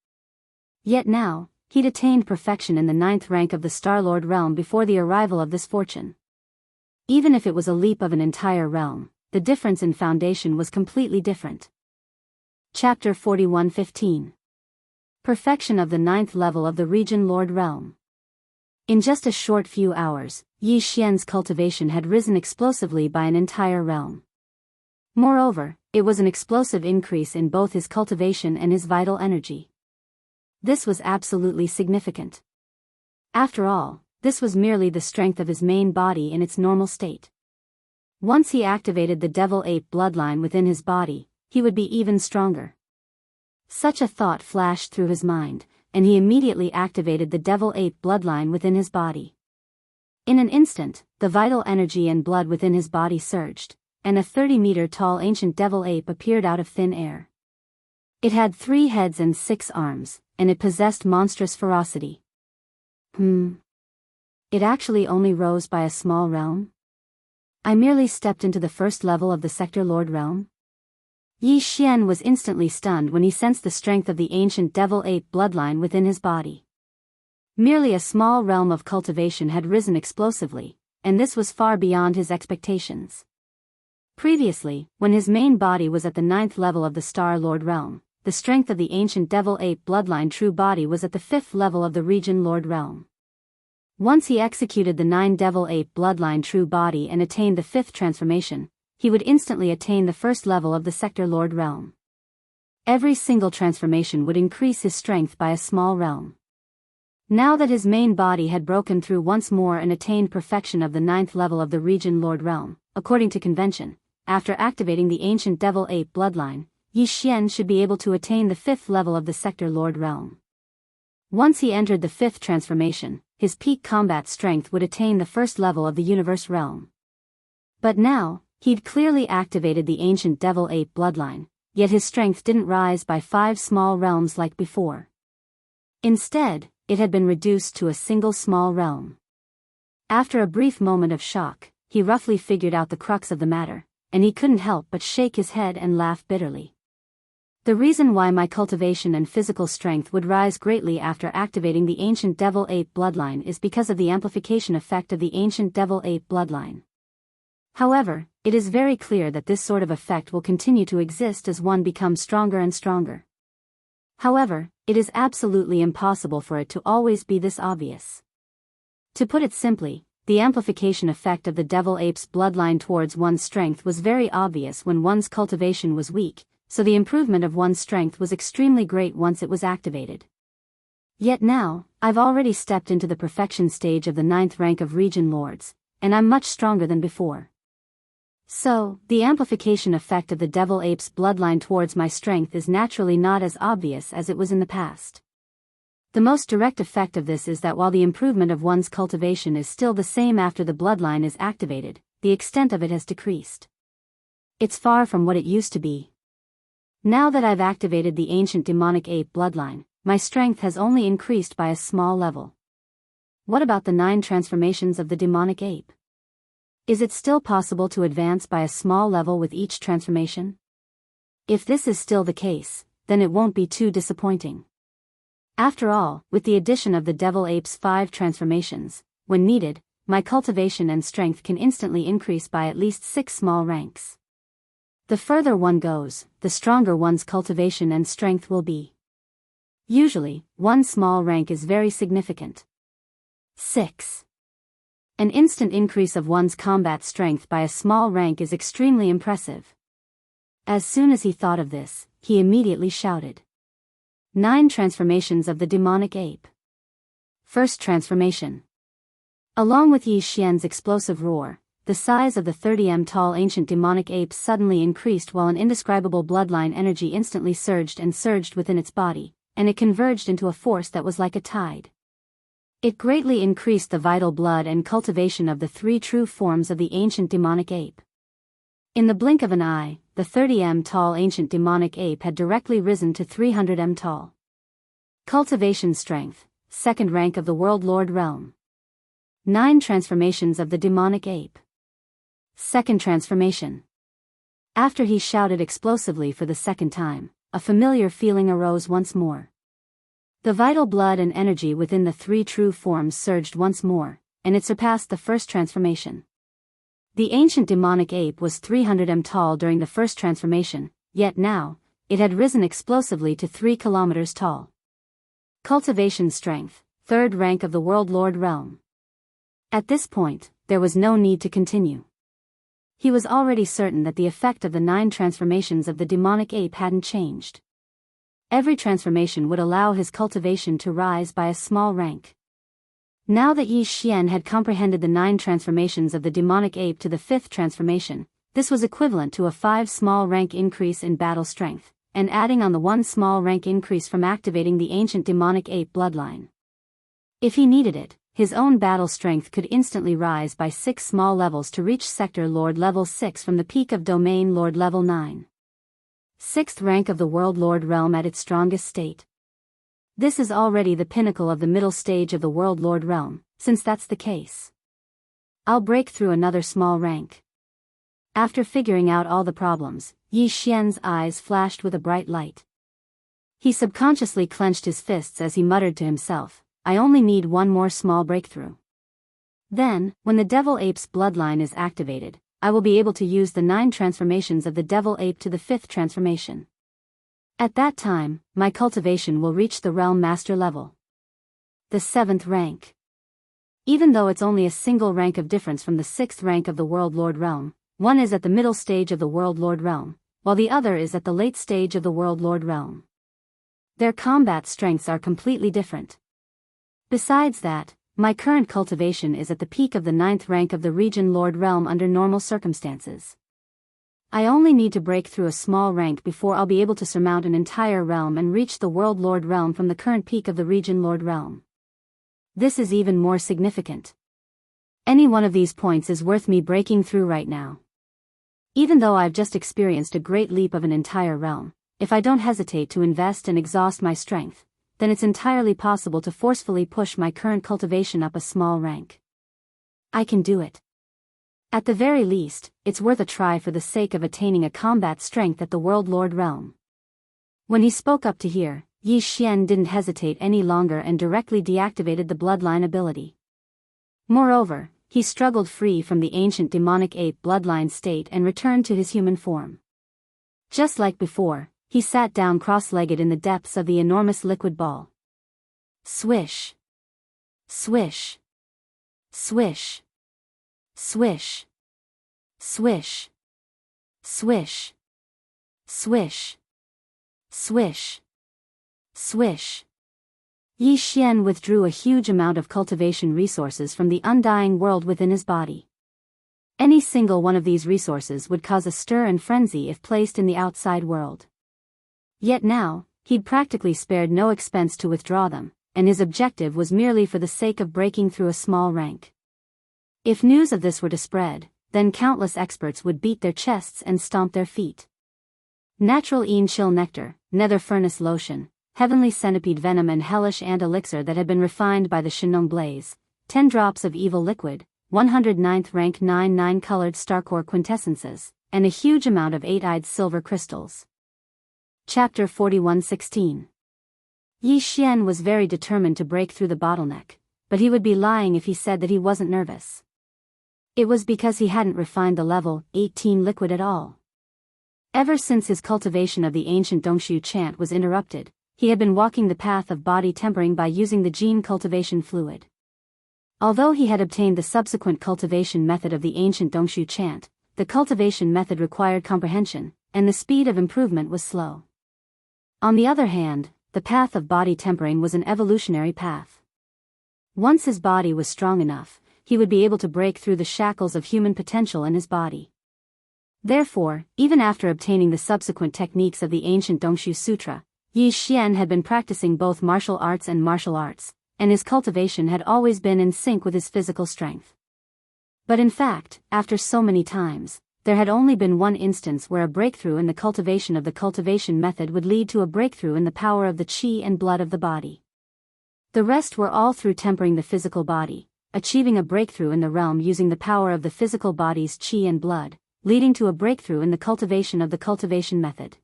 Yet now, he'd attained perfection in the 9th rank of the Star-Lord realm before the arrival of this fortune. Even if it was a leap of an entire realm, the difference in foundation was completely different. Chapter 41:15. Perfection of the 9th level of the region Lord Realm. In just a short few hours, Yi Xian's cultivation had risen explosively by an entire realm. Moreover, it was an explosive increase in both his cultivation and his vital energy. This was absolutely significant. After all, this was merely the strength of his main body in its normal state. Once he activated the devil ape bloodline within his body, he would be even stronger. Such a thought flashed through his mind, and he immediately activated the devil ape bloodline within his body. In an instant, the vital energy and blood within his body surged, and a 30-meter-tall ancient devil ape appeared out of thin air. It had 3 heads and 6 arms, and it possessed monstrous ferocity. It actually only rose by a small realm? I merely stepped into the first level of the Sector Lord realm? Yi Xian was instantly stunned when he sensed the strength of the ancient devil ape bloodline within his body. Merely a small realm of cultivation had risen explosively, and this was far beyond his expectations. Previously, when his main body was at the 9th level of the Star-Lord realm, the strength of the ancient devil ape bloodline true body was at the 5th level of the region Lord realm. Once he executed the 9 devil ape bloodline true body and attained the 5th transformation, he would instantly attain the 1st level of the Sector Lord realm. Every single transformation would increase his strength by a small realm. Now that his main body had broken through once more and attained perfection of the 9th level of the region Lord realm, according to convention, after activating the ancient devil ape bloodline, Yi Xian should be able to attain the 5th level of the Sector Lord realm. Once he entered the 5th transformation, his peak combat strength would attain the 1st level of the universe realm. But now, he'd clearly activated the ancient devil ape bloodline, yet his strength didn't rise by 5 small realms like before. Instead, it had been reduced to a single small realm. After a brief moment of shock, he roughly figured out the crux of the matter, and he couldn't help but shake his head and laugh bitterly. The reason why my cultivation and physical strength would rise greatly after activating the ancient devil ape bloodline is because of the amplification effect of the ancient devil ape bloodline. However, it is very clear that this sort of effect will continue to exist as one becomes stronger and stronger. However, it is absolutely impossible for it to always be this obvious. To put it simply, the amplification effect of the devil ape's bloodline towards one's strength was very obvious when one's cultivation was weak, so the improvement of one's strength was extremely great once it was activated. Yet now, I've already stepped into the perfection stage of the 9th rank of region lords, and I'm much stronger than before. So, the amplification effect of the devil ape's bloodline towards my strength is naturally not as obvious as it was in the past. The most direct effect of this is that while the improvement of one's cultivation is still the same after the bloodline is activated, the extent of it has decreased. It's far from what it used to be. Now that I've activated the ancient demonic ape bloodline, my strength has only increased by a small level. What about the 9 transformations of the demonic ape? Is it still possible to advance by a small level with each transformation? If this is still the case, then it won't be too disappointing. After all, with the addition of the devil ape's 5 transformations, when needed, my cultivation and strength can instantly increase by at least 6 small ranks. The further one goes, the stronger one's cultivation and strength will be. Usually, 1 small rank is very significant. 6. An instant increase of one's combat strength by a small rank is extremely impressive. As soon as he thought of this, he immediately shouted. 9 transformations of the demonic ape. First transformation. Along with Yi Xian's explosive roar, the size of the 30m tall ancient demonic ape suddenly increased while an indescribable bloodline energy instantly surged within its body, and it converged into a force that was like a tide. It greatly increased the vital blood and cultivation of the 3 true forms of the ancient demonic ape. In the blink of an eye, the 30m tall ancient demonic ape had directly risen to 300m tall. Cultivation strength, 2nd rank of the World Lord realm. 9 transformations of the demonic ape. 2nd transformation. After he shouted explosively for the 2nd time, a familiar feeling arose once more. The vital blood and energy within the 3 true forms surged once more, and it surpassed the first transformation. The ancient demonic ape was 300m tall during the first transformation, yet now, it had risen explosively to 3 kilometers tall. Cultivation strength, 3rd rank of the World Lord realm. At this point, there was no need to continue. He was already certain that the effect of the 9 transformations of the demonic ape hadn't changed. Every transformation would allow his cultivation to rise by a small rank. Now that Yi Xian had comprehended the 9 transformations of the demonic ape to the 5th transformation, this was equivalent to a 5 small rank increase in battle strength, and adding on the 1 small rank increase from activating the ancient demonic ape bloodline. If he needed it, his own battle strength could instantly rise by 6 small levels to reach Sector Lord level 6 from the peak of Domain Lord level 9. 6th rank of the World Lord realm at its strongest state. This is already the pinnacle of the middle stage of the World Lord realm, since that's the case. I'll break through another small rank. After figuring out all the problems, Yi Xian's eyes flashed with a bright light. He subconsciously clenched his fists as he muttered to himself, I only need 1 more small breakthrough. Then, when the devil ape's bloodline is activated, I will be able to use the 9 transformations of the devil ape to the 5th transformation. At that time, my cultivation will reach the realm master level. The 7th rank. Even though it's only a single rank of difference from the 6th rank of the World Lord realm, one is at the middle stage of the World Lord realm, while the other is at the late stage of the World Lord realm. Their combat strengths are completely different. Besides that, my current cultivation is at the peak of the 9th rank of the Region Lord realm under normal circumstances. I only need to break through a small rank before I'll be able to surmount an entire realm and reach the World Lord realm from the current peak of the Region Lord realm. This is even more significant. Any one of these points is worth me breaking through right now. Even though I've just experienced a great leap of an entire realm, if I don't hesitate to invest and exhaust my strength, then it's entirely possible to forcefully push my current cultivation up a small rank. I can do it. At the very least, it's worth a try for the sake of attaining a combat strength at the World Lord realm. When he spoke up to here, Yi Xian didn't hesitate any longer and directly deactivated the bloodline ability. Moreover, he struggled free from the ancient demonic ape bloodline state and returned to his human form. Just like before, he sat down cross-legged in the depths of the enormous liquid ball. Swish. Swish. Swish. Swish. Swish. Swish. Swish. Swish. Swish. Yi Xian withdrew a huge amount of cultivation resources from the undying world within his body. Any single one of these resources would cause a stir and frenzy if placed in the outside world. Yet now, he'd practically spared no expense to withdraw them, and his objective was merely for the sake of breaking through a small rank. If news of this were to spread, then countless experts would beat their chests and stomp their feet. Natural chill nectar, nether furnace lotion, heavenly centipede venom and hellish ant elixir that had been refined by the Shinong blaze, 10 drops of evil liquid, 109th rank 9 colored starcore quintessences, and a huge amount of 8-eyed silver crystals. Chapter 41:16. Yi Xian was very determined to break through the bottleneck, but he would be lying if he said that he wasn't nervous. It was because he hadn't refined the level 18 liquid at all. Ever since his cultivation of the ancient Dongshu chant was interrupted, he had been walking the path of body tempering by using the gene cultivation fluid. Although he had obtained the subsequent cultivation method of the ancient Dongshu chant, the cultivation method required comprehension, and the speed of improvement was slow. On the other hand, the path of body tempering was an evolutionary path. Once his body was strong enough, he would be able to break through the shackles of human potential in his body. Therefore, even after obtaining the subsequent techniques of the ancient Dongshu Sutra, Yi Xian had been practicing both martial arts, and his cultivation had always been in sync with his physical strength. But in fact, after so many times, there had only been one instance where a breakthrough in the cultivation of the cultivation method would lead to a breakthrough in the power of the qi and blood of the body. The rest were all through tempering the physical body, achieving a breakthrough in the realm using the power of the physical body's qi and blood, leading to a breakthrough in the cultivation of the cultivation method.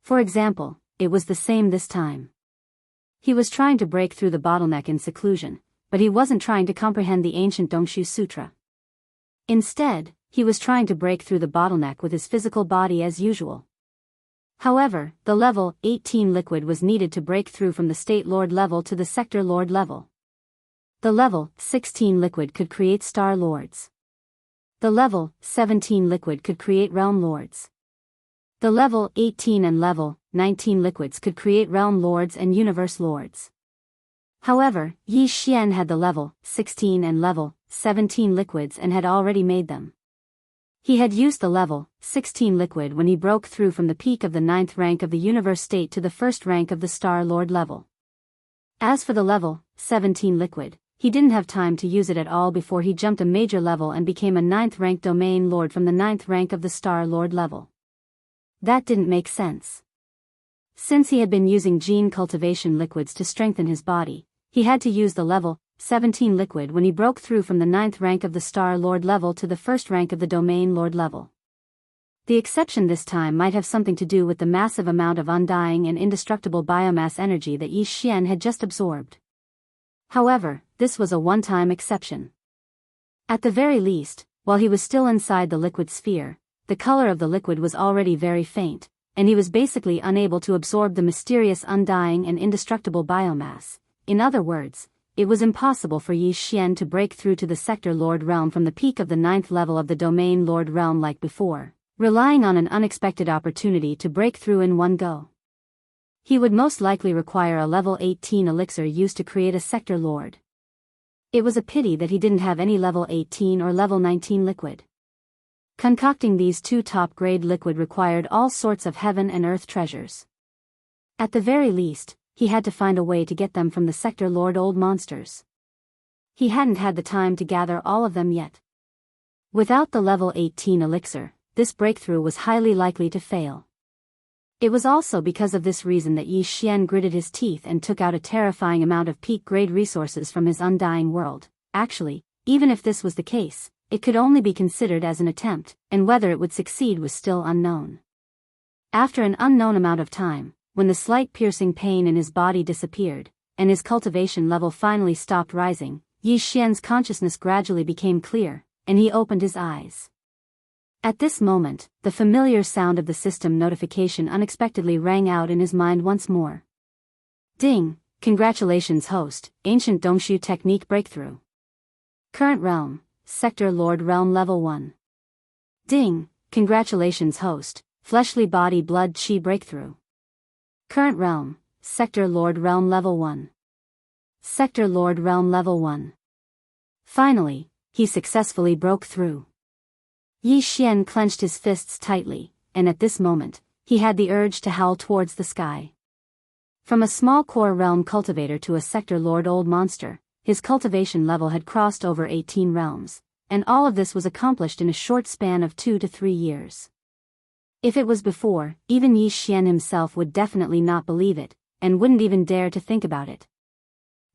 For example, it was the same this time. He was trying to break through the bottleneck in seclusion, but he wasn't trying to comprehend the ancient Dongshu Sutra. Instead, he was trying to break through the bottleneck with his physical body as usual. However, the level 18 liquid was needed to break through from the State Lord level to the Sector Lord level. The level 16 liquid could create Star Lords. The level 17 liquid could create Realm Lords. The level 18 and level 19 liquids could create Realm Lords and Universe Lords. However, Yi Xian had the level 16 and level 17 liquids and had already made them. He had used the level 16 liquid when he broke through from the peak of the 9th rank of the Universe State to the 1st rank of the Star Lord level. As for the level 17 liquid, he didn't have time to use it at all before he jumped a major level and became a 9th rank Domain Lord from the 9th rank of the Star Lord level. That didn't make sense. Since he had been using gene cultivation liquids to strengthen his body, he had to use the level 17 liquid when he broke through from the 9th rank of the Star Lord level to the 1st rank of the Domain Lord level. The exception this time might have something to do with the massive amount of undying and indestructible biomass energy that Yi Xian had just absorbed. However, this was a one-time exception. At the very least, while he was still inside the liquid sphere, the color of the liquid was already very faint, and he was basically unable to absorb the mysterious undying and indestructible biomass. In other words, it was impossible for Yi Xian to break through to the Sector Lord realm from the peak of the 9th level of the Domain Lord realm like before, relying on an unexpected opportunity to break through in one go. He would most likely require a level 18 elixir used to create a Sector Lord. It was a pity that he didn't have any level 18 or level 19 liquid. Concocting these two top-grade liquid required all sorts of heaven and earth treasures. At the very least, he had to find a way to get them from the Sector Lord old monsters. He hadn't had the time to gather all of them yet. Without the level 18 elixir, this breakthrough was highly likely to fail. It was also because of this reason that Yi Xian gritted his teeth and took out a terrifying amount of peak-grade resources from his undying world. Actually, even if this was the case, it could only be considered as an attempt, and whether it would succeed was still unknown. After an unknown amount of time, when the slight piercing pain in his body disappeared, and his cultivation level finally stopped rising, Yi Xian's consciousness gradually became clear, and he opened his eyes. At this moment, the familiar sound of the system notification unexpectedly rang out in his mind once more. Ding! Congratulations host, Ancient Dongshu Technique Breakthrough. Current Realm, Sector Lord Realm Level 1. Ding! Congratulations host, Fleshly Body Blood Chi Breakthrough. Current Realm, Sector Lord Realm Level 1. Sector Lord Realm Level 1. Finally, he successfully broke through. Yi Xian clenched his fists tightly, and at this moment, he had the urge to howl towards the sky. From a small core realm cultivator to a sector lord old monster, his cultivation level had crossed over 18 realms, and all of this was accomplished in a short span of 2 to 3 years. If it was before, even Yi Xian himself would definitely not believe it, and wouldn't even dare to think about it.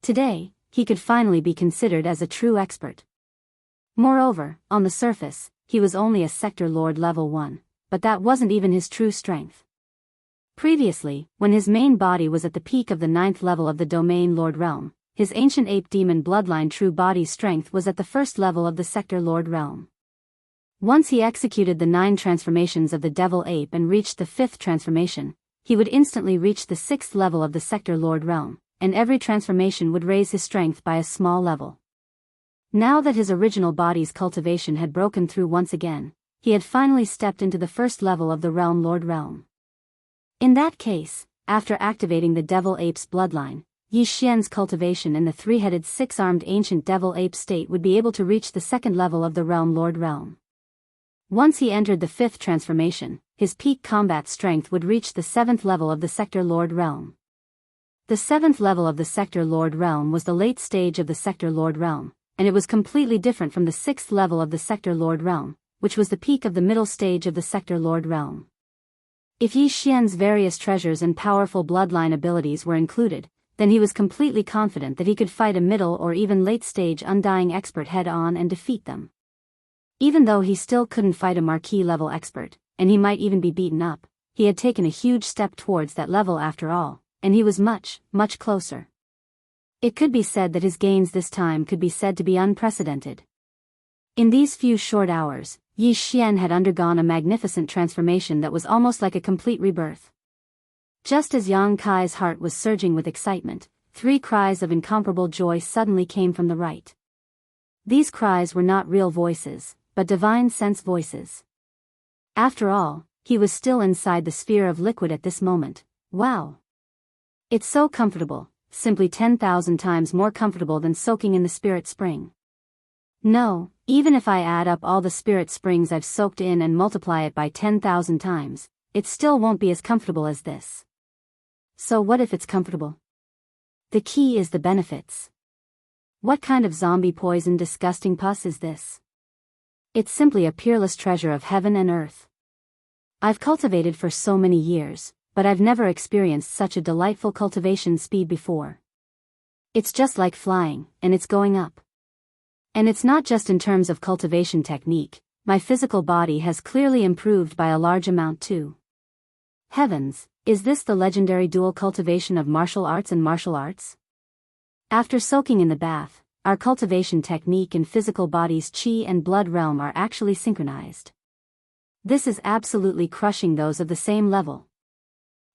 Today, he could finally be considered as a true expert. Moreover, on the surface, he was only a sector lord level 1, but that wasn't even his true strength. Previously, when his main body was at the peak of the 9th level of the domain lord realm, his ancient ape demon bloodline true body strength was at the 1st level of the sector lord realm. Once he executed the 9 transformations of the devil ape and reached the 5th transformation, he would instantly reach the 6th level of the sector lord realm, and every transformation would raise his strength by a small level. Now that his original body's cultivation had broken through once again, he had finally stepped into the 1st level of the realm lord realm. In that case, after activating the devil ape's bloodline, Yi Xian's cultivation in the 3-headed 6-armed ancient devil ape state would be able to reach the 2nd level of the realm lord realm. Once he entered the 5th transformation, his peak combat strength would reach the 7th level of the sector lord realm. The 7th level of the sector lord realm was the late stage of the sector lord realm, and it was completely different from the 6th level of the sector lord realm, which was the peak of the middle stage of the sector lord realm. If Yi Xian's various treasures and powerful bloodline abilities were included, then he was completely confident that he could fight a middle or even late-stage undying expert head-on and defeat them. Even though he still couldn't fight a marquee-level expert, and he might even be beaten up, he had taken a huge step towards that level after all, and he was much, much closer. It could be said that his gains this time could be said to be unprecedented. In these few short hours, Yi Xian had undergone a magnificent transformation that was almost like a complete rebirth. Just as Yang Kai's heart was surging with excitement, 3 cries of incomparable joy suddenly came from the right. These cries were not real voices, but divine sense voices. After all, he was still inside the sphere of liquid at this moment. Wow! It's so comfortable, simply 10,000 times more comfortable than soaking in the spirit spring. No, even if I add up all the spirit springs I've soaked in and multiply it by 10,000 times, it still won't be as comfortable as this. So what if it's comfortable? The key is the benefits. What kind of zombie poison disgusting pus is this? It's simply a peerless treasure of heaven and earth. I've cultivated for so many years, but I've never experienced such a delightful cultivation speed before. It's just like flying, and it's going up. And it's not just in terms of cultivation technique, my physical body has clearly improved by a large amount too. Heavens, is this the legendary dual cultivation of martial arts and martial arts? After soaking in the bath, our cultivation technique and physical body's chi and blood realm are actually synchronized. This is absolutely crushing those of the same level.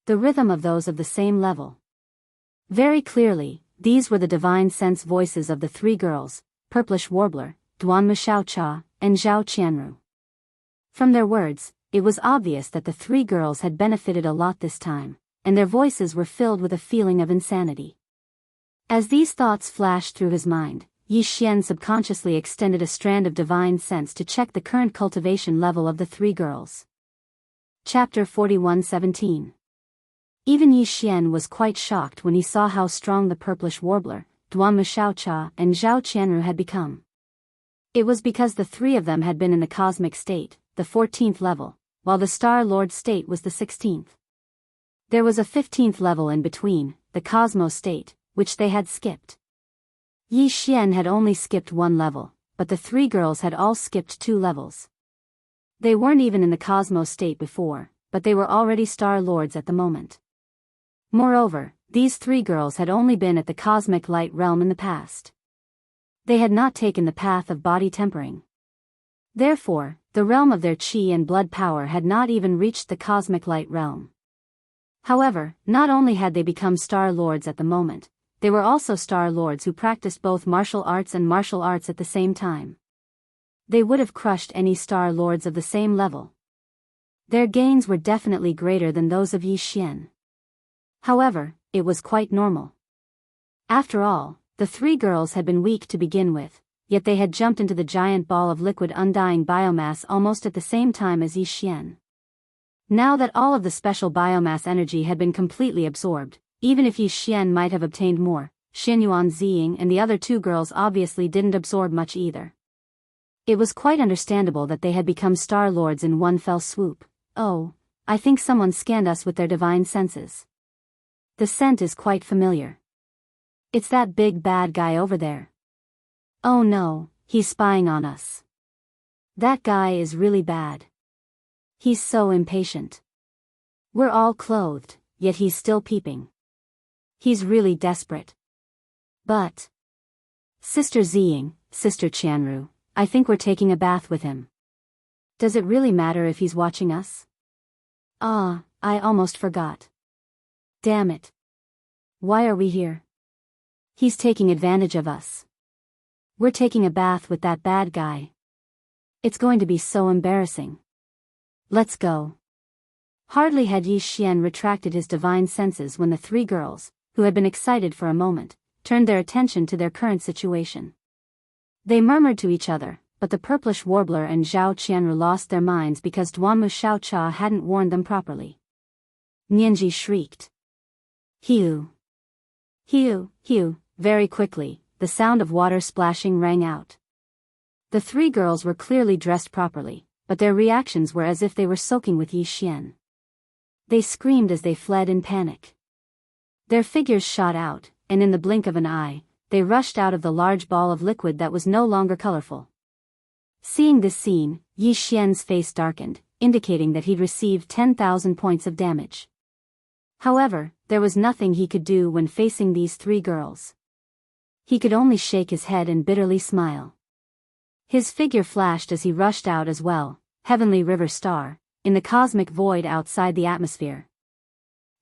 The rhythm of those of the same level. Very clearly, these were the divine sense voices of the 3 girls, Purplish Warbler, Duan Xiaocha, and Zhao Qianru. From their words, it was obvious that the 3 girls had benefited a lot this time, and their voices were filled with a feeling of insanity. As these thoughts flashed through his mind, Yi Xian subconsciously extended a strand of divine sense to check the current cultivation level of the 3 girls. Chapter 41:17. Even Yi Xian was quite shocked when he saw how strong the Purplish Warbler, Duan Xiaocha, and Zhao Qianru had become. It was because the 3 of them had been in the cosmic state, the 14th level, while the Star Lord state was the 16th. There was a 15th level in between, the Cosmos state, which they had skipped. Yi Xian had only skipped 1 level, but the 3 girls had all skipped 2 levels. They weren't even in the Cosmos state before, but they were already Star Lords at the moment. Moreover, these 3 girls had only been at the cosmic light realm in the past. They had not taken the path of body tempering. Therefore, the realm of their chi and blood power had not even reached the cosmic light realm. However, not only had they become Star Lords at the moment, they were also Star Lords who practiced both martial arts and martial arts at the same time. They would have crushed any Star Lords of the same level. Their gains were definitely greater than those of Yi Xian. However, it was quite normal. After all, the 3 girls had been weak to begin with, yet they had jumped into the giant ball of liquid undying biomass almost at the same time as Yi Xian. Now that all of the special biomass energy had been completely absorbed, even if Yi Xian might have obtained more, Xianyuan Ziying and the other two girls obviously didn't absorb much either. It was quite understandable that they had become Star Lords in one fell swoop. Oh, I think someone scanned us with their divine senses. The scent is quite familiar. It's that big bad guy over there. Oh no, he's spying on us. That guy is really bad. He's so impatient. We're all clothed, yet he's still peeping. He's really desperate. But... Sister Ziying, Sister Qianru, I think we're taking a bath with him. Does it really matter if he's watching us? Ah, I almost forgot. Damn it. Why are we here? He's taking advantage of us. We're taking a bath with that bad guy. It's going to be so embarrassing. Let's go. Hardly had Yi Xian retracted his divine senses when the three girls, who had been excited for a moment, turned their attention to their current situation. They murmured to each other, but the purplish warbler and Zhao Qianru lost their minds because Duanmu Xiaocha hadn't warned them properly. Nianji shrieked. Hiu! Hiu, hiu! Very quickly, the sound of water splashing rang out. The three girls were clearly dressed properly, but their reactions were as if they were soaking with Yi Xian. They screamed as they fled in panic. Their figures shot out, and in the blink of an eye, they rushed out of the large ball of liquid that was no longer colorful. Seeing this scene, Yi Xian's face darkened, indicating that he'd received 10,000 points of damage. However, there was nothing he could do when facing these three girls. He could only shake his head and bitterly smile. His figure flashed as he rushed out as well, Heavenly River Star, in the cosmic void outside the atmosphere.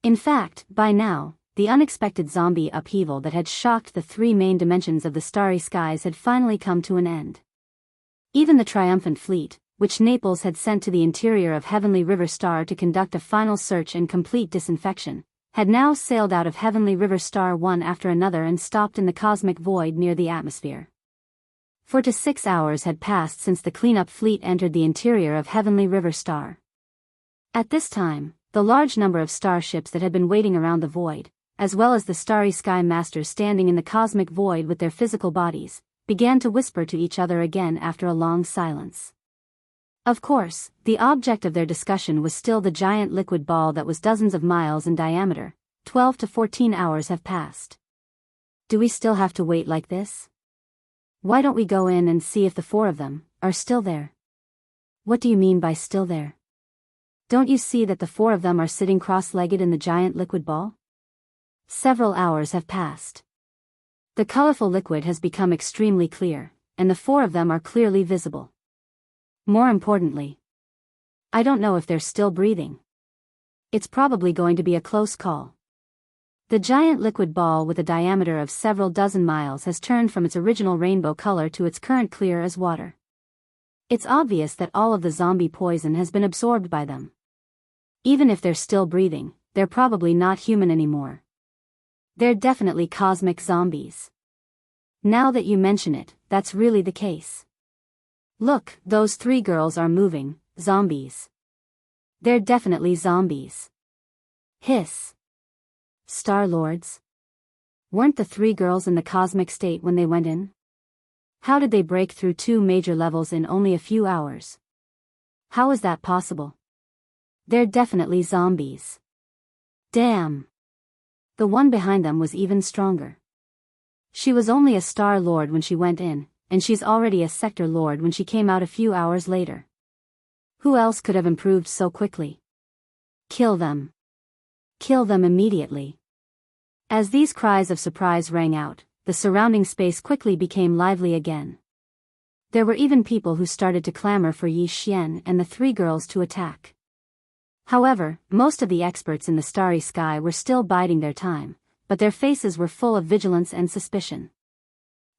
In fact, by now, the unexpected zombie upheaval that had shocked the three main dimensions of the starry skies had finally come to an end. Even the triumphant fleet, which Naples had sent to the interior of Heavenly River Star to conduct a final search and complete disinfection, had now sailed out of Heavenly River Star one after another and stopped in the cosmic void near the atmosphere. 4 to 6 hours had passed since the cleanup fleet entered the interior of Heavenly River Star. At this time, the large number of starships that had been waiting around the void, as well as the starry sky masters standing in the cosmic void with their physical bodies, began to whisper to each other again after a long silence. Of course, the object of their discussion was still the giant liquid ball that was dozens of miles in diameter. 12 to 14 hours have passed. Do we still have to wait like this? Why don't we go in and see if the four of them are still there? What do you mean by still there? Don't you see that the four of them are sitting cross-legged in the giant liquid ball? Several hours have passed. The colorful liquid has become extremely clear, and the four of them are clearly visible. More importantly, I don't know if they're still breathing. It's probably going to be a close call. The giant liquid ball with a diameter of several dozen miles has turned from its original rainbow color to its current clear as water. It's obvious that all of the zombie poison has been absorbed by them. Even if they're still breathing, they're probably not human anymore. They're definitely cosmic zombies. Now that you mention it, that's really the case. Look, those three girls are moving, zombies. They're definitely zombies. Hiss. Star-Lords? Weren't the three girls in the cosmic state when they went in? How did they break through 2 major levels in only a few hours? How is that possible? They're definitely zombies. Damn. The one behind them was even stronger. She was only a Star Lord when she went in, and she's already a Sector Lord when she came out a few hours later. Who else could have improved so quickly? Kill them. Kill them immediately. As these cries of surprise rang out, the surrounding space quickly became lively again. There were even people who started to clamor for Yi Xian and the three girls to attack. However, most of the experts in the starry sky were still biding their time, but their faces were full of vigilance and suspicion.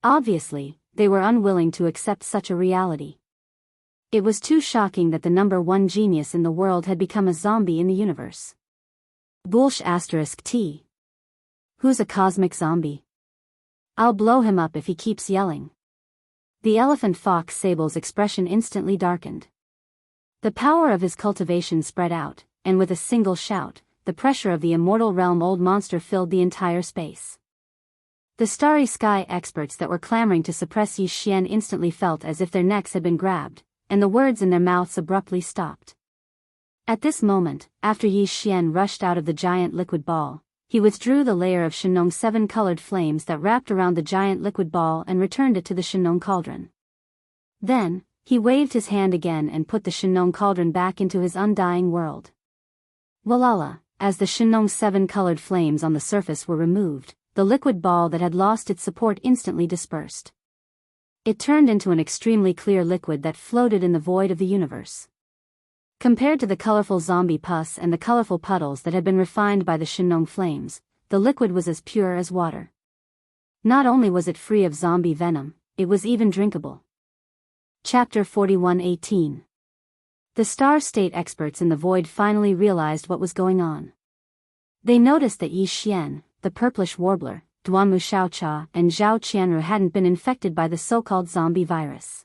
Obviously, they were unwilling to accept such a reality. It was too shocking that the number one genius in the world had become a zombie in the universe. Bullsh *T. Who's a cosmic zombie? I'll blow him up if he keeps yelling. The elephant fox Sable's expression instantly darkened. The power of his cultivation spread out, and with a single shout, the pressure of the immortal realm old monster filled the entire space. The starry sky experts that were clamoring to suppress Yi Xian instantly felt as if their necks had been grabbed, and the words in their mouths abruptly stopped. At this moment, after Yi Xian rushed out of the giant liquid ball, he withdrew the layer of Shenong 7-colored flames that wrapped around the giant liquid ball and returned it to the Shenong cauldron. Then, he waved his hand again and put the Shenong cauldron back into his undying world. Walala, as the Shenong 7-colored flames on the surface were removed, the liquid ball that had lost its support instantly dispersed. It turned into an extremely clear liquid that floated in the void of the universe. Compared to the colorful zombie pus and the colorful puddles that had been refined by the Shenong flames, the liquid was as pure as water. Not only was it free of zombie venom, it was even drinkable. Chapter 41:18. The Star State experts in the void finally realized what was going on. They noticed that Yi Xian, the purplish warbler, Duanmu Xiaocha, and Zhao Qianru hadn't been infected by the so-called zombie virus.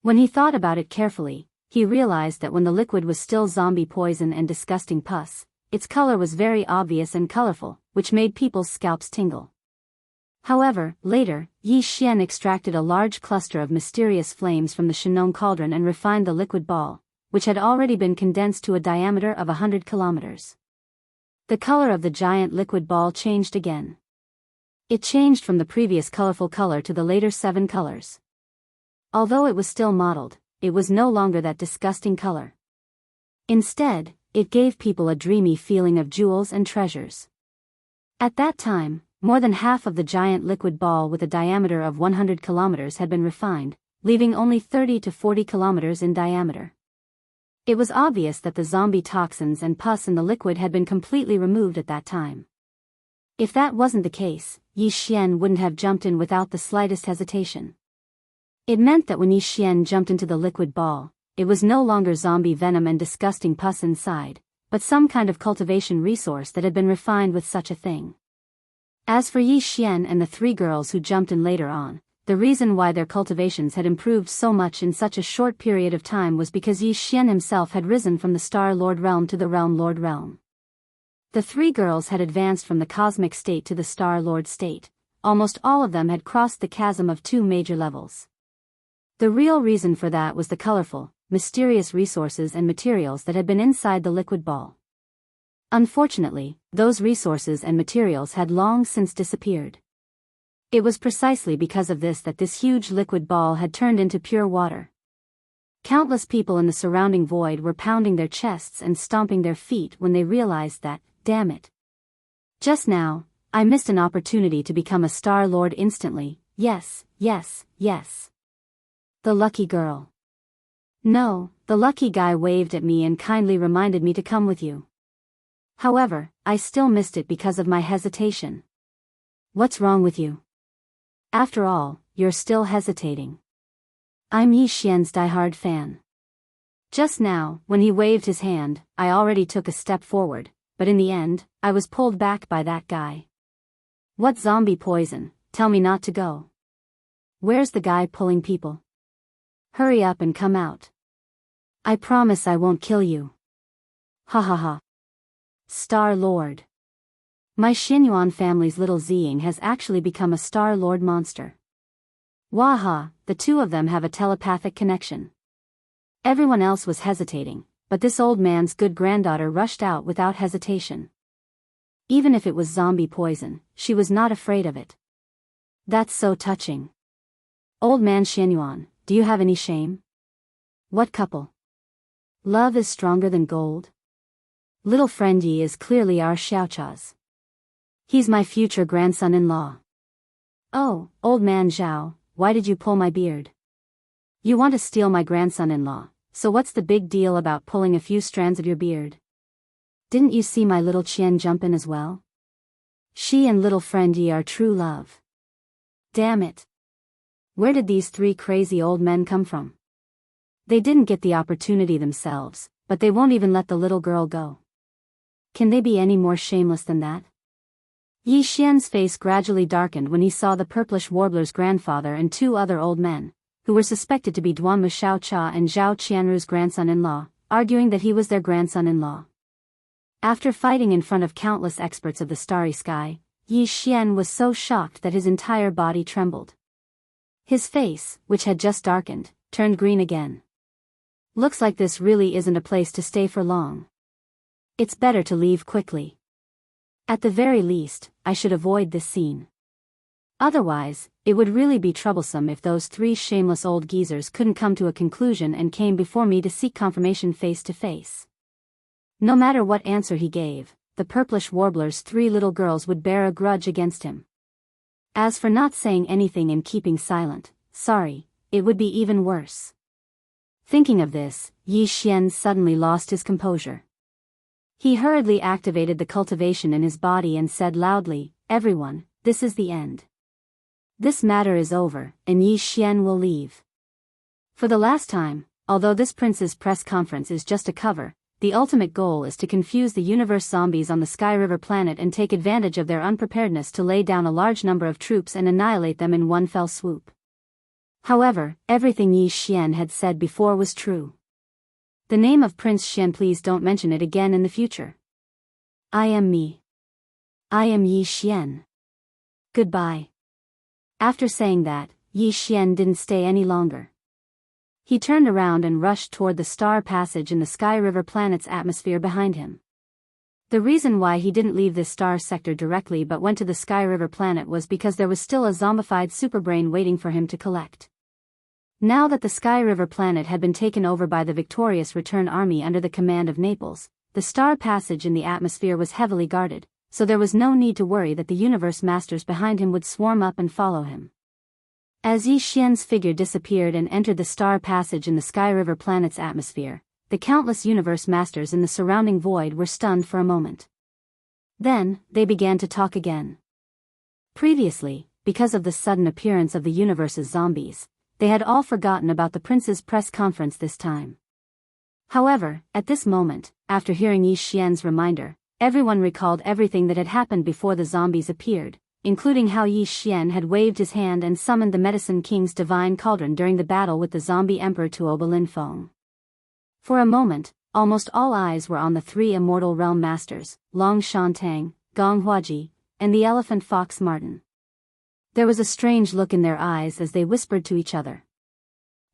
When he thought about it carefully, he realized that when the liquid was still zombie poison and disgusting pus, its color was very obvious and colorful, which made people's scalps tingle. However, later, Yi Xian extracted a large cluster of mysterious flames from the Shenong cauldron and refined the liquid ball, which had already been condensed to a diameter of 100 kilometers. The color of the giant liquid ball changed again. It changed from the previous colorful color to the later 7 colors. Although it was still mottled, it was no longer that disgusting color. Instead, it gave people a dreamy feeling of jewels and treasures. At that time, more than half of the giant liquid ball with a diameter of 100 kilometers had been refined, leaving only 30 to 40 kilometers in diameter. It was obvious that the zombie toxins and pus in the liquid had been completely removed at that time. If that wasn't the case, Yi Xian wouldn't have jumped in without the slightest hesitation. It meant that when Yi Xian jumped into the liquid ball, it was no longer zombie venom and disgusting pus inside, but some kind of cultivation resource that had been refined with such a thing. As for Yi Xian and the 3 girls who jumped in later on, the reason why their cultivations had improved so much in such a short period of time was because Yi Xian himself had risen from the Star Lord realm to the Realm Lord realm. The 3 girls had advanced from the cosmic state to the Star Lord state. Almost all of them had crossed the chasm of 2 major levels. The real reason for that was the colorful, mysterious resources and materials that had been inside the liquid ball. Unfortunately, those resources and materials had long since disappeared. It was precisely because of this that this huge liquid ball had turned into pure water. Countless people in the surrounding void were pounding their chests and stomping their feet when they realized that, damn it. Just now, I missed an opportunity to become a Star Lord instantly. Yes, yes, yes. The lucky girl. No, the lucky guy waved at me and kindly reminded me to come with you. However, I still missed it because of my hesitation. What's wrong with you? After all, you're still hesitating. I'm Yi Xian's diehard fan. Just now, when he waved his hand, I already took a step forward, but in the end, I was pulled back by that guy. What zombie poison? Tell me not to go. Where's the guy pulling people? Hurry up and come out. I promise I won't kill you. Ha ha ha. Star Lord. My Xinyuan family's little Ziying has actually become a Star Lord monster. Waha, the 2 of them have a telepathic connection. Everyone else was hesitating, but this old man's good granddaughter rushed out without hesitation. Even if it was zombie poison, she was not afraid of it. That's so touching. Old man Xinyuan, do you have any shame? What couple? Love is stronger than gold. Little friend Yi is clearly our Xiaocha's. He's my future grandson-in-law. Oh, old man Zhao, why did you pull my beard? You want to steal my grandson-in-law, so what's the big deal about pulling a few strands of your beard? Didn't you see my little Qian jump in as well? She and little friend Yi are true love. Damn it. Where did these 3 crazy old men come from? They didn't get the opportunity themselves, but they won't even let the little girl go. Can they be any more shameless than that? Yi Xian's face gradually darkened when he saw the purplish warbler's grandfather and two other old men, who were suspected to be Duanmu Xiaocha and Zhao Qianru's grandson-in-law, arguing that he was their grandson-in-law. After fighting in front of countless experts of the starry sky, Yi Xian was so shocked that his entire body trembled. His face, which had just darkened, turned green again. Looks like this really isn't a place to stay for long. It's better to leave quickly. At the very least, I should avoid this scene. Otherwise, it would really be troublesome if those three shameless old geezers couldn't come to a conclusion and came before me to seek confirmation face to face. No matter what answer he gave, the purplish warbler's three little girls would bear a grudge against him. As for not saying anything and keeping silent, sorry, it would be even worse. Thinking of this, Yi Xian suddenly lost his composure. He hurriedly activated the cultivation in his body and said loudly, "Everyone, this is the end. This matter is over, and Yi Xian will leave. For the last time, although this prince's press conference is just a cover, the ultimate goal is to confuse the universe zombies on the Sky River planet and take advantage of their unpreparedness to lay down a large number of troops and annihilate them in one fell swoop." However, everything Yi Xian had said before was true. "The name of Prince Xian, please don't mention it again in the future. I am me. I am Yi Xian. Goodbye." After saying that, Yi Xian didn't stay any longer. He turned around and rushed toward the star passage in the Sky River planet's atmosphere behind him. The reason why he didn't leave this star sector directly but went to the Sky River planet was because there was still a zombified superbrain waiting for him to collect. Now that the Sky River planet had been taken over by the victorious return army under the command of Naples, the star passage in the atmosphere was heavily guarded, so there was no need to worry that the universe masters behind him would swarm up and follow him. As Yi Xian's figure disappeared and entered the star passage in the Sky River planet's atmosphere, the countless universe masters in the surrounding void were stunned for a moment. Then, they began to talk again. Previously, because of the sudden appearance of the universe's zombies, they had all forgotten about the prince's press conference this time. However, at this moment, after hearing Yi Xian's reminder, everyone recalled everything that had happened before the zombies appeared, including how Yi Xian had waved his hand and summoned the Medicine King's divine cauldron during the battle with the zombie emperor Tuo Linfeng. For a moment, almost all eyes were on the three immortal realm masters, Long Shantang, Gong Huaji, and the elephant fox Martin. There was a strange look in their eyes as they whispered to each other.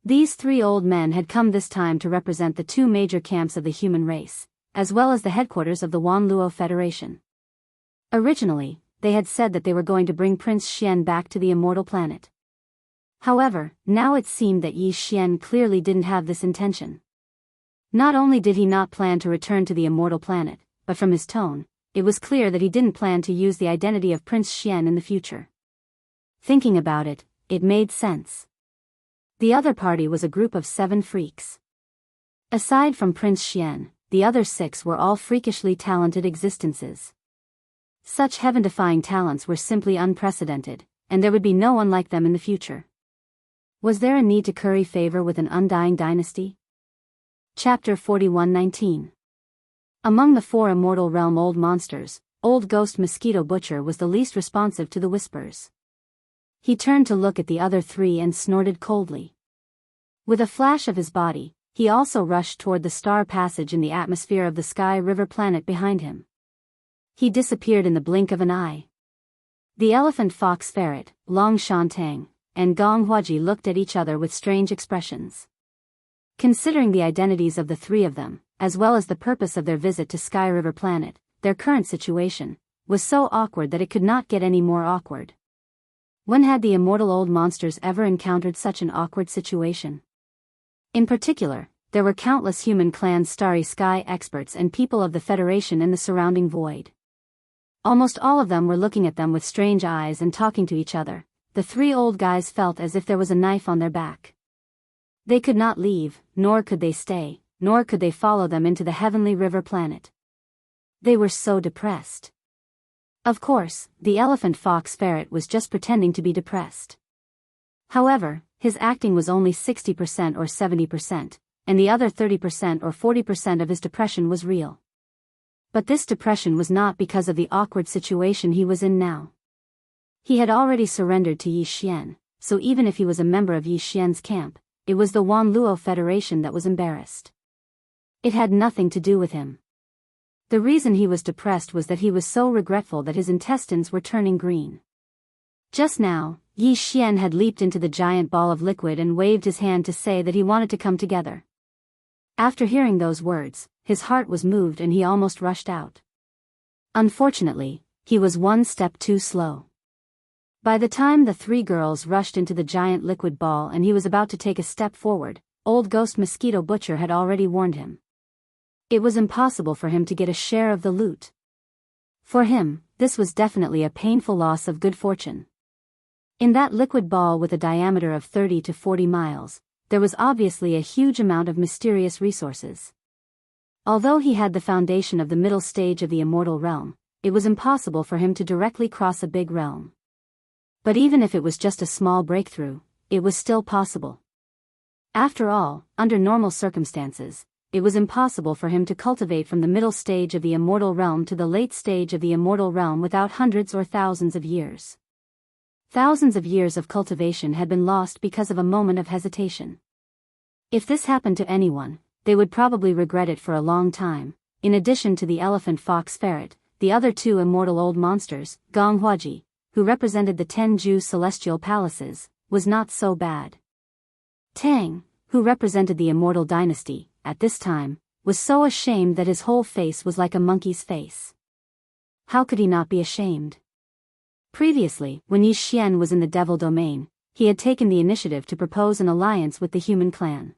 These three old men had come this time to represent the two major camps of the human race, as well as the headquarters of the Wanluo Federation. Originally, they had said that they were going to bring Prince Xian back to the immortal planet. However, now it seemed that Yi Xian clearly didn't have this intention. Not only did he not plan to return to the immortal planet, but from his tone, it was clear that he didn't plan to use the identity of Prince Xian in the future. Thinking about it, it made sense. The other party was a group of 7 freaks. Aside from Prince Xian, the other 6 were all freakishly talented existences. Such heaven-defying talents were simply unprecedented, and there would be no one like them in the future. Was there a need to curry favor with an undying dynasty? Chapter 41:19. Among the 4 immortal realm old monsters, Old Ghost Mosquito Butcher was the least responsive to the whispers. He turned to look at the other 3 and snorted coldly. With a flash of his body, he also rushed toward the star passage in the atmosphere of the Sky River planet behind him. He disappeared in the blink of an eye. The elephant fox ferret, Long Shantang, and Gong Huaji looked at each other with strange expressions. Considering the identities of the 3 of them, as well as the purpose of their visit to Sky River planet, their current situation was so awkward that it could not get any more awkward. When had the immortal old monsters ever encountered such an awkward situation? In particular, there were countless human clan Starry Sky experts and people of the Federation in the surrounding void. Almost all of them were looking at them with strange eyes and talking to each other. The 3 old guys felt as if there was a knife on their back. They could not leave, nor could they stay, nor could they follow them into the heavenly river planet. They were so depressed. Of course, the elephant fox ferret was just pretending to be depressed. However, his acting was only 60% or 70%, and the other 30% or 40% of his depression was real. But this depression was not because of the awkward situation he was in now. He had already surrendered to Yi Xian, so even if he was a member of Yi Xian's camp, it was the Wanluo Federation that was embarrassed. It had nothing to do with him. The reason he was depressed was that he was so regretful that his intestines were turning green. Just now, Yi Xian had leaped into the giant ball of liquid and waved his hand to say that he wanted to come together. After hearing those words, his heart was moved and he almost rushed out. Unfortunately, he was one step too slow. By the time the three girls rushed into the giant liquid ball and he was about to take a step forward, old Ghost Mosquito Butcher had already warned him. It was impossible for him to get a share of the loot. For him, this was definitely a painful loss of good fortune. In that liquid ball with a diameter of 30 to 40 miles, there was obviously a huge amount of mysterious resources. Although he had the foundation of the middle stage of the immortal realm, it was impossible for him to directly cross a big realm. But even if it was just a small breakthrough, it was still possible. After all, under normal circumstances, it was impossible for him to cultivate from the middle stage of the immortal realm to the late stage of the immortal realm without hundreds or thousands of years. Thousands of years of cultivation had been lost because of a moment of hesitation. If this happened to anyone, they would probably regret it for a long time. In addition to the elephant fox ferret, the other two immortal old monsters, Gong Huaji, who represented the Tenju celestial palaces, was not so bad. Tang, who represented the immortal dynasty, at this time, was so ashamed that his whole face was like a monkey's face. How could he not be ashamed? Previously, when Yi Xian was in the devil domain, he had taken the initiative to propose an alliance with the human clan.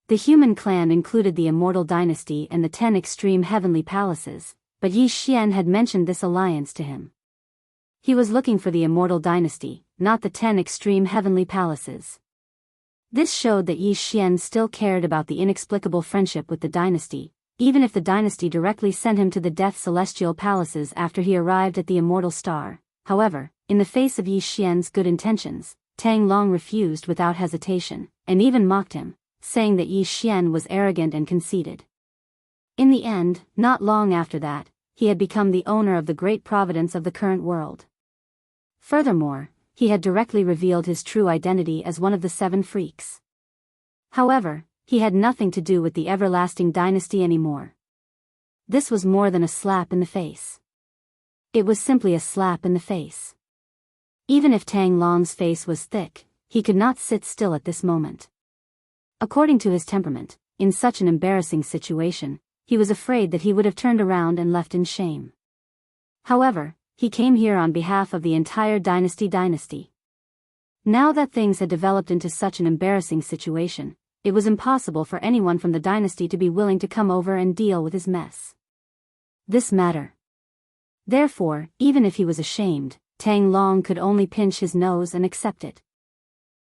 The human clan included the immortal dynasty and the 10 extreme heavenly palaces, but Yi Xian had mentioned this alliance to him. He was looking for the immortal dynasty, not the 10 extreme heavenly palaces. This showed that Yi Xian still cared about the inexplicable friendship with the dynasty, even if the dynasty directly sent him to the death celestial palaces after he arrived at the immortal star. However, in the face of Yi Xian's good intentions, Tang Long refused without hesitation, and even mocked him, saying that Yi Xian was arrogant and conceited. In the end, not long after that, he had become the owner of the great providence of the current world. Furthermore, he had directly revealed his true identity as one of the 7 freaks. However, he had nothing to do with the everlasting dynasty anymore. This was more than a slap in the face. It was simply a slap in the face. Even if Tang Long's face was thick, he could not sit still at this moment. According to his temperament, in such an embarrassing situation, he was afraid that he would have turned around and left in shame. However, he came here on behalf of the entire dynasty. Now that things had developed into such an embarrassing situation, it was impossible for anyone from the dynasty to be willing to come over and deal with his mess. This matter. Therefore, even if he was ashamed, Tang Long could only pinch his nose and accept it.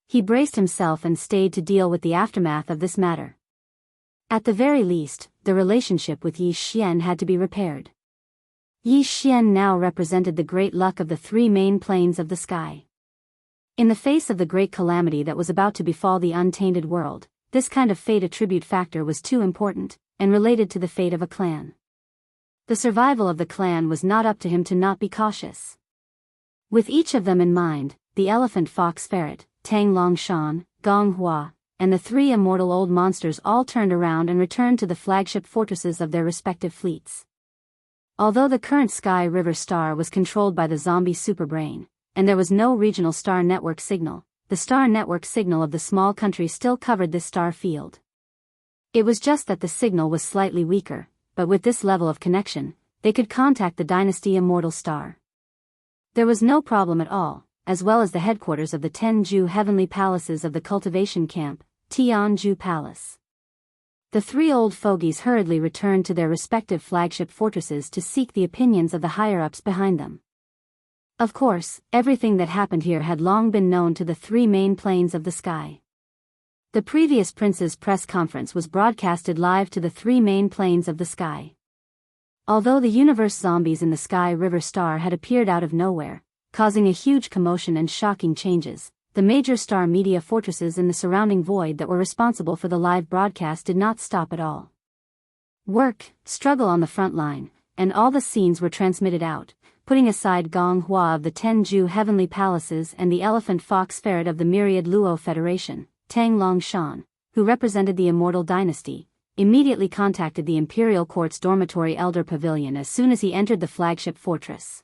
He braced himself and stayed to deal with the aftermath of this matter. At the very least, the relationship with Yi Xian had to be repaired. Yi Xian now represented the great luck of the 3 main planes of the sky. In the face of the great calamity that was about to befall the untainted world, this kind of fate attribute factor was too important, and related to the fate of a clan. The survival of the clan was not up to him to not be cautious. With each of them in mind, the elephant fox ferret, Tang Longshan, Gong Hua, and the 3 immortal old monsters all turned around and returned to the flagship fortresses of their respective fleets. Although the current Sky River star was controlled by the zombie superbrain, and there was no regional star network signal, the star network signal of the small country still covered this star field. It was just that the signal was slightly weaker, but with this level of connection, they could contact the dynasty immortal star. There was no problem at all, as well as the headquarters of the Tenju heavenly palaces of the cultivation camp, Tianju Palace. The 3 old fogies hurriedly returned to their respective flagship fortresses to seek the opinions of the higher-ups behind them. Of course, everything that happened here had long been known to the 3 main planes of the sky. The previous prince's press conference was broadcasted live to the 3 main planes of the sky. Although the universe zombies in the Sky River star had appeared out of nowhere, causing a huge commotion and shocking changes, the major star media fortresses in the surrounding void that were responsible for the live broadcast did not stop at all. Struggle on the front line, and all the scenes were transmitted out, putting aside Gong Hua of the Tenju Heavenly Palaces and the Elephant Fox Ferret of the Myriad Luo Federation. Tang Longshan, who represented the Immortal Dynasty, immediately contacted the Imperial Court's dormitory Elder Pavilion as soon as he entered the flagship fortress.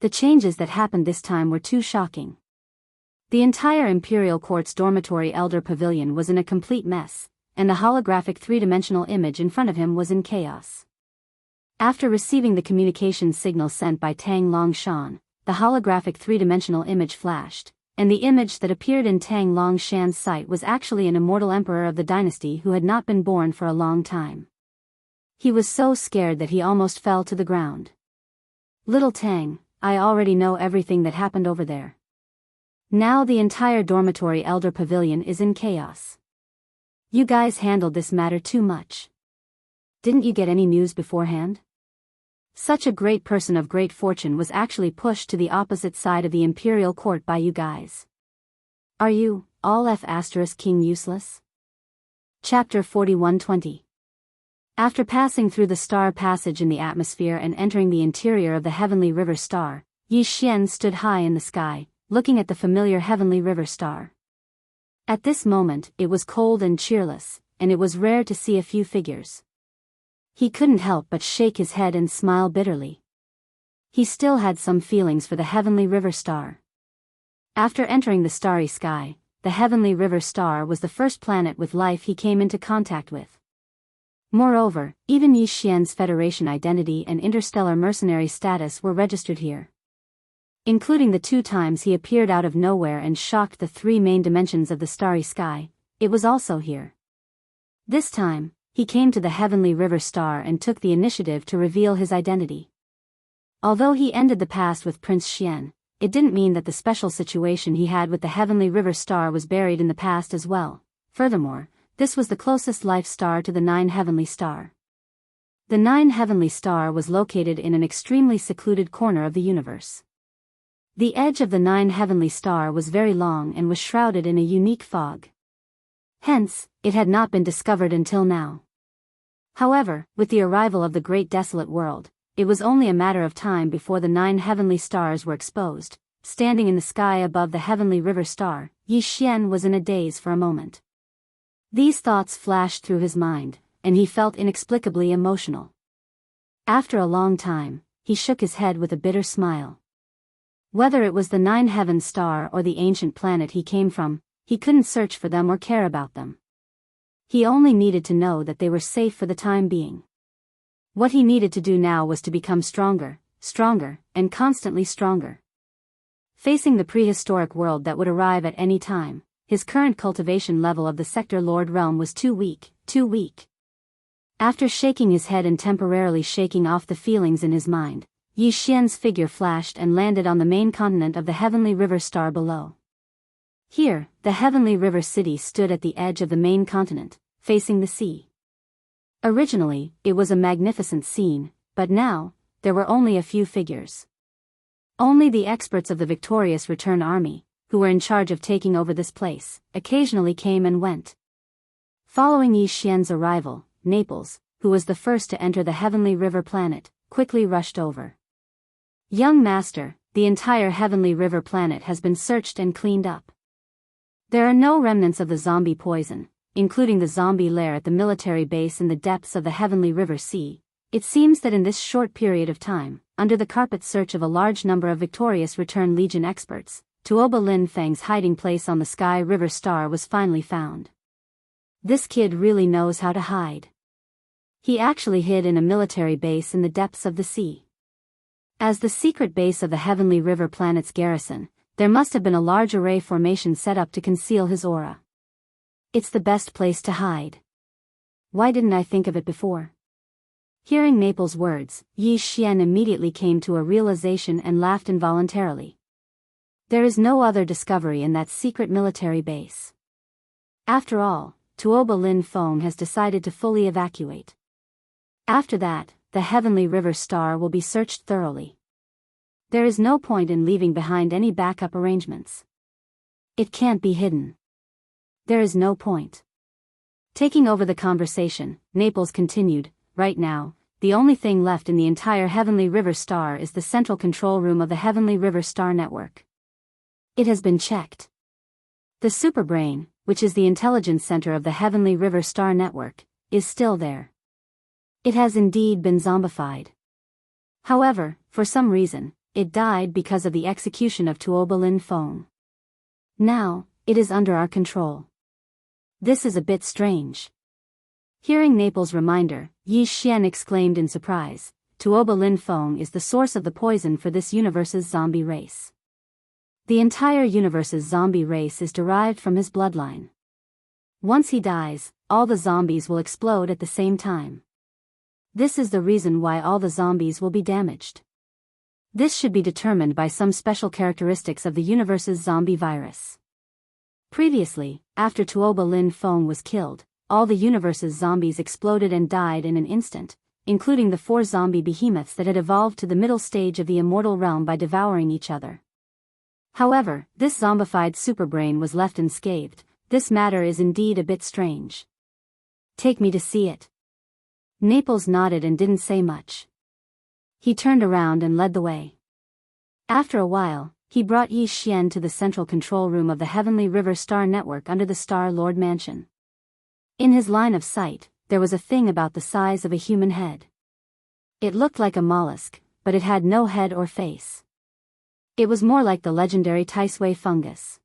The changes that happened this time were too shocking. The entire Imperial Court's dormitory Elder Pavilion was in a complete mess, and the holographic three-dimensional image in front of him was in chaos. After receiving the communication signal sent by Tang Longshan, the holographic three-dimensional image flashed, and the image that appeared in Tang Longshan's sight was actually an immortal emperor of the dynasty who had not been born for a long time. He was so scared that he almost fell to the ground. "Little Tang, I already know everything that happened over there. Now the entire dormitory Elder Pavilion is in chaos. You guys handled this matter too much. Didn't you get any news beforehand? Such a great person of great fortune was actually pushed to the opposite side of the Imperial Court by you guys. Are you, all King useless?" Chapter 41:20. After passing through the star passage in the atmosphere and entering the interior of the Heavenly River Star, Yi Xian stood high in the sky, looking at the familiar Heavenly River Star. At this moment, it was cold and cheerless, and it was rare to see a few figures. He couldn't help but shake his head and smile bitterly. He still had some feelings for the Heavenly River Star. After entering the starry sky, the Heavenly River Star was the first planet with life he came into contact with. Moreover, even Yi Xian's Federation identity and interstellar mercenary status were registered here. Including the 2 times he appeared out of nowhere and shocked the 3 main dimensions of the starry sky, it was also here. This time, he came to the Heavenly River Star and took the initiative to reveal his identity. Although he ended the past with Prince Xian, it didn't mean that the special situation he had with the Heavenly River Star was buried in the past as well. Furthermore, this was the closest life star to the 9 Heavenly Star. The 9 Heavenly Star was located in an extremely secluded corner of the universe. The edge of the 9 Heavenly Star was very long and was shrouded in a unique fog. Hence, it had not been discovered until now. However, with the arrival of the Great Desolate World, it was only a matter of time before the 9 Heavenly Stars were exposed. Standing in the sky above the Heavenly River Star, Yi Xian was in a daze for a moment. These thoughts flashed through his mind, and he felt inexplicably emotional. After a long time, he shook his head with a bitter smile. Whether it was the 9 Heaven Star or the ancient planet he came from, he couldn't search for them or care about them. He only needed to know that they were safe for the time being. What he needed to do now was to become stronger, and constantly stronger. Facing the prehistoric world that would arrive at any time, his current cultivation level of the Sector Lord realm was too weak. After shaking his head and temporarily shaking off the feelings in his mind, Yi Xian's figure flashed and landed on the main continent of the Heavenly River Star below. Here, the Heavenly River City stood at the edge of the main continent, facing the sea. Originally, it was a magnificent scene, but now, there were only a few figures. Only the experts of the victorious return army, who were in charge of taking over this place, occasionally came and went. Following Yi Xian's arrival, Naples, who was the first to enter the Heavenly River planet, quickly rushed over. "Young master, the entire Heavenly River planet has been searched and cleaned up. There are no remnants of the zombie poison, including the zombie lair at the military base in the depths of the Heavenly River Sea. It seems that in this short period of time, under the carpet search of a large number of victorious Return Legion experts, Tuoba Lin Feng's hiding place on the Sky River Star was finally found. This kid really knows how to hide. He actually hid in a military base in the depths of the sea. As the secret base of the Heavenly River planet's garrison, there must have been a large array formation set up to conceal his aura. It's the best place to hide. Why didn't I think of it before?" Hearing Naples' words, Yi Xian immediately came to a realization and laughed involuntarily. There is no other discovery in that secret military base. After all, Tuoba Lin Feng has decided to fully evacuate. After that, the Heavenly River Star will be searched thoroughly. There is no point in leaving behind any backup arrangements. It can't be hidden. There is no point. Taking over the conversation, Naples continued, "Right now, the only thing left in the entire Heavenly River Star is the central control room of the Heavenly River Star network. It has been checked. The superbrain, which is the intelligence center of the Heavenly River Star network, is still there. It has indeed been zombified. However, for some reason, it died because of the execution of Tuoba Lin Feng. Now, it is under our control. This is a bit strange. Hearing Naples' reminder, Yi Xian exclaimed in surprise, Tuoba Lin Feng is the source of the poison for this universe's zombie race. The entire universe's zombie race is derived from his bloodline. Once he dies, all the zombies will explode at the same time. This is the reason why all the zombies will be damaged. This should be determined by some special characteristics of the universe's zombie virus. Previously, after Tuoba Lin Feng was killed, all the universe's zombies exploded and died in an instant, including the 4 zombie behemoths that had evolved to the middle stage of the immortal realm by devouring each other. However, this zombified superbrain was left unscathed. This matter is indeed a bit strange. Take me to see it. Naples nodded and didn't say much. He turned around and led the way. After a while, he brought Yi Xian to the central control room of the Heavenly River Star network under the Star Lord Mansion. In his line of sight, there was a thing about the size of a human head. It looked like a mollusk, but it had no head or face. It was more like the legendary Taisui fungus.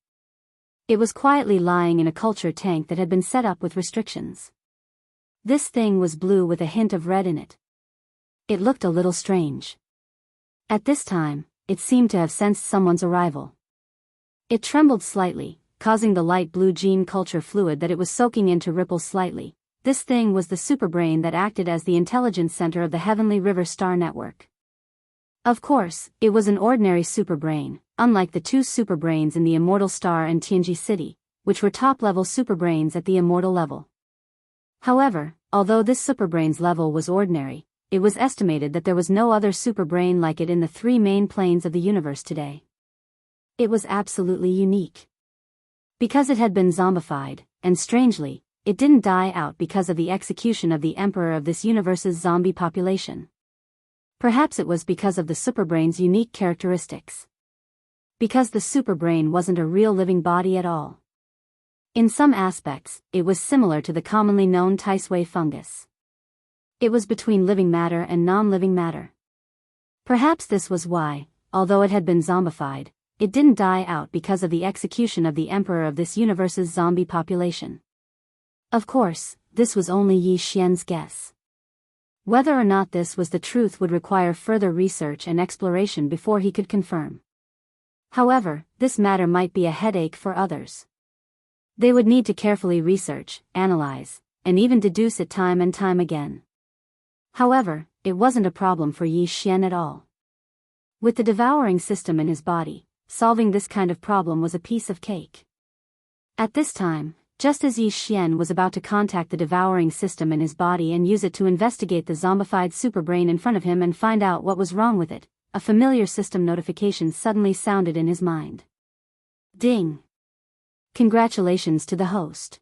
It was quietly lying in a culture tank that had been set up with restrictions. This thing was blue with a hint of red in it. It looked a little strange. At this time, it seemed to have sensed someone's arrival. It trembled slightly, causing the light blue gene culture fluid that it was soaking in to ripple slightly. This thing was the superbrain that acted as the intelligence center of the Heavenly River Star network. Of course, it was an ordinary superbrain, unlike the 2 superbrains in the Immortal Star and Tianji City, which were top-level superbrains at the immortal level. However, although this superbrain's level was ordinary, it was estimated that there was no other superbrain like it in the 3 main planes of the universe today. It was absolutely unique. Because it had been zombified, and strangely, it didn't die out because of the execution of the emperor of this universe's zombie population. Perhaps it was because of the superbrain's unique characteristics. Because the superbrain wasn't a real living body at all. In some aspects, it was similar to the commonly known Taisui fungus. It was between living matter and non-living matter. Perhaps this was why, although it had been zombified, it didn't die out because of the execution of the emperor of this universe's zombie population. Of course, this was only Yi Xian's guess. Whether or not this was the truth would require further research and exploration before he could confirm. However, this matter might be a headache for others. They would need to carefully research, analyze, and even deduce it time and time again. However, it wasn't a problem for Yi Xian at all. With the devouring system in his body, solving this kind of problem was a piece of cake. At this time, just as Yi Xian was about to contact the devouring system in his body and use it to investigate the zombified superbrain in front of him and find out what was wrong with it, a familiar system notification suddenly sounded in his mind. Ding! Congratulations to the host.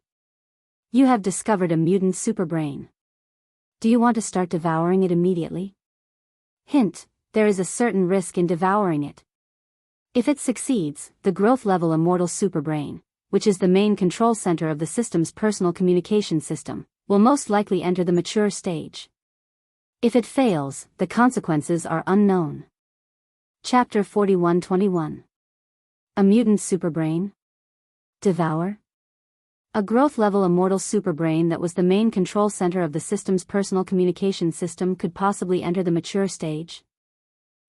You have discovered a mutant superbrain. Do you want to start devouring it immediately? Hint, there is a certain risk in devouring it. If it succeeds, the growth-level immortal superbrain, which is the main control center of the system's personal communication system, will most likely enter the mature stage. If it fails, the consequences are unknown. Chapter 41-21. A mutant superbrain? Devour? A growth-level immortal superbrain that was the main control center of the system's personal communication system could possibly enter the mature stage?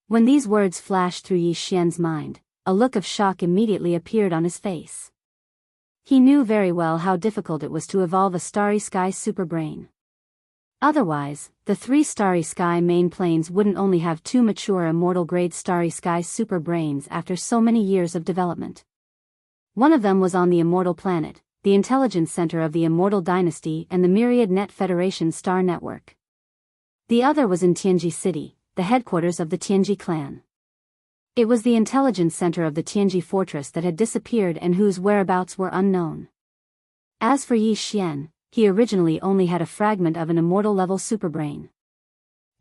When these words flashed through Yi Xian's mind, a look of shock immediately appeared on his face. He knew very well how difficult it was to evolve a Starry Sky superbrain. Otherwise, the 3 Starry Sky main planes wouldn't only have 2 mature immortal-grade Starry Sky superbrains after so many years of development. One of them was on the immortal planet, the intelligence center of the Immortal Dynasty and the Myriad Net Federation Star Network. The other was in Tianji City, the headquarters of the Tianji clan. It was the intelligence center of the Tianji fortress that had disappeared and whose whereabouts were unknown. As for Yi Xian, he originally only had a fragment of an immortal-level superbrain.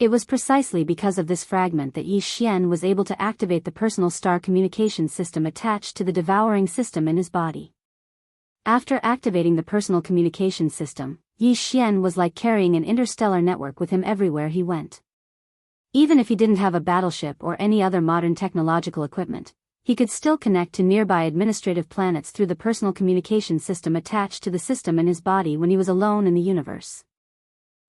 It was precisely because of this fragment that Yi Xian was able to activate the personal star communication system attached to the devouring system in his body. After activating the personal communication system, Yi Xian was like carrying an interstellar network with him everywhere he went. Even if he didn't have a battleship or any other modern technological equipment, he could still connect to nearby administrative planets through the personal communication system attached to the system in his body when he was alone in the universe.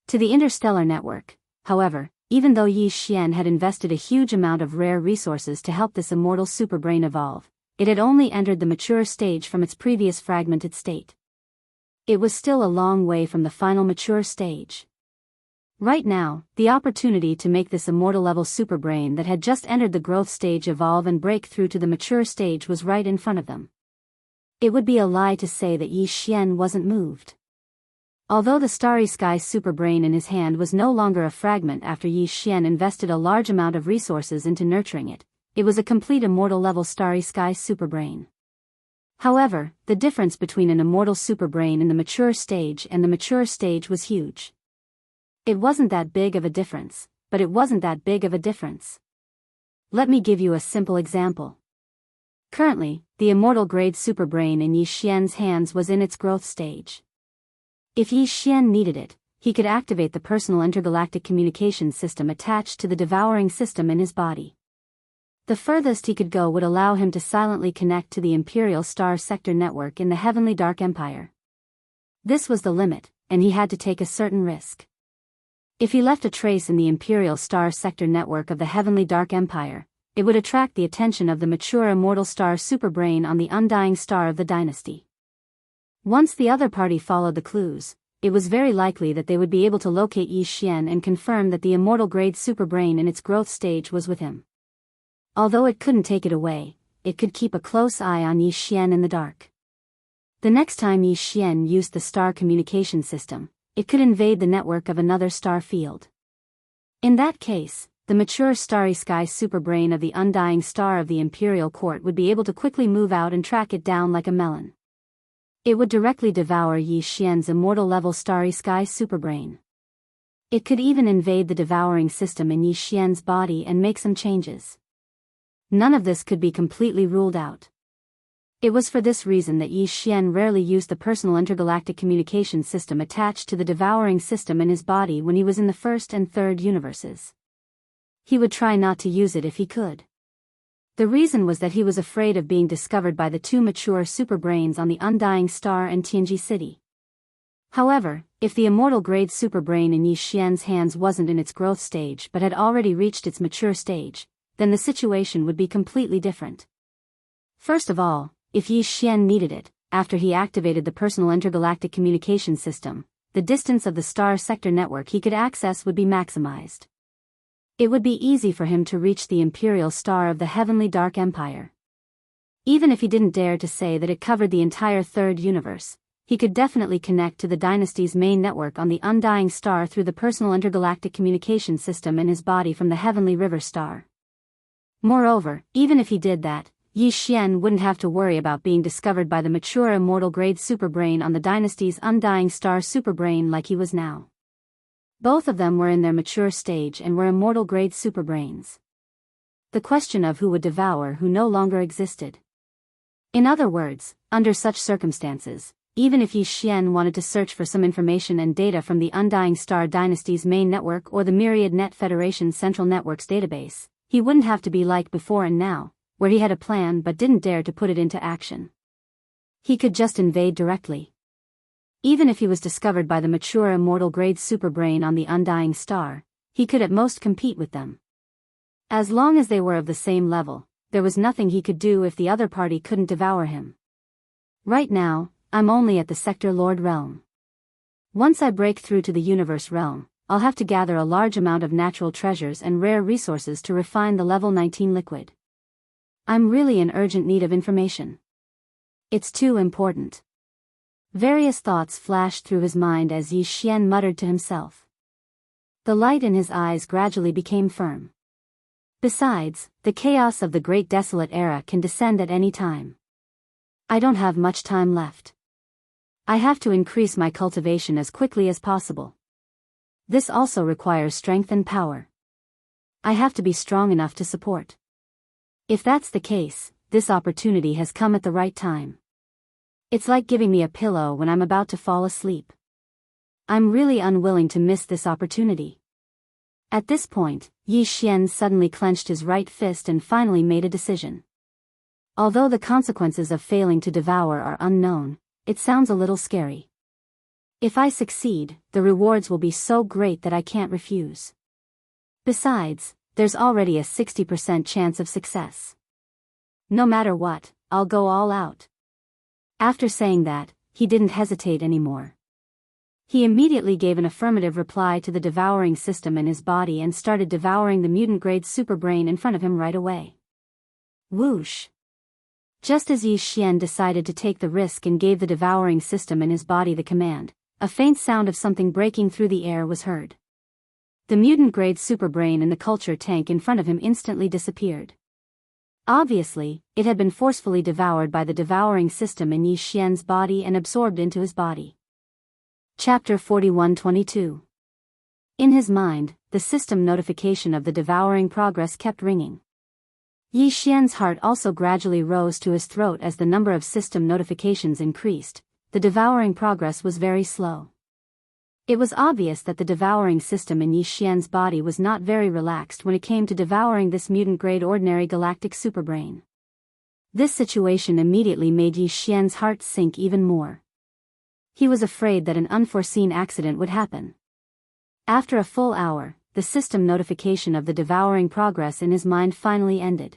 To the interstellar network, however, even though Yi Xian had invested a huge amount of rare resources to help this immortal superbrain evolve, it had only entered the mature stage from its previous fragmented state. It was still a long way from the final mature stage. Right now, the opportunity to make this immortal-level superbrain that had just entered the growth stage evolve and break through to the mature stage was right in front of them. It would be a lie to say that Yi Xian wasn't moved. Although the starry sky superbrain in his hand was no longer a fragment after Yi Xian invested a large amount of resources into nurturing it, it was a complete immortal-level starry sky superbrain. However, the difference between an immortal superbrain in the mature stage and the mature stage was huge. It wasn't that big of a difference, but it wasn't that big of a difference. Let me give you a simple example. Currently, the immortal-grade superbrain in Yi Xian's hands was in its growth stage. If Yi Xian needed it, he could activate the personal intergalactic communication system attached to the devouring system in his body. The furthest he could go would allow him to silently connect to the Imperial Star Sector network in the Heavenly Dark Empire. This was the limit, and he had to take a certain risk. If he left a trace in the Imperial Star Sector network of the Heavenly Dark Empire, it would attract the attention of the mature immortal star superbrain on the undying star of the dynasty. Once the other party followed the clues, it was very likely that they would be able to locate Yi Xian and confirm that the immortal-grade superbrain in its growth stage was with him. Although it couldn't take it away, it could keep a close eye on Yi Xian in the dark. The next time Yi Xian used the star communication system, it could invade the network of another star field. In that case, the mature starry sky superbrain of the undying star of the Imperial Court would be able to quickly move out and track it down like a melon. It would directly devour Yi Xian's immortal-level starry sky superbrain. It could even invade the devouring system in Yi Xian's body and make some changes. None of this could be completely ruled out. It was for this reason that Yi Xian rarely used the personal intergalactic communication system attached to the devouring system in his body when he was in the first and third universes. He would try not to use it if he could. The reason was that he was afraid of being discovered by the two mature superbrains on the undying star and Tianji City. However, if the immortal-grade superbrain in Yi Xian's hands wasn't in its growth stage but had already reached its mature stage, then the situation would be completely different. First of all, if Yi Xian needed it, after he activated the personal intergalactic communication system, the distance of the star sector network he could access would be maximized. It would be easy for him to reach the Imperial Star of the Heavenly Dark Empire. Even if he didn't dare to say that it covered the entire third universe, he could definitely connect to the dynasty's main network on the undying star through the personal intergalactic communication system in his body from the Heavenly River Star. Moreover, even if he did that, Yi Xian wouldn't have to worry about being discovered by the mature immortal-grade superbrain on the dynasty's undying star superbrain like he was now. Both of them were in their mature stage and were immortal-grade superbrains. The question of who would devour who no longer existed. In other words, under such circumstances, even if Yi Xian wanted to search for some information and data from the undying star dynasty's main network or the Myriad Net Federation's Central Networks database, he wouldn't have to be like before and now, where he had a plan but didn't dare to put it into action. He could just invade directly. Even if he was discovered by the mature immortal-grade superbrain on the undying star, he could at most compete with them. As long as they were of the same level, there was nothing he could do if the other party couldn't devour him. Right now, I'm only at the Sector Lord realm. Once I break through to the Universe realm, I'll have to gather a large amount of natural treasures and rare resources to refine the level 19 liquid. I'm really in urgent need of information. It's too important. Various thoughts flashed through his mind as Yi Xian muttered to himself. The light in his eyes gradually became firm. Besides, the chaos of the Great Desolate Era can descend at any time. I don't have much time left. I have to increase my cultivation as quickly as possible. This also requires strength and power. I have to be strong enough to support. If that's the case, this opportunity has come at the right time. It's like giving me a pillow when I'm about to fall asleep. I'm really unwilling to miss this opportunity. At this point, Yi Xian suddenly clenched his right fist and finally made a decision. Although the consequences of failing to devour are unknown, it sounds a little scary. If I succeed, the rewards will be so great that I can't refuse. Besides, there's already a 60% chance of success. No matter what, I'll go all out. After saying that, he didn't hesitate anymore. He immediately gave an affirmative reply to the devouring system in his body and started devouring the mutant-grade superbrain in front of him right away. Whoosh! Just as Yi Xian decided to take the risk and gave the devouring system in his body the command, a faint sound of something breaking through the air was heard. The mutant-grade superbrain in the culture tank in front of him instantly disappeared. Obviously, it had been forcefully devoured by the devouring system in Yi Xian's body and absorbed into his body. Chapter 41-22. In his mind, the system notification of the devouring progress kept ringing. Yi Xian's heart also gradually rose to his throat as the number of system notifications increased. The devouring progress was very slow. It was obvious that the devouring system in Yi Xian's body was not very relaxed when it came to devouring this mutant-grade ordinary galactic superbrain. This situation immediately made Yi Xian's heart sink even more. He was afraid that an unforeseen accident would happen. After a full hour, the system notification of the devouring progress in his mind finally ended.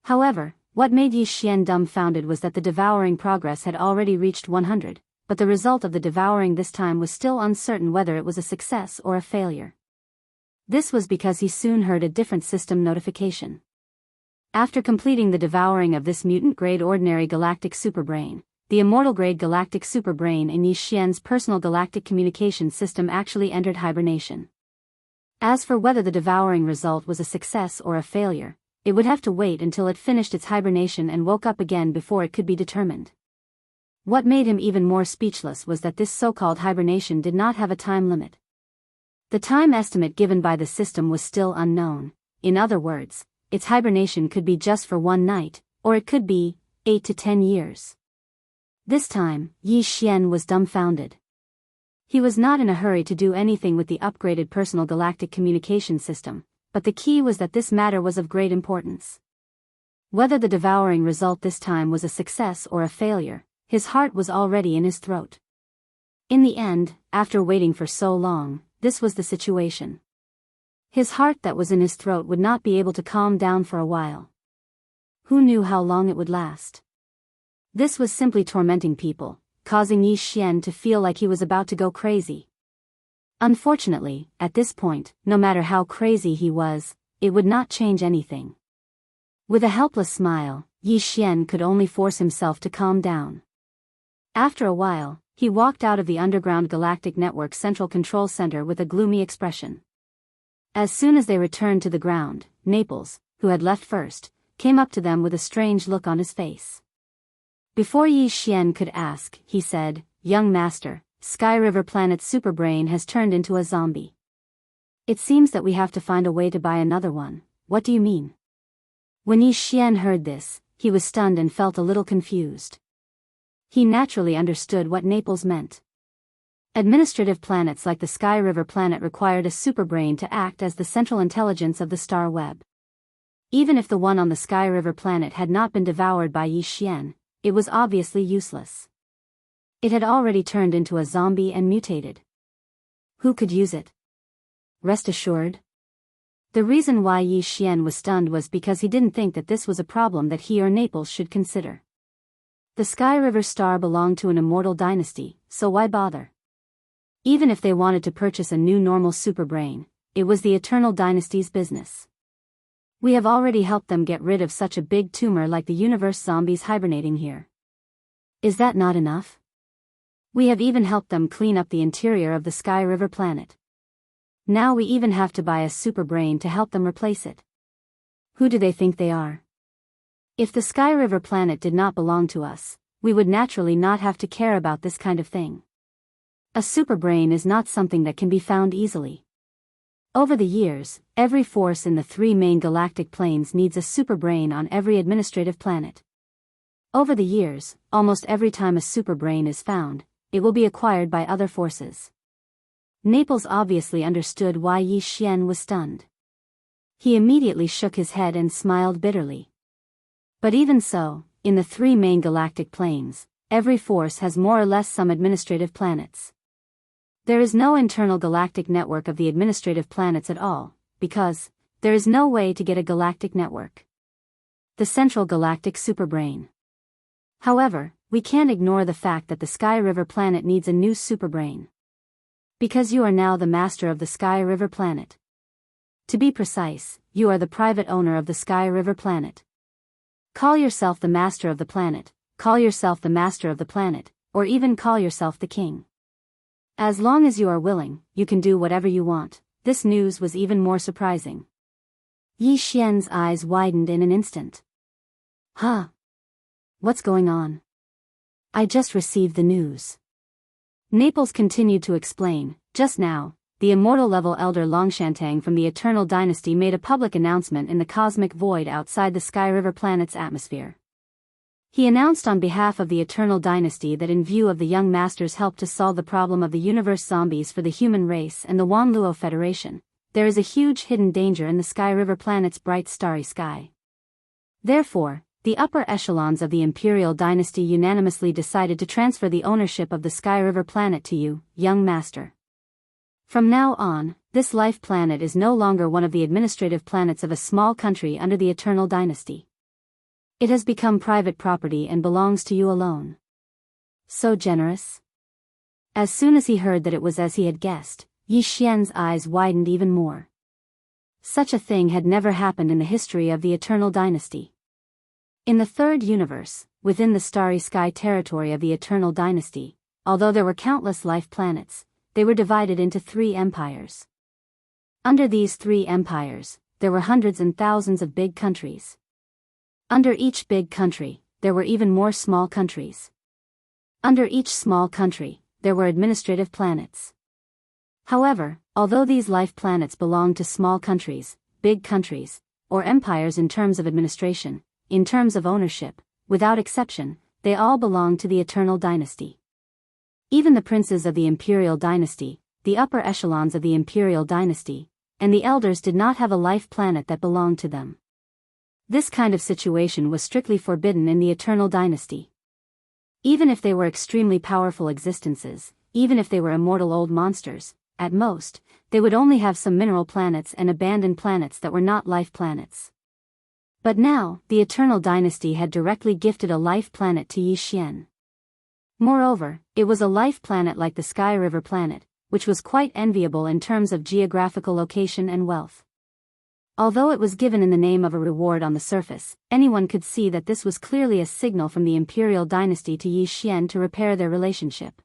However, what made Yi Xian dumbfounded was that the devouring progress had already reached 100. But the result of the devouring this time was still uncertain whether it was a success or a failure. This was because he soon heard a different system notification. After completing the devouring of this mutant-grade ordinary galactic superbrain, the immortal-grade galactic superbrain in Yi Xian's personal galactic communication system actually entered hibernation. As for whether the devouring result was a success or a failure, it would have to wait until it finished its hibernation and woke up again before it could be determined. What made him even more speechless was that this so-called hibernation did not have a time limit. The time estimate given by the system was still unknown. In other words, its hibernation could be just for one night, or it could be 8 to 10 years. This time, Yi Xian was dumbfounded. He was not in a hurry to do anything with the upgraded personal galactic communication system, but the key was that this matter was of great importance. Whether the devouring result this time was a success or a failure, his heart was already in his throat. In the end, after waiting for so long, this was the situation. His heart that was in his throat would not be able to calm down for a while. Who knew how long it would last? This was simply tormenting people, causing Yi Xian to feel like he was about to go crazy. Unfortunately, at this point, no matter how crazy he was, it would not change anything. With a helpless smile, Yi Xian could only force himself to calm down. After a while, he walked out of the underground galactic network central control center with a gloomy expression. As soon as they returned to the ground, Naples, who had left first, came up to them with a strange look on his face. Before Yi Xian could ask, he said, "Young master, Sky River Planet's superbrain has turned into a zombie. It seems that we have to find a way to buy another one. What do you mean?" When Yi Xian heard this, he was stunned and felt a little confused. He naturally understood what Naples meant. Administrative planets like the Sky River planet required a superbrain to act as the central intelligence of the star web. Even if the one on the Sky River planet had not been devoured by Yi Xian, it was obviously useless. It had already turned into a zombie and mutated. Who could use it? Rest assured. The reason why Yi Xian was stunned was because he didn't think that this was a problem that he or Naples should consider. The Sky River star belonged to an immortal dynasty, so why bother? Even if they wanted to purchase a new normal superbrain, it was the Eternal Dynasty's business. We have already helped them get rid of such a big tumor like the universe zombies hibernating here. Is that not enough? We have even helped them clean up the interior of the Sky River planet. Now we even have to buy a superbrain to help them replace it. Who do they think they are? If the Sky River planet did not belong to us, we would naturally not have to care about this kind of thing. A superbrain is not something that can be found easily. Over the years, every force in the three main galactic planes needs a superbrain on every administrative planet. Over the years, almost every time a superbrain is found, it will be acquired by other forces. Naples obviously understood why Yi Xian was stunned. He immediately shook his head and smiled bitterly. But even so, in the three main galactic planes, every force has more or less some administrative planets. There is no internal galactic network of the administrative planets at all, because there is no way to get a galactic network. The central galactic superbrain. However, we can't ignore the fact that the Sky River planet needs a new superbrain. Because you are now the master of the Sky River planet. To be precise, you are the private owner of the Sky River planet. Call yourself the master of the planet, call yourself the master of the planet, or even call yourself the king. As long as you are willing, you can do whatever you want. This news was even more surprising. Yi Xian's eyes widened in an instant. Huh? What's going on? I just received the news. Naples continued to explain. Just now, the immortal-level elder Longshantang from the Eternal Dynasty made a public announcement in the cosmic void outside the Sky River planet's atmosphere. He announced on behalf of the Eternal Dynasty that in view of the young master's help to solve the problem of the universe zombies for the human race and the Wanluo Federation, there is a huge hidden danger in the Sky River planet's bright starry sky. Therefore, the upper echelons of the Imperial Dynasty unanimously decided to transfer the ownership of the Sky River planet to you, young master. From now on, this life planet is no longer one of the administrative planets of a small country under the Eternal Dynasty. It has become private property and belongs to you alone. So generous? As soon as he heard that it was as he had guessed, Yi Xian's eyes widened even more. Such a thing had never happened in the history of the Eternal Dynasty. In the third universe, within the starry sky territory of the Eternal Dynasty, although there were countless life planets, they were divided into 3 empires. Under these 3 empires, there were hundreds and thousands of big countries. Under each big country, there were even more small countries. Under each small country, there were administrative planets. However, although these life planets belonged to small countries, big countries, or empires in terms of administration, in terms of ownership, without exception, they all belonged to the Eternal Dynasty. Even the princes of the Imperial Dynasty, the upper echelons of the Imperial Dynasty, and the elders did not have a life planet that belonged to them. This kind of situation was strictly forbidden in the Eternal Dynasty. Even if they were extremely powerful existences, even if they were immortal old monsters, at most, they would only have some mineral planets and abandoned planets that were not life planets. But now, the Eternal Dynasty had directly gifted a life planet to Yi Xian. Moreover, it was a life planet like the Sky River planet, which was quite enviable in terms of geographical location and wealth. Although it was given in the name of a reward on the surface, anyone could see that this was clearly a signal from the Imperial Dynasty to Yi Xian to repair their relationship.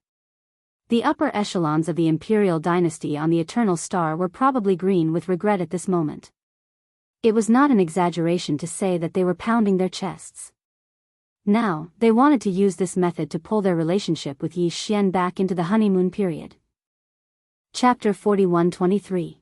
The upper echelons of the Imperial Dynasty on the Eternal Star were probably green with regret at this moment. It was not an exaggeration to say that they were pounding their chests. Now, they wanted to use this method to pull their relationship with Yi Xian back into the honeymoon period. Chapter 41-23.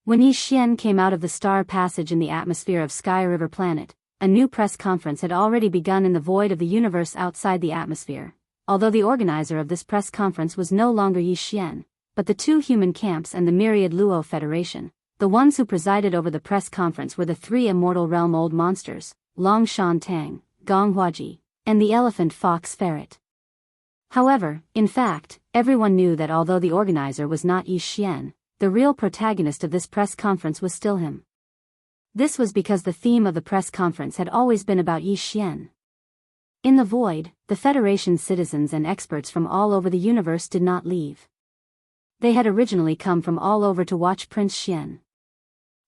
When Yi Xian came out of the star passage in the atmosphere of Sky River planet, a new press conference had already begun in the void of the universe outside the atmosphere, although the organizer of this press conference was no longer Yi Xian, but the 2 human camps and the myriad Luo Federation. The ones who presided over the press conference were the 3 immortal realm old monsters, Long Shan Tang, Gong Huaji, and the elephant fox ferret. However, in fact, everyone knew that although the organizer was not Yi Xian, the real protagonist of this press conference was still him. This was because the theme of the press conference had always been about Yi Xian. In the void, the Federation's citizens and experts from all over the universe did not leave. They had originally come from all over to watch Prince Xian.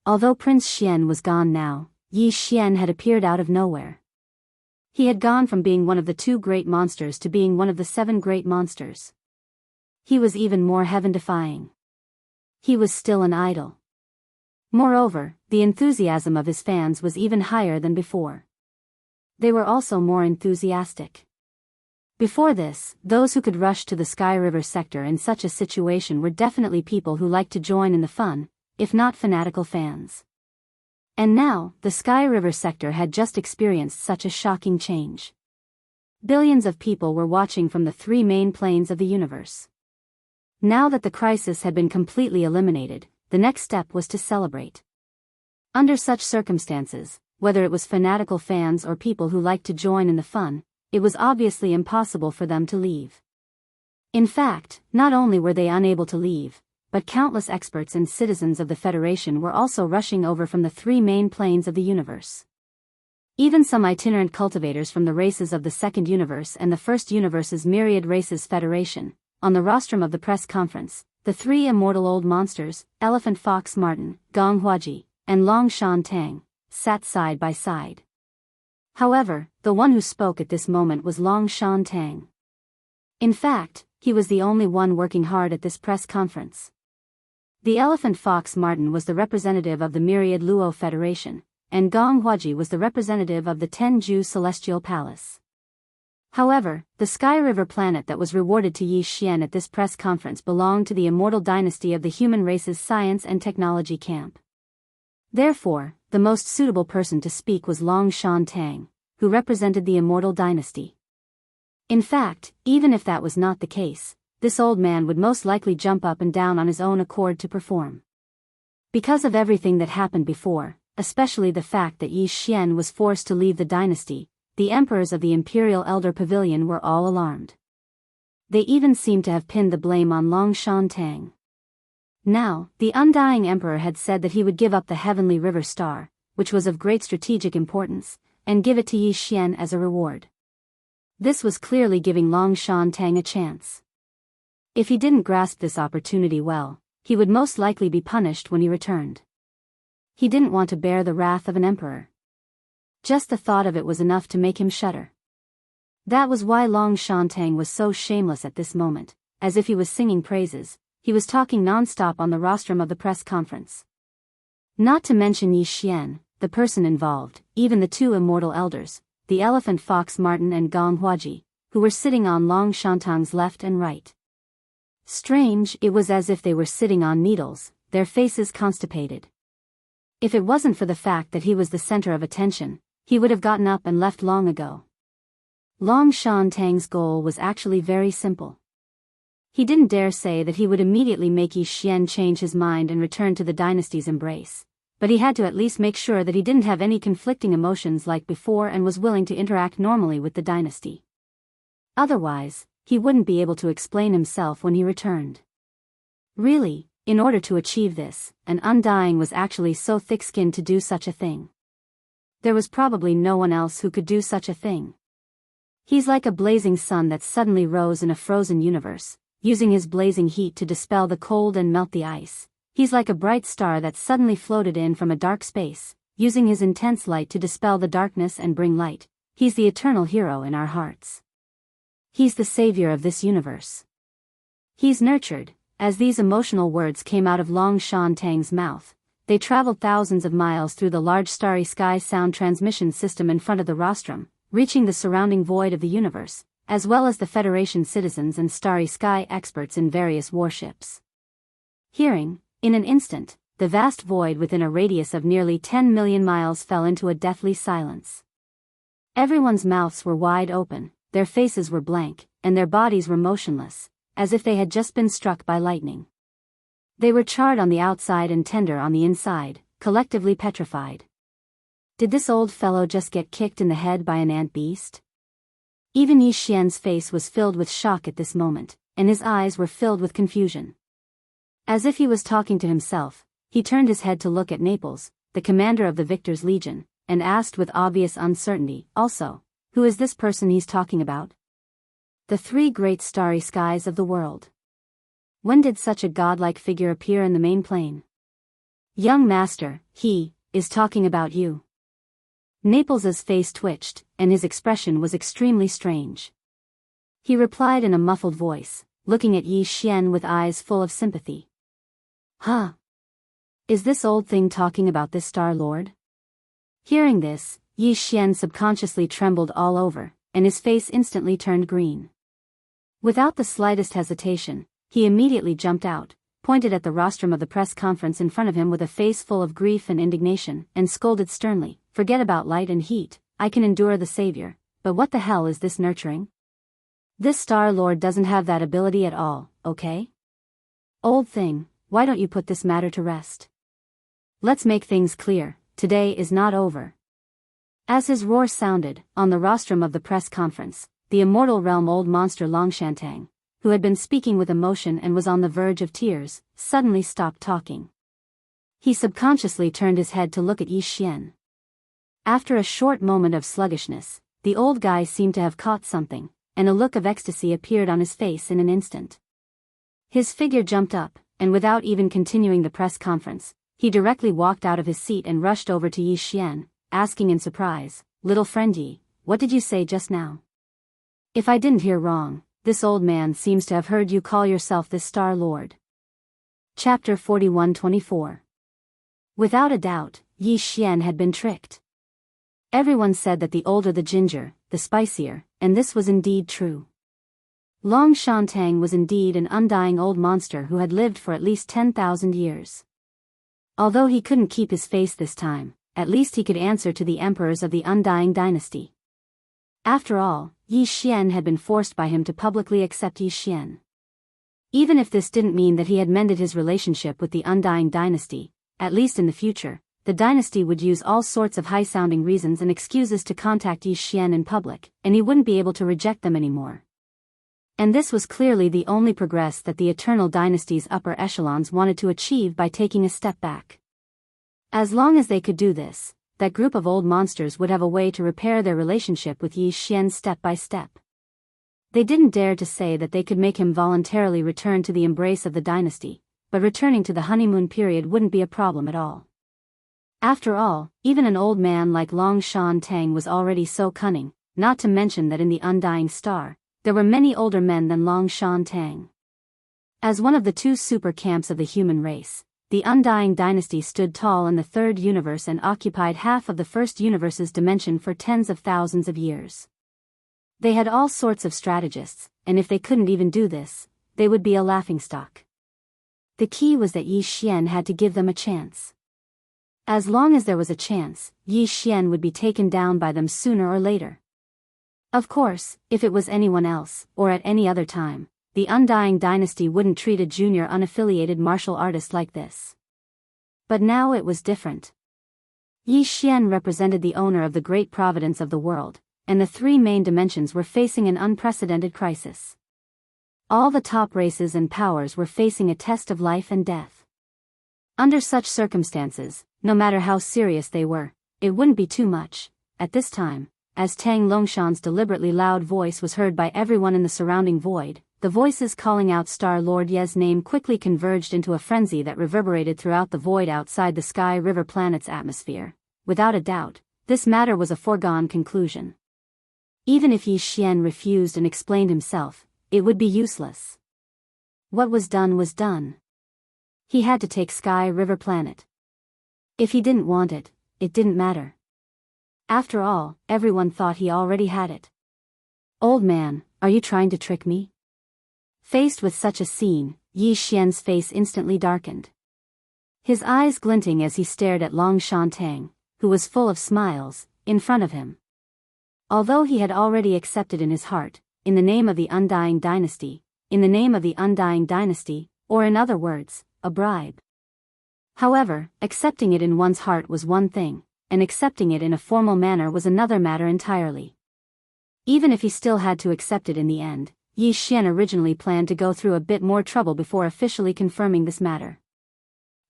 Although Prince Xian was gone now, Yi Xian had appeared out of nowhere. He had gone from being one of the 2 great monsters to being one of the 7 great monsters. He was even more heaven-defying. He was still an idol. Moreover, the enthusiasm of his fans was even higher than before. They were also more enthusiastic. Before this, those who could rush to the Sky River sector in such a situation were definitely people who liked to join in the fun, if not fanatical fans. And now, the Sky River sector had just experienced such a shocking change. Billions of people were watching from the three main planes of the universe. Now that the crisis had been completely eliminated, the next step was to celebrate. Under such circumstances, whether it was fanatical fans or people who liked to join in the fun, it was obviously impossible for them to leave. In fact, not only were they unable to leave, but countless experts and citizens of the Federation were also rushing over from the three main planes of the universe. Even some itinerant cultivators from the races of the Second Universe and the First Universe's Myriad Races Federation. On the rostrum of the press conference, the three immortal old monsters, Elephant Fox Martin, Gong Huaji, and Long Shan Tang, sat side by side. However, the one who spoke at this moment was Long Shan Tang. In fact, he was the only one working hard at this press conference. The Elephant Fox Martin was the representative of the Myriad Luo Federation, and Gong Huaji was the representative of the Tenju Celestial Palace. However, the Sky River planet that was rewarded to Yi Xian at this press conference belonged to the immortal dynasty of the human race's science and technology camp. Therefore, the most suitable person to speak was Long Shan Tang, who represented the immortal dynasty. In fact, even if that was not the case, this old man would most likely jump up and down on his own accord to perform. Because of everything that happened before, especially the fact that Yi Xian was forced to leave the dynasty, the emperors of the Imperial Elder Pavilion were all alarmed. They even seemed to have pinned the blame on Long Shan Tang. Now, the undying emperor had said that he would give up the Heavenly River Star, which was of great strategic importance, and give it to Yi Xian as a reward. This was clearly giving Long Shan Tang a chance. If he didn't grasp this opportunity well, he would most likely be punished when he returned. He didn't want to bear the wrath of an emperor. Just the thought of it was enough to make him shudder. That was why Long Shan Tang was so shameless at this moment, as if he was singing praises. He was talking non-stop on the rostrum of the press conference. Not to mention Yi Xian, the person involved, even the two immortal elders, the Elephant Fox Martin and Gong Huaji, who were sitting on Long Shan Tang's left and right. Strange, it was as if they were sitting on needles, their faces constipated. If it wasn't for the fact that he was the center of attention, he would have gotten up and left long ago. Long Shan Tang's goal was actually very simple. He didn't dare say that he would immediately make Yi Xian change his mind and return to the dynasty's embrace, but he had to at least make sure that he didn't have any conflicting emotions like before and was willing to interact normally with the dynasty. Otherwise, he wouldn't be able to explain himself when he returned. Really, in order to achieve this, an undying was actually so thick-skinned to do such a thing. There was probably no one else who could do such a thing. He's like a blazing sun that suddenly rose in a frozen universe, using his blazing heat to dispel the cold and melt the ice. He's like a bright star that suddenly floated in from a dark space, using his intense light to dispel the darkness and bring light. He's the eternal hero in our hearts. He's the savior of this universe. He's nurtured. As these emotional words came out of Long Shan Tang's mouth, they traveled thousands of miles through the large starry sky sound transmission system in front of the rostrum, reaching the surrounding void of the universe, as well as the Federation citizens and starry sky experts in various warships. Hearing, in an instant, the vast void within a radius of nearly 10 million miles fell into a deathly silence. Everyone's mouths were wide open, their faces were blank, and their bodies were motionless, as if they had just been struck by lightning. They were charred on the outside and tender on the inside, collectively petrified. Did this old fellow just get kicked in the head by an ant beast? Even Yi Xian's face was filled with shock at this moment, and his eyes were filled with confusion. As if he was talking to himself, he turned his head to look at Naples, the commander of the Victor's Legion, and asked with obvious uncertainty, also, who is this person he's talking about? The three great starry skies of the world. When did such a godlike figure appear in the main plane? Young master, he is talking about you. Naples's face twitched, and his expression was extremely strange. He replied in a muffled voice, looking at Yi Xian with eyes full of sympathy. Huh? Is this old thing talking about this Star Lord? Hearing this, Yi Xian subconsciously trembled all over, and his face instantly turned green. Without the slightest hesitation, he immediately jumped out, pointed at the rostrum of the press conference in front of him with a face full of grief and indignation, and scolded sternly, "Forget about light and heat, I can endure the savior, but what the hell is this nurturing? This Star Lord doesn't have that ability at all, okay? Old thing, why don't you put this matter to rest? Let's make things clear, today is not over." As his roar sounded, on the rostrum of the press conference, the immortal realm old monster Longshantang, who had been speaking with emotion and was on the verge of tears, suddenly stopped talking. He subconsciously turned his head to look at Yi Xian. After a short moment of sluggishness, the old guy seemed to have caught something, and a look of ecstasy appeared on his face in an instant. His figure jumped up, and without even continuing the press conference, he directly walked out of his seat and rushed over to Yi Xian, asking in surprise, "Little friend Yi, what did you say just now? If I didn't hear wrong, this old man seems to have heard you call yourself this Star Lord." Chapter 41-24. Without a doubt, Yi Xian had been tricked. Everyone said that the older the ginger, the spicier, and this was indeed true. Longshantang was indeed an undying old monster who had lived for at least 10,000 years. Although he couldn't keep his face this time, at least he could answer to the emperors of the Undying Dynasty. After all, Yi Xian had been forced by him to publicly accept Yi Xian. Even if this didn't mean that he had mended his relationship with the Undying Dynasty, at least in the future, the dynasty would use all sorts of high-sounding reasons and excuses to contact Yi Xian in public, and he wouldn't be able to reject them anymore. And this was clearly the only progress that the Eternal Dynasty's upper echelons wanted to achieve by taking a step back. As long as they could do this, that group of old monsters would have a way to repair their relationship with Yi Xian step by step. They didn't dare to say that they could make him voluntarily return to the embrace of the dynasty, but returning to the honeymoon period wouldn't be a problem at all. After all, even an old man like Longshantang was already so cunning, not to mention that in the Undying Star, there were many older men than Longshantang. As one of the two super camps of the human race, the Undying Dynasty stood tall in the third universe and occupied half of the first universe's dimension for tens of thousands of years. They had all sorts of strategists, and if they couldn't even do this, they would be a laughingstock. The key was that Yi Xian had to give them a chance. As long as there was a chance, Yi Xian would be taken down by them sooner or later. Of course, if it was anyone else, or at any other time, the Undying Dynasty wouldn't treat a junior unaffiliated martial artist like this. But now it was different. Yi Xian represented the owner of the great providence of the world, and the three main dimensions were facing an unprecedented crisis. All the top races and powers were facing a test of life and death. Under such circumstances, no matter how serious they were, it wouldn't be too much, at this time, as Tang Longshan's deliberately loud voice was heard by everyone in the surrounding void. The voices calling out Star Lord Ye's name quickly converged into a frenzy that reverberated throughout the void outside the Sky River planet's atmosphere. Without a doubt, this matter was a foregone conclusion. Even if Yi Xian refused and explained himself, it would be useless. What was done was done. He had to take Sky River planet. If he didn't want it, it didn't matter. After all, everyone thought he already had it. "Old man, are you trying to trick me?" Faced with such a scene, Yi Xian's face instantly darkened. His eyes glinting as he stared at Longshantang, who was full of smiles, in front of him. Although he had already accepted in his heart, in the name of the Undying Dynasty, or in other words, a bribe. However, accepting it in one's heart was one thing, and accepting it in a formal manner was another matter entirely. Even if he still had to accept it in the end, Yi Xian originally planned to go through a bit more trouble before officially confirming this matter.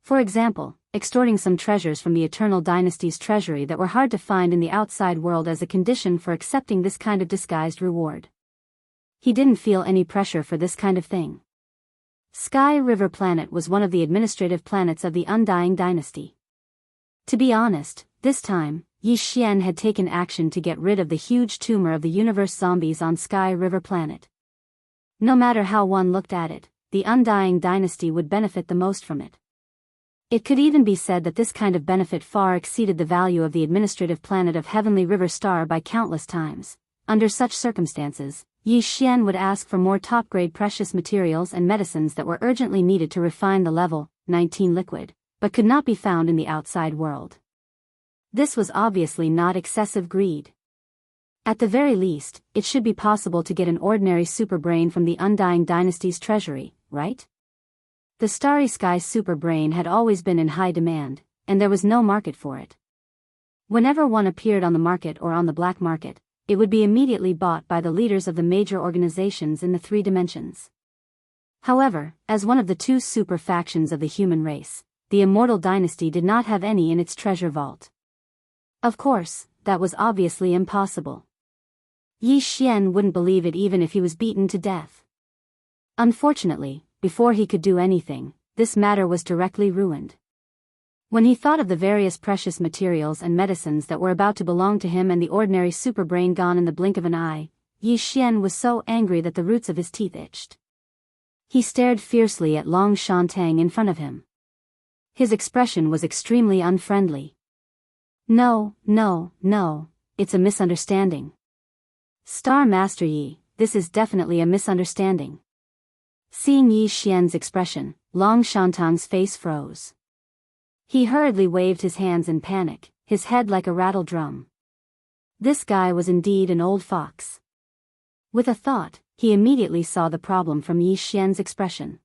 For example, extorting some treasures from the Eternal Dynasty's treasury that were hard to find in the outside world as a condition for accepting this kind of disguised reward. He didn't feel any pressure for this kind of thing. Sky River Planet was one of the administrative planets of the Undying Dynasty. To be honest, this time, Yi Xian had taken action to get rid of the huge tumor of the universe zombies on Sky River Planet. No matter how one looked at it, the Undying Dynasty would benefit the most from it. It could even be said that this kind of benefit far exceeded the value of the administrative planet of Heavenly River Star by countless times, Under such circumstances, Yi Xian would ask for more top-grade precious materials and medicines that were urgently needed to refine the level 19 liquid, but could not be found in the outside world. This was obviously not excessive greed. At the very least, it should be possible to get an ordinary superbrain from the Undying Dynasty's treasury, right? The Starry Sky superbrain had always been in high demand, and there was no market for it. Whenever one appeared on the market or on the black market, it would be immediately bought by the leaders of the major organizations in the three dimensions. However, as one of the two super factions of the human race, the Immortal Dynasty did not have any in its treasure vault. Of course, that was obviously impossible. Yi Xian wouldn't believe it even if he was beaten to death. Unfortunately, before he could do anything, this matter was directly ruined. When he thought of the various precious materials and medicines that were about to belong to him and the ordinary superbrain gone in the blink of an eye, Yi Xian was so angry that the roots of his teeth itched. He stared fiercely at Long Shantang in front of him. His expression was extremely unfriendly. No, it's a misunderstanding. Star Master Yi, this is definitely a misunderstanding. Seeing Yi Xian's expression, Long Shantang's face froze. He hurriedly waved his hands in panic, his head like a rattle drum. This guy was indeed an old fox. With a thought, he immediately saw the problem from Yi Xian's expression.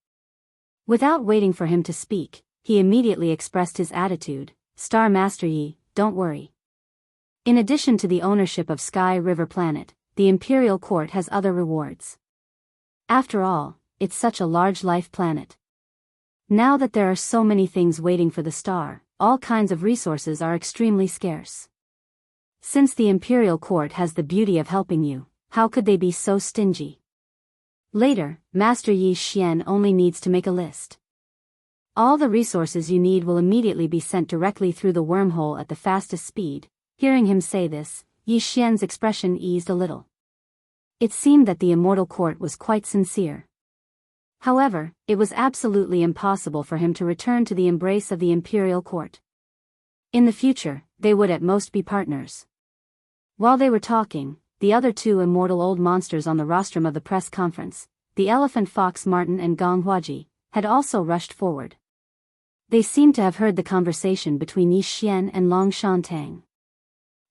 Without waiting for him to speak, he immediately expressed his attitude, Star Master Yi, don't worry. In addition to the ownership of Sky River Planet, the Imperial Court has other rewards. After all, it's such a large life planet. Now that there are so many things waiting for the star, all kinds of resources are extremely scarce. Since the Imperial Court has the beauty of helping you, how could they be so stingy? Later, Master Yi Xian only needs to make a list. All the resources you need will immediately be sent directly through the wormhole at the fastest speed. Hearing him say this, Yi Xian's expression eased a little. It seemed that the Immortal Court was quite sincere. However, it was absolutely impossible for him to return to the embrace of the Imperial Court. In the future, they would at most be partners. While they were talking, the other two immortal old monsters on the rostrum of the press conference, the elephant fox Martin and Gong Huaji, had also rushed forward. They seemed to have heard the conversation between Yi Xian and Long Shantang.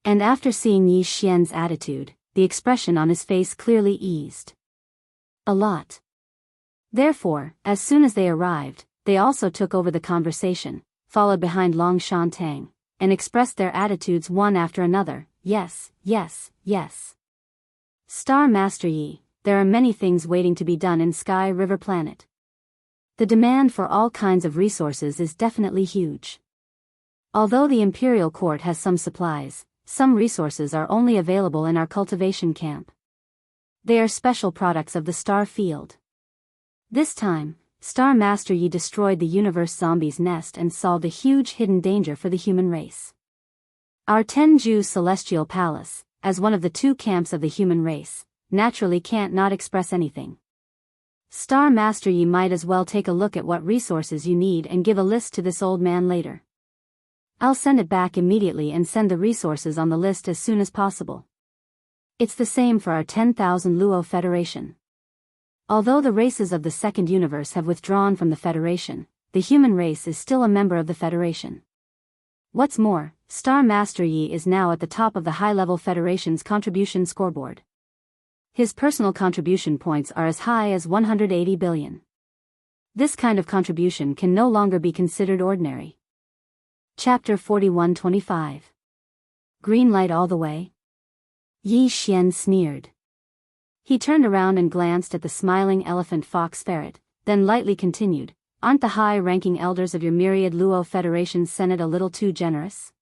And after seeing Yi Xian's attitude, the expression on his face clearly eased. A lot. Therefore, as soon as they arrived, they also took over the conversation, followed behind Long Shantang, and expressed their attitudes one after another, yes. Star Master Yi, there are many things waiting to be done in Sky River Planet. The demand for all kinds of resources is definitely huge. Although the Imperial Court has some supplies, some resources are only available in our cultivation camp. They are special products of the star field. This time, Star Master Yi destroyed the universe zombie's nest and solved a huge hidden danger for the human race. Our Tenju Celestial Palace, as one of the two camps of the human race, naturally can't not express anything. Star Master Yi might as well take a look at what resources you need and give a list to this old man later. I'll send it back immediately and send the resources on the list as soon as possible. It's the same for our 10,000 Luo Federation. Although the races of the Second Universe have withdrawn from the Federation, the human race is still a member of the Federation. What's more, Star Master Yi is now at the top of the high-level Federation's contribution scoreboard. His personal contribution points are as high as 180 billion. This kind of contribution can no longer be considered ordinary. Chapter 41-25. Green light all the way? Yi Xian sneered. He turned around and glanced at the smiling elephant fox ferret, then lightly continued, aren't the high-ranking elders of your myriad Luo Federation Senate a little too generous?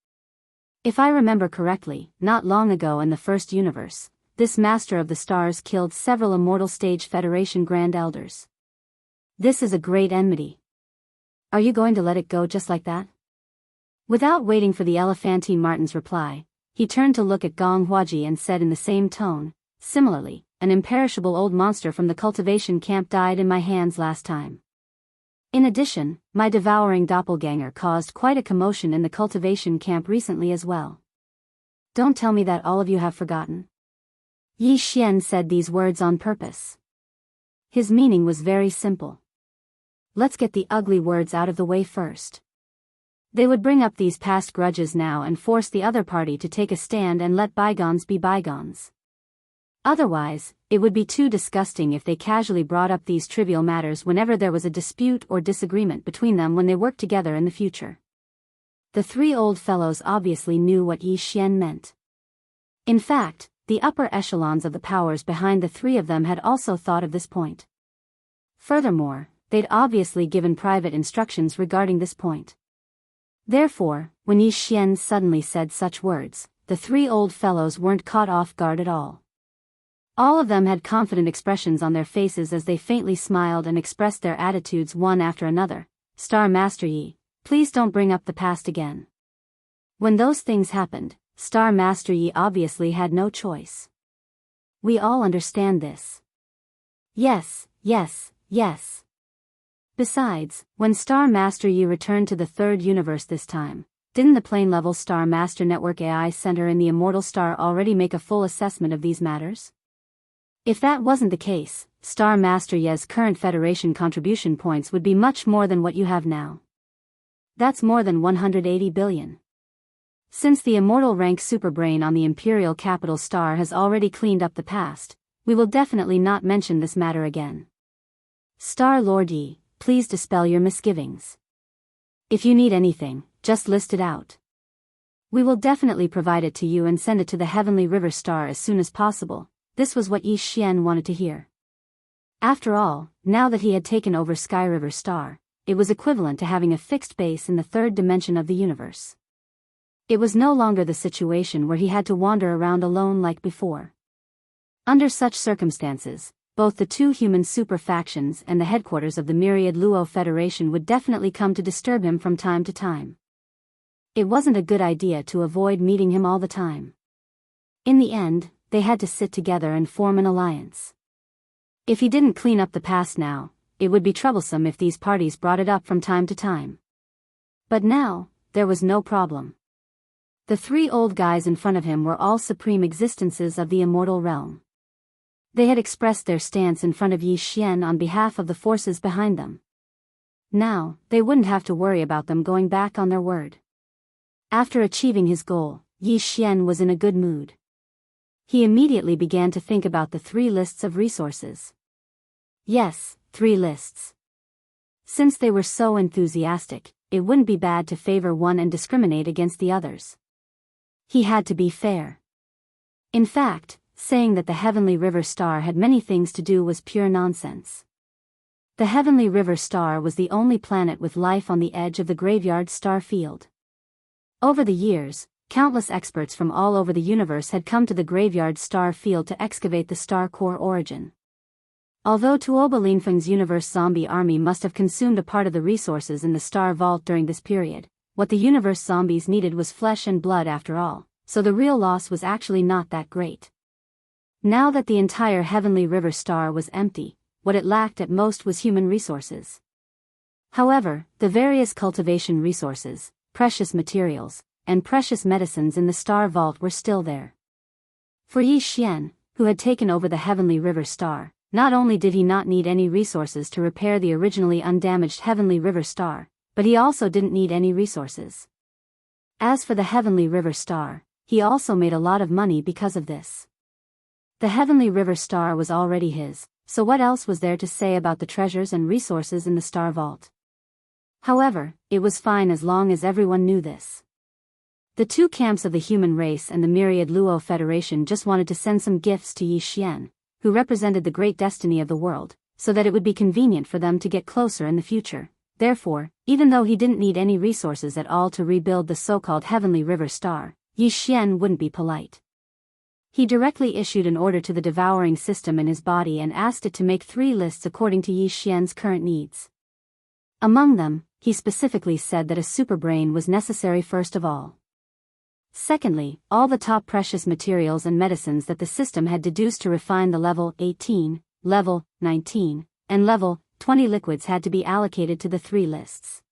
If I remember correctly, not long ago in the first universe, this Master of the Stars killed several Immortal Stage Federation Grand Elders. This is a great enmity. Are you going to let it go just like that? Without waiting for the Elephantine Martin's reply, he turned to look at Gong Huaji and said in the same tone, similarly, an imperishable old monster from the cultivation camp died in my hands last time. In addition, my devouring doppelganger caused quite a commotion in the cultivation camp recently as well. Don't tell me that all of you have forgotten. Yi Xian said these words on purpose. His meaning was very simple. Let's get the ugly words out of the way first. They would bring up these past grudges now and force the other party to take a stand and let bygones be bygones. Otherwise, it would be too disgusting if they casually brought up these trivial matters whenever there was a dispute or disagreement between them when they worked together in the future. The three old fellows obviously knew what Yi Xian meant. In fact, the upper echelons of the powers behind the three of them had also thought of this point. Furthermore, they'd obviously given private instructions regarding this point. Therefore, when Yi Xian suddenly said such words, the three old fellows weren't caught off guard at all. All of them had confident expressions on their faces as they faintly smiled and expressed their attitudes one after another. Star Master Yi, please don't bring up the past again. When those things happened, Star Master Yi obviously had no choice. We all understand this. Yes, yes, yes. Besides, when Star Master Yi returned to the third universe this time, didn't the plane-level Star Master Network AI Center in the Immortal Star already make a full assessment of these matters? If that wasn't the case, Star Master Ye's current Federation contribution points would be much more than what you have now. That's more than 180 billion. Since the immortal rank superbrain on the Imperial Capital Star has already cleaned up the past, we will definitely not mention this matter again. Star Lord Yi, please dispel your misgivings. If you need anything, just list it out. We will definitely provide it to you and send it to the Heavenly River Star as soon as possible. This was what Yi Xian wanted to hear. After all, now that he had taken over Sky River Star, it was equivalent to having a fixed base in the third dimension of the universe. It was no longer the situation where he had to wander around alone like before. Under such circumstances, both the two human super factions and the headquarters of the Myriad Luo Federation would definitely come to disturb him from time to time. It wasn't a good idea to avoid meeting him all the time. In the end, they had to sit together and form an alliance. If he didn't clean up the past now, it would be troublesome if these parties brought it up from time to time. But now, there was no problem. The three old guys in front of him were all supreme existences of the immortal realm. They had expressed their stance in front of Yi Xian on behalf of the forces behind them. Now, they wouldn't have to worry about them going back on their word. After achieving his goal, Yi Xian was in a good mood. He immediately began to think about the 3 lists of resources. Yes, 3 lists. Since they were so enthusiastic, it wouldn't be bad to favor one and discriminate against the others. He had to be fair. In fact, saying that the Heavenly River Star had many things to do was pure nonsense. The Heavenly River Star was the only planet with life on the edge of the graveyard star field. Over the years, countless experts from all over the universe had come to the graveyard star field to excavate the star core origin. Although Tuoba Linfeng's universe zombie army must have consumed a part of the resources in the star vault during this period, what the universe zombies needed was flesh and blood after all, so the real loss was actually not that great. Now that the entire Heavenly River Star was empty, what it lacked at most was human resources. However, the various cultivation resources, precious materials, and precious medicines in the star vault were still there. For Yi Xian, who had taken over the Heavenly River Star, not only did he not need any resources to repair the originally undamaged Heavenly River Star, but he also didn't need any resources. As for the Heavenly River Star, he also made a lot of money because of this. The Heavenly River Star was already his, so what else was there to say about the treasures and resources in the star vault? However, it was fine as long as everyone knew this. The 2 camps of the human race and the Myriad Luo Federation just wanted to send some gifts to Yi Xian, who represented the great destiny of the world, so that it would be convenient for them to get closer in the future. Therefore, even though he didn't need any resources at all to rebuild the so-called Heavenly River Star, Yi Xian wouldn't be polite. He directly issued an order to the devouring system in his body and asked it to make 3 lists according to Yi Xian's current needs. Among them, he specifically said that a superbrain was necessary first of all. Secondly, all the top precious materials and medicines that the system had deduced to refine the level 18, level 19, and level 20 liquids had to be allocated to the 3 lists.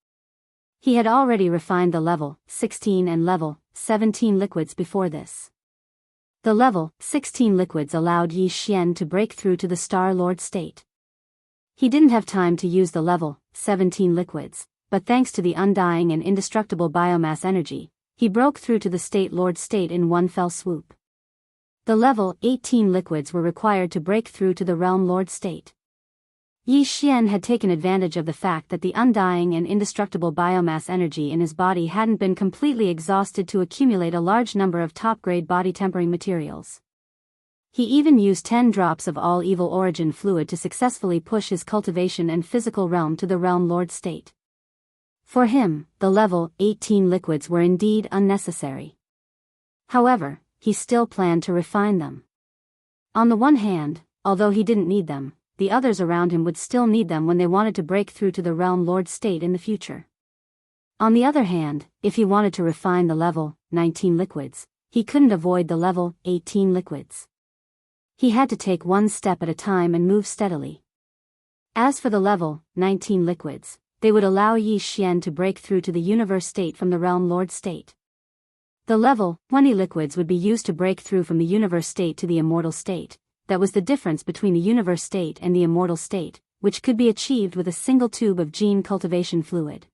He had already refined the level 16 and level 17 liquids before this. The level 16 liquids allowed Yi Xian to break through to the Star Lord state. He didn't have time to use the level 17 liquids, but thanks to the undying and indestructible biomass energy, he broke through to the State Lord state in one fell swoop. The level 18 liquids were required to break through to the Realm Lord state. Yi Xian had taken advantage of the fact that the undying and indestructible biomass energy in his body hadn't been completely exhausted to accumulate a large number of top-grade body tempering materials. He even used 10 drops of all evil origin fluid to successfully push his cultivation and physical realm to the Realm Lord state. For him, the level 18 liquids were indeed unnecessary. However, he still planned to refine them. On the one hand, although he didn't need them, the others around him would still need them when they wanted to break through to the Realm Lord state in the future. On the other hand, if he wanted to refine the level 19 liquids, he couldn't avoid the level 18 liquids. He had to take one step at a time and move steadily. As for the level 19 liquids, they would allow Yi Xian to break through to the universe state from the Realm Lord state. The level 20 liquids would be used to break through from the universe state to the immortal state. That was the difference between the universe state and the immortal state, which could be achieved with a single tube of gene cultivation fluid.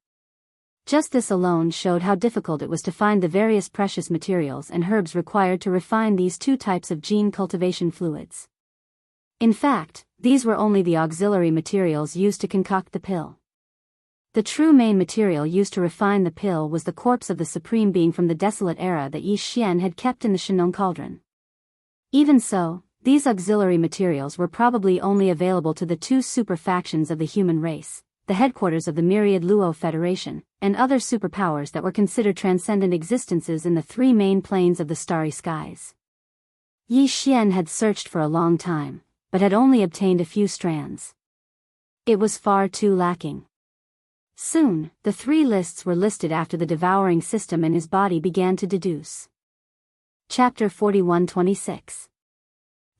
Just this alone showed how difficult it was to find the various precious materials and herbs required to refine these two types of gene cultivation fluids. In fact, these were only the auxiliary materials used to concoct the pill. The true main material used to refine the pill was the corpse of the Supreme Being from the desolate era that Yi Xian had kept in the Shenong cauldron. Even so, these auxiliary materials were probably only available to the two super factions of the human race, the headquarters of the myriad Luo Federation, and other superpowers that were considered transcendent existences in the three main planes of the starry skies. Yi Xian had searched for a long time, but had only obtained a few strands. It was far too lacking. Soon, the three lists were listed after the devouring system in his body began to deduce. Chapter 41-26.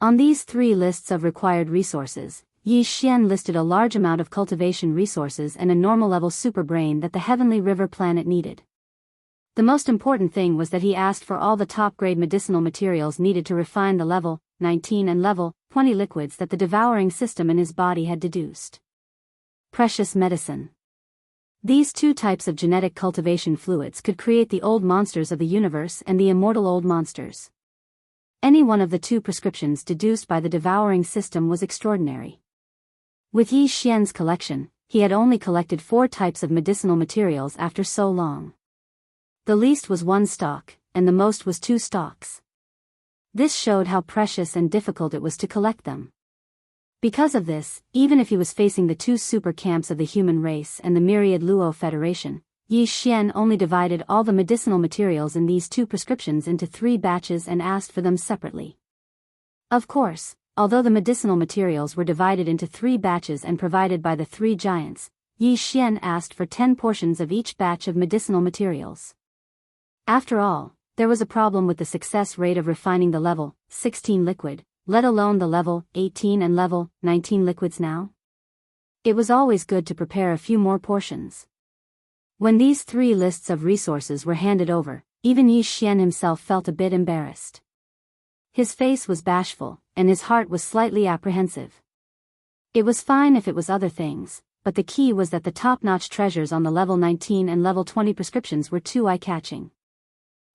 On these three lists of required resources, Yi Xian listed a large amount of cultivation resources and a normal-level superbrain that the Heavenly River planet needed. The most important thing was that he asked for all the top-grade medicinal materials needed to refine the level 19 and level 20 liquids that the devouring system in his body had deduced. Precious medicine. These two types of genetic cultivation fluids could create the old monsters of the universe and the immortal old monsters. Any one of the two prescriptions deduced by the devouring system was extraordinary. With Yi Xian's collection, he had only collected 4 types of medicinal materials after so long. The least was 1 stalk, and the most was 2 stalks. This showed how precious and difficult it was to collect them. Because of this, even if he was facing the 2 super camps of the human race and the myriad Luo Federation, Yi Xian only divided all the medicinal materials in these 2 prescriptions into 3 batches and asked for them separately. Of course, although the medicinal materials were divided into 3 batches and provided by the 3 giants, Yi Xian asked for 10 portions of each batch of medicinal materials. After all, there was a problem with the success rate of refining the level 16 liquid, let alone the level 18 and level 19 liquids now. It was always good to prepare a few more portions. When these 3 lists of resources were handed over, even Yi Xian himself felt a bit embarrassed. His face was bashful, and his heart was slightly apprehensive. It was fine if it was other things, but the key was that the top-notch treasures on the level 19 and level 20 prescriptions were too eye-catching.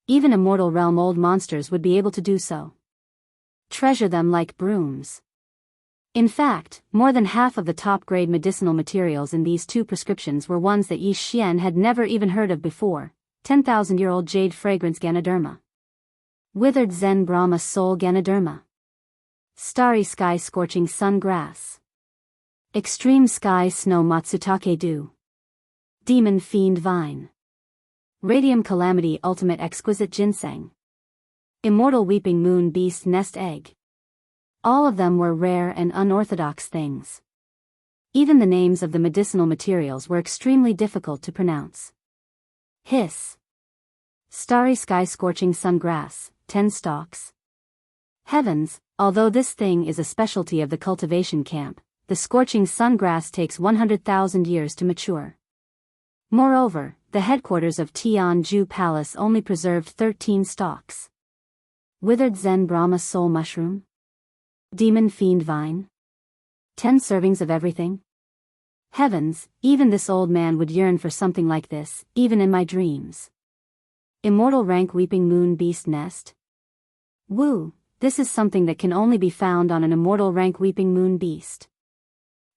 Even immortal realm old monsters would be able to do so. Treasure them like brooms. In fact, more than half of the top-grade medicinal materials in these 2 prescriptions were ones that Yi Xian had never even heard of before: 10,000-year-old jade fragrance Ganoderma, withered Zen Brahma soul Ganoderma, starry sky scorching sun grass, extreme sky snow Matsutake dew, demon fiend vine, radium calamity ultimate exquisite ginseng, immortal weeping moon beast nest egg. All of them were rare and unorthodox things. Even the names of the medicinal materials were extremely difficult to pronounce. Hiss. Starry sky scorching sungrass, 10 stalks. Heavens, although this thing is a specialty of the cultivation camp, the scorching sungrass takes 100,000 years to mature. Moreover, the headquarters of Tianju Palace only preserved 13 stalks. Withered Zen Brahma soul mushroom? Demon fiend vine? 10 servings of everything? Heavens, even this old man would yearn for something like this, even in my dreams. Immortal rank weeping moon beast nest? Woo, this is something that can only be found on an immortal rank weeping moon beast.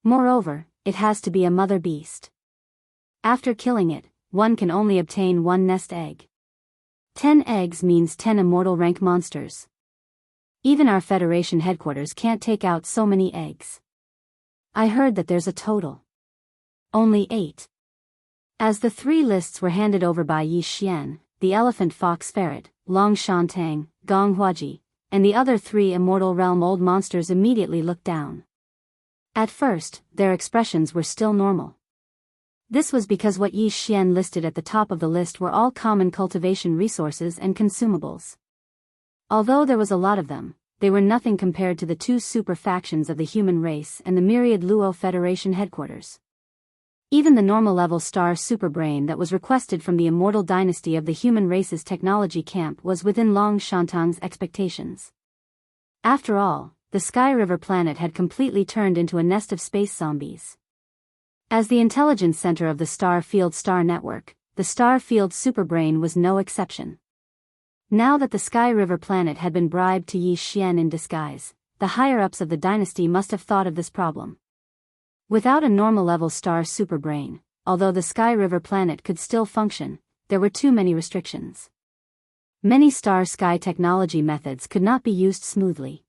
Moreover, it has to be a mother beast. After killing it, one can only obtain 1 nest egg. 10 eggs means 10 immortal rank monsters. Even our Federation headquarters can't take out so many eggs. I heard that there's a total. Only 8. As the 3 lists were handed over by Yi Xian, the elephant fox ferret, Long Shantang, Gong Huaji, and the other 3 immortal realm old monsters immediately looked down. At first, their expressions were still normal. This was because what Yi Xian listed at the top of the list were all common cultivation resources and consumables. Although there was a lot of them, they were nothing compared to the 2 super factions of the human race and the myriad Luo Federation headquarters. Even the normal level star superbrain that was requested from the immortal dynasty of the human race's technology camp was within Long Shantang's expectations. After all, the Sky River planet had completely turned into a nest of space zombies. As the intelligence center of the Star Field Star Network, the Star Field Superbrain was no exception. Now that the Sky River planet had been bribed to Yi Xian in disguise, the higher-ups of the dynasty must have thought of this problem. Without a normal-level star superbrain, although the Sky River planet could still function, there were too many restrictions. Many star-sky technology methods could not be used smoothly.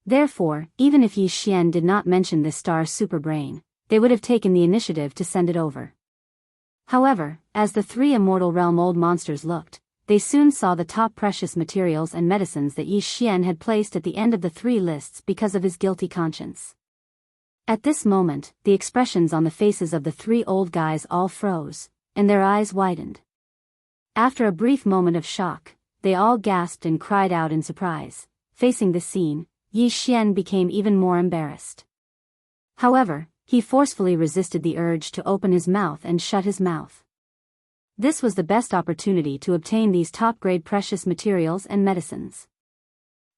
Therefore, even if Yi Xian did not mention this star superbrain, they would have taken the initiative to send it over. However, as the 3 immortal realm old monsters looked, they soon saw the top precious materials and medicines that Yi Xian had placed at the end of the 3 lists because of his guilty conscience. At this moment, the expressions on the faces of the 3 old guys all froze, and their eyes widened. After a brief moment of shock, they all gasped and cried out in surprise. Facing this scene, Yi Xian became even more embarrassed. However, he forcefully resisted the urge to open his mouth and shut his mouth. This was the best opportunity to obtain these top-grade precious materials and medicines.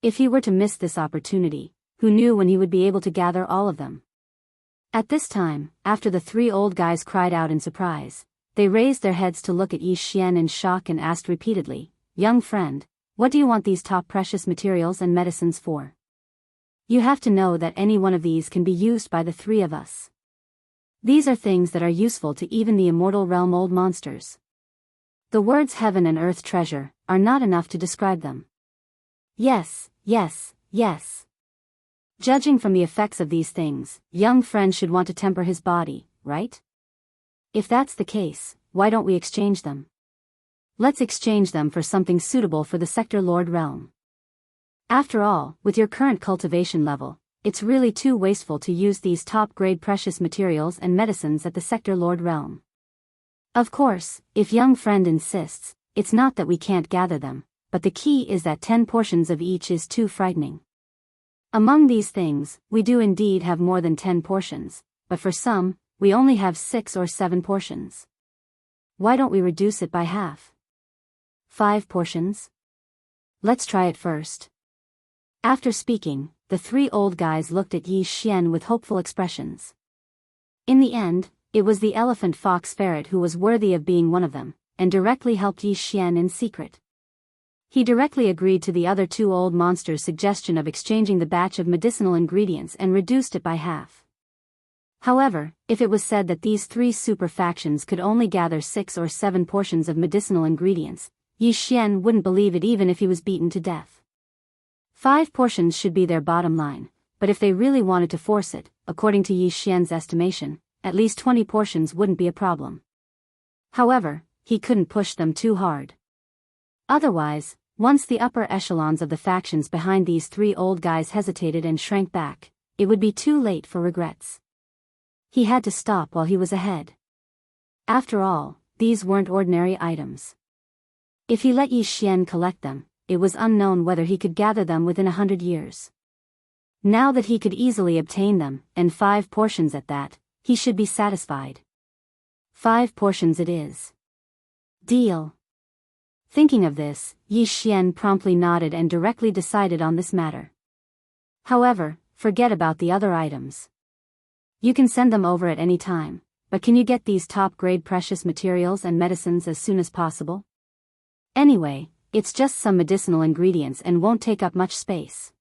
If he were to miss this opportunity, who knew when he would be able to gather all of them? At this time, after the 3 old guys cried out in surprise, they raised their heads to look at Yi Xian in shock and asked repeatedly, "Young friend, what do you want these top precious materials and medicines for? You have to know that any one of these can be used by the 3 of us. These are things that are useful to even the immortal realm old monsters. The words heaven and earth treasure are not enough to describe them." Yes, yes, yes. Judging from the effects of these things, young friend should want to temper his body, right? If that's the case, why don't we exchange them? Let's exchange them for something suitable for the Sector Lord realm. After all, with your current cultivation level, it's really too wasteful to use these top-grade precious materials and medicines at the Sector Lord realm. Of course, if young friend insists, it's not that we can't gather them, but the key is that 10 portions of each is too frightening. Among these things, we do indeed have more than 10 portions, but for some, we only have 6 or 7 portions. Why don't we reduce it by half? 5 portions? Let's try it first. After speaking, the 3 old guys looked at Yi Xian with hopeful expressions. In the end, it was the elephant fox ferret who was worthy of being one of them, and directly helped Yi Xian in secret. He directly agreed to the other 2 old monsters' suggestion of exchanging the batch of medicinal ingredients and reduced it by half. However, if it was said that these 3 super factions could only gather 6 or 7 portions of medicinal ingredients, Yi Xian wouldn't believe it even if he was beaten to death. 5 portions should be their bottom line, but if they really wanted to force it, according to Yi Xian's estimation, at least 20 portions wouldn't be a problem. However, he couldn't push them too hard. Otherwise, once the upper echelons of the factions behind these 3 old guys hesitated and shrank back, it would be too late for regrets. He had to stop while he was ahead. After all, these weren't ordinary items. If he let Yi Xian collect them, it was unknown whether he could gather them within 100 years. Now that he could easily obtain them, and 5 portions at that, he should be satisfied. 5 portions it is. Deal. Thinking of this, Yi Xian promptly nodded and directly decided on this matter. However, forget about the other items. You can send them over at any time, but can you get these top-grade precious materials and medicines as soon as possible? Anyway, it's just some medicinal ingredients and won't take up much space.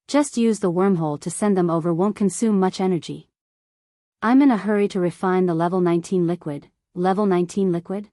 Just use the wormhole to send them over, won't consume much energy. I'm in a hurry to refine the level 19 liquid. Level 19 liquid?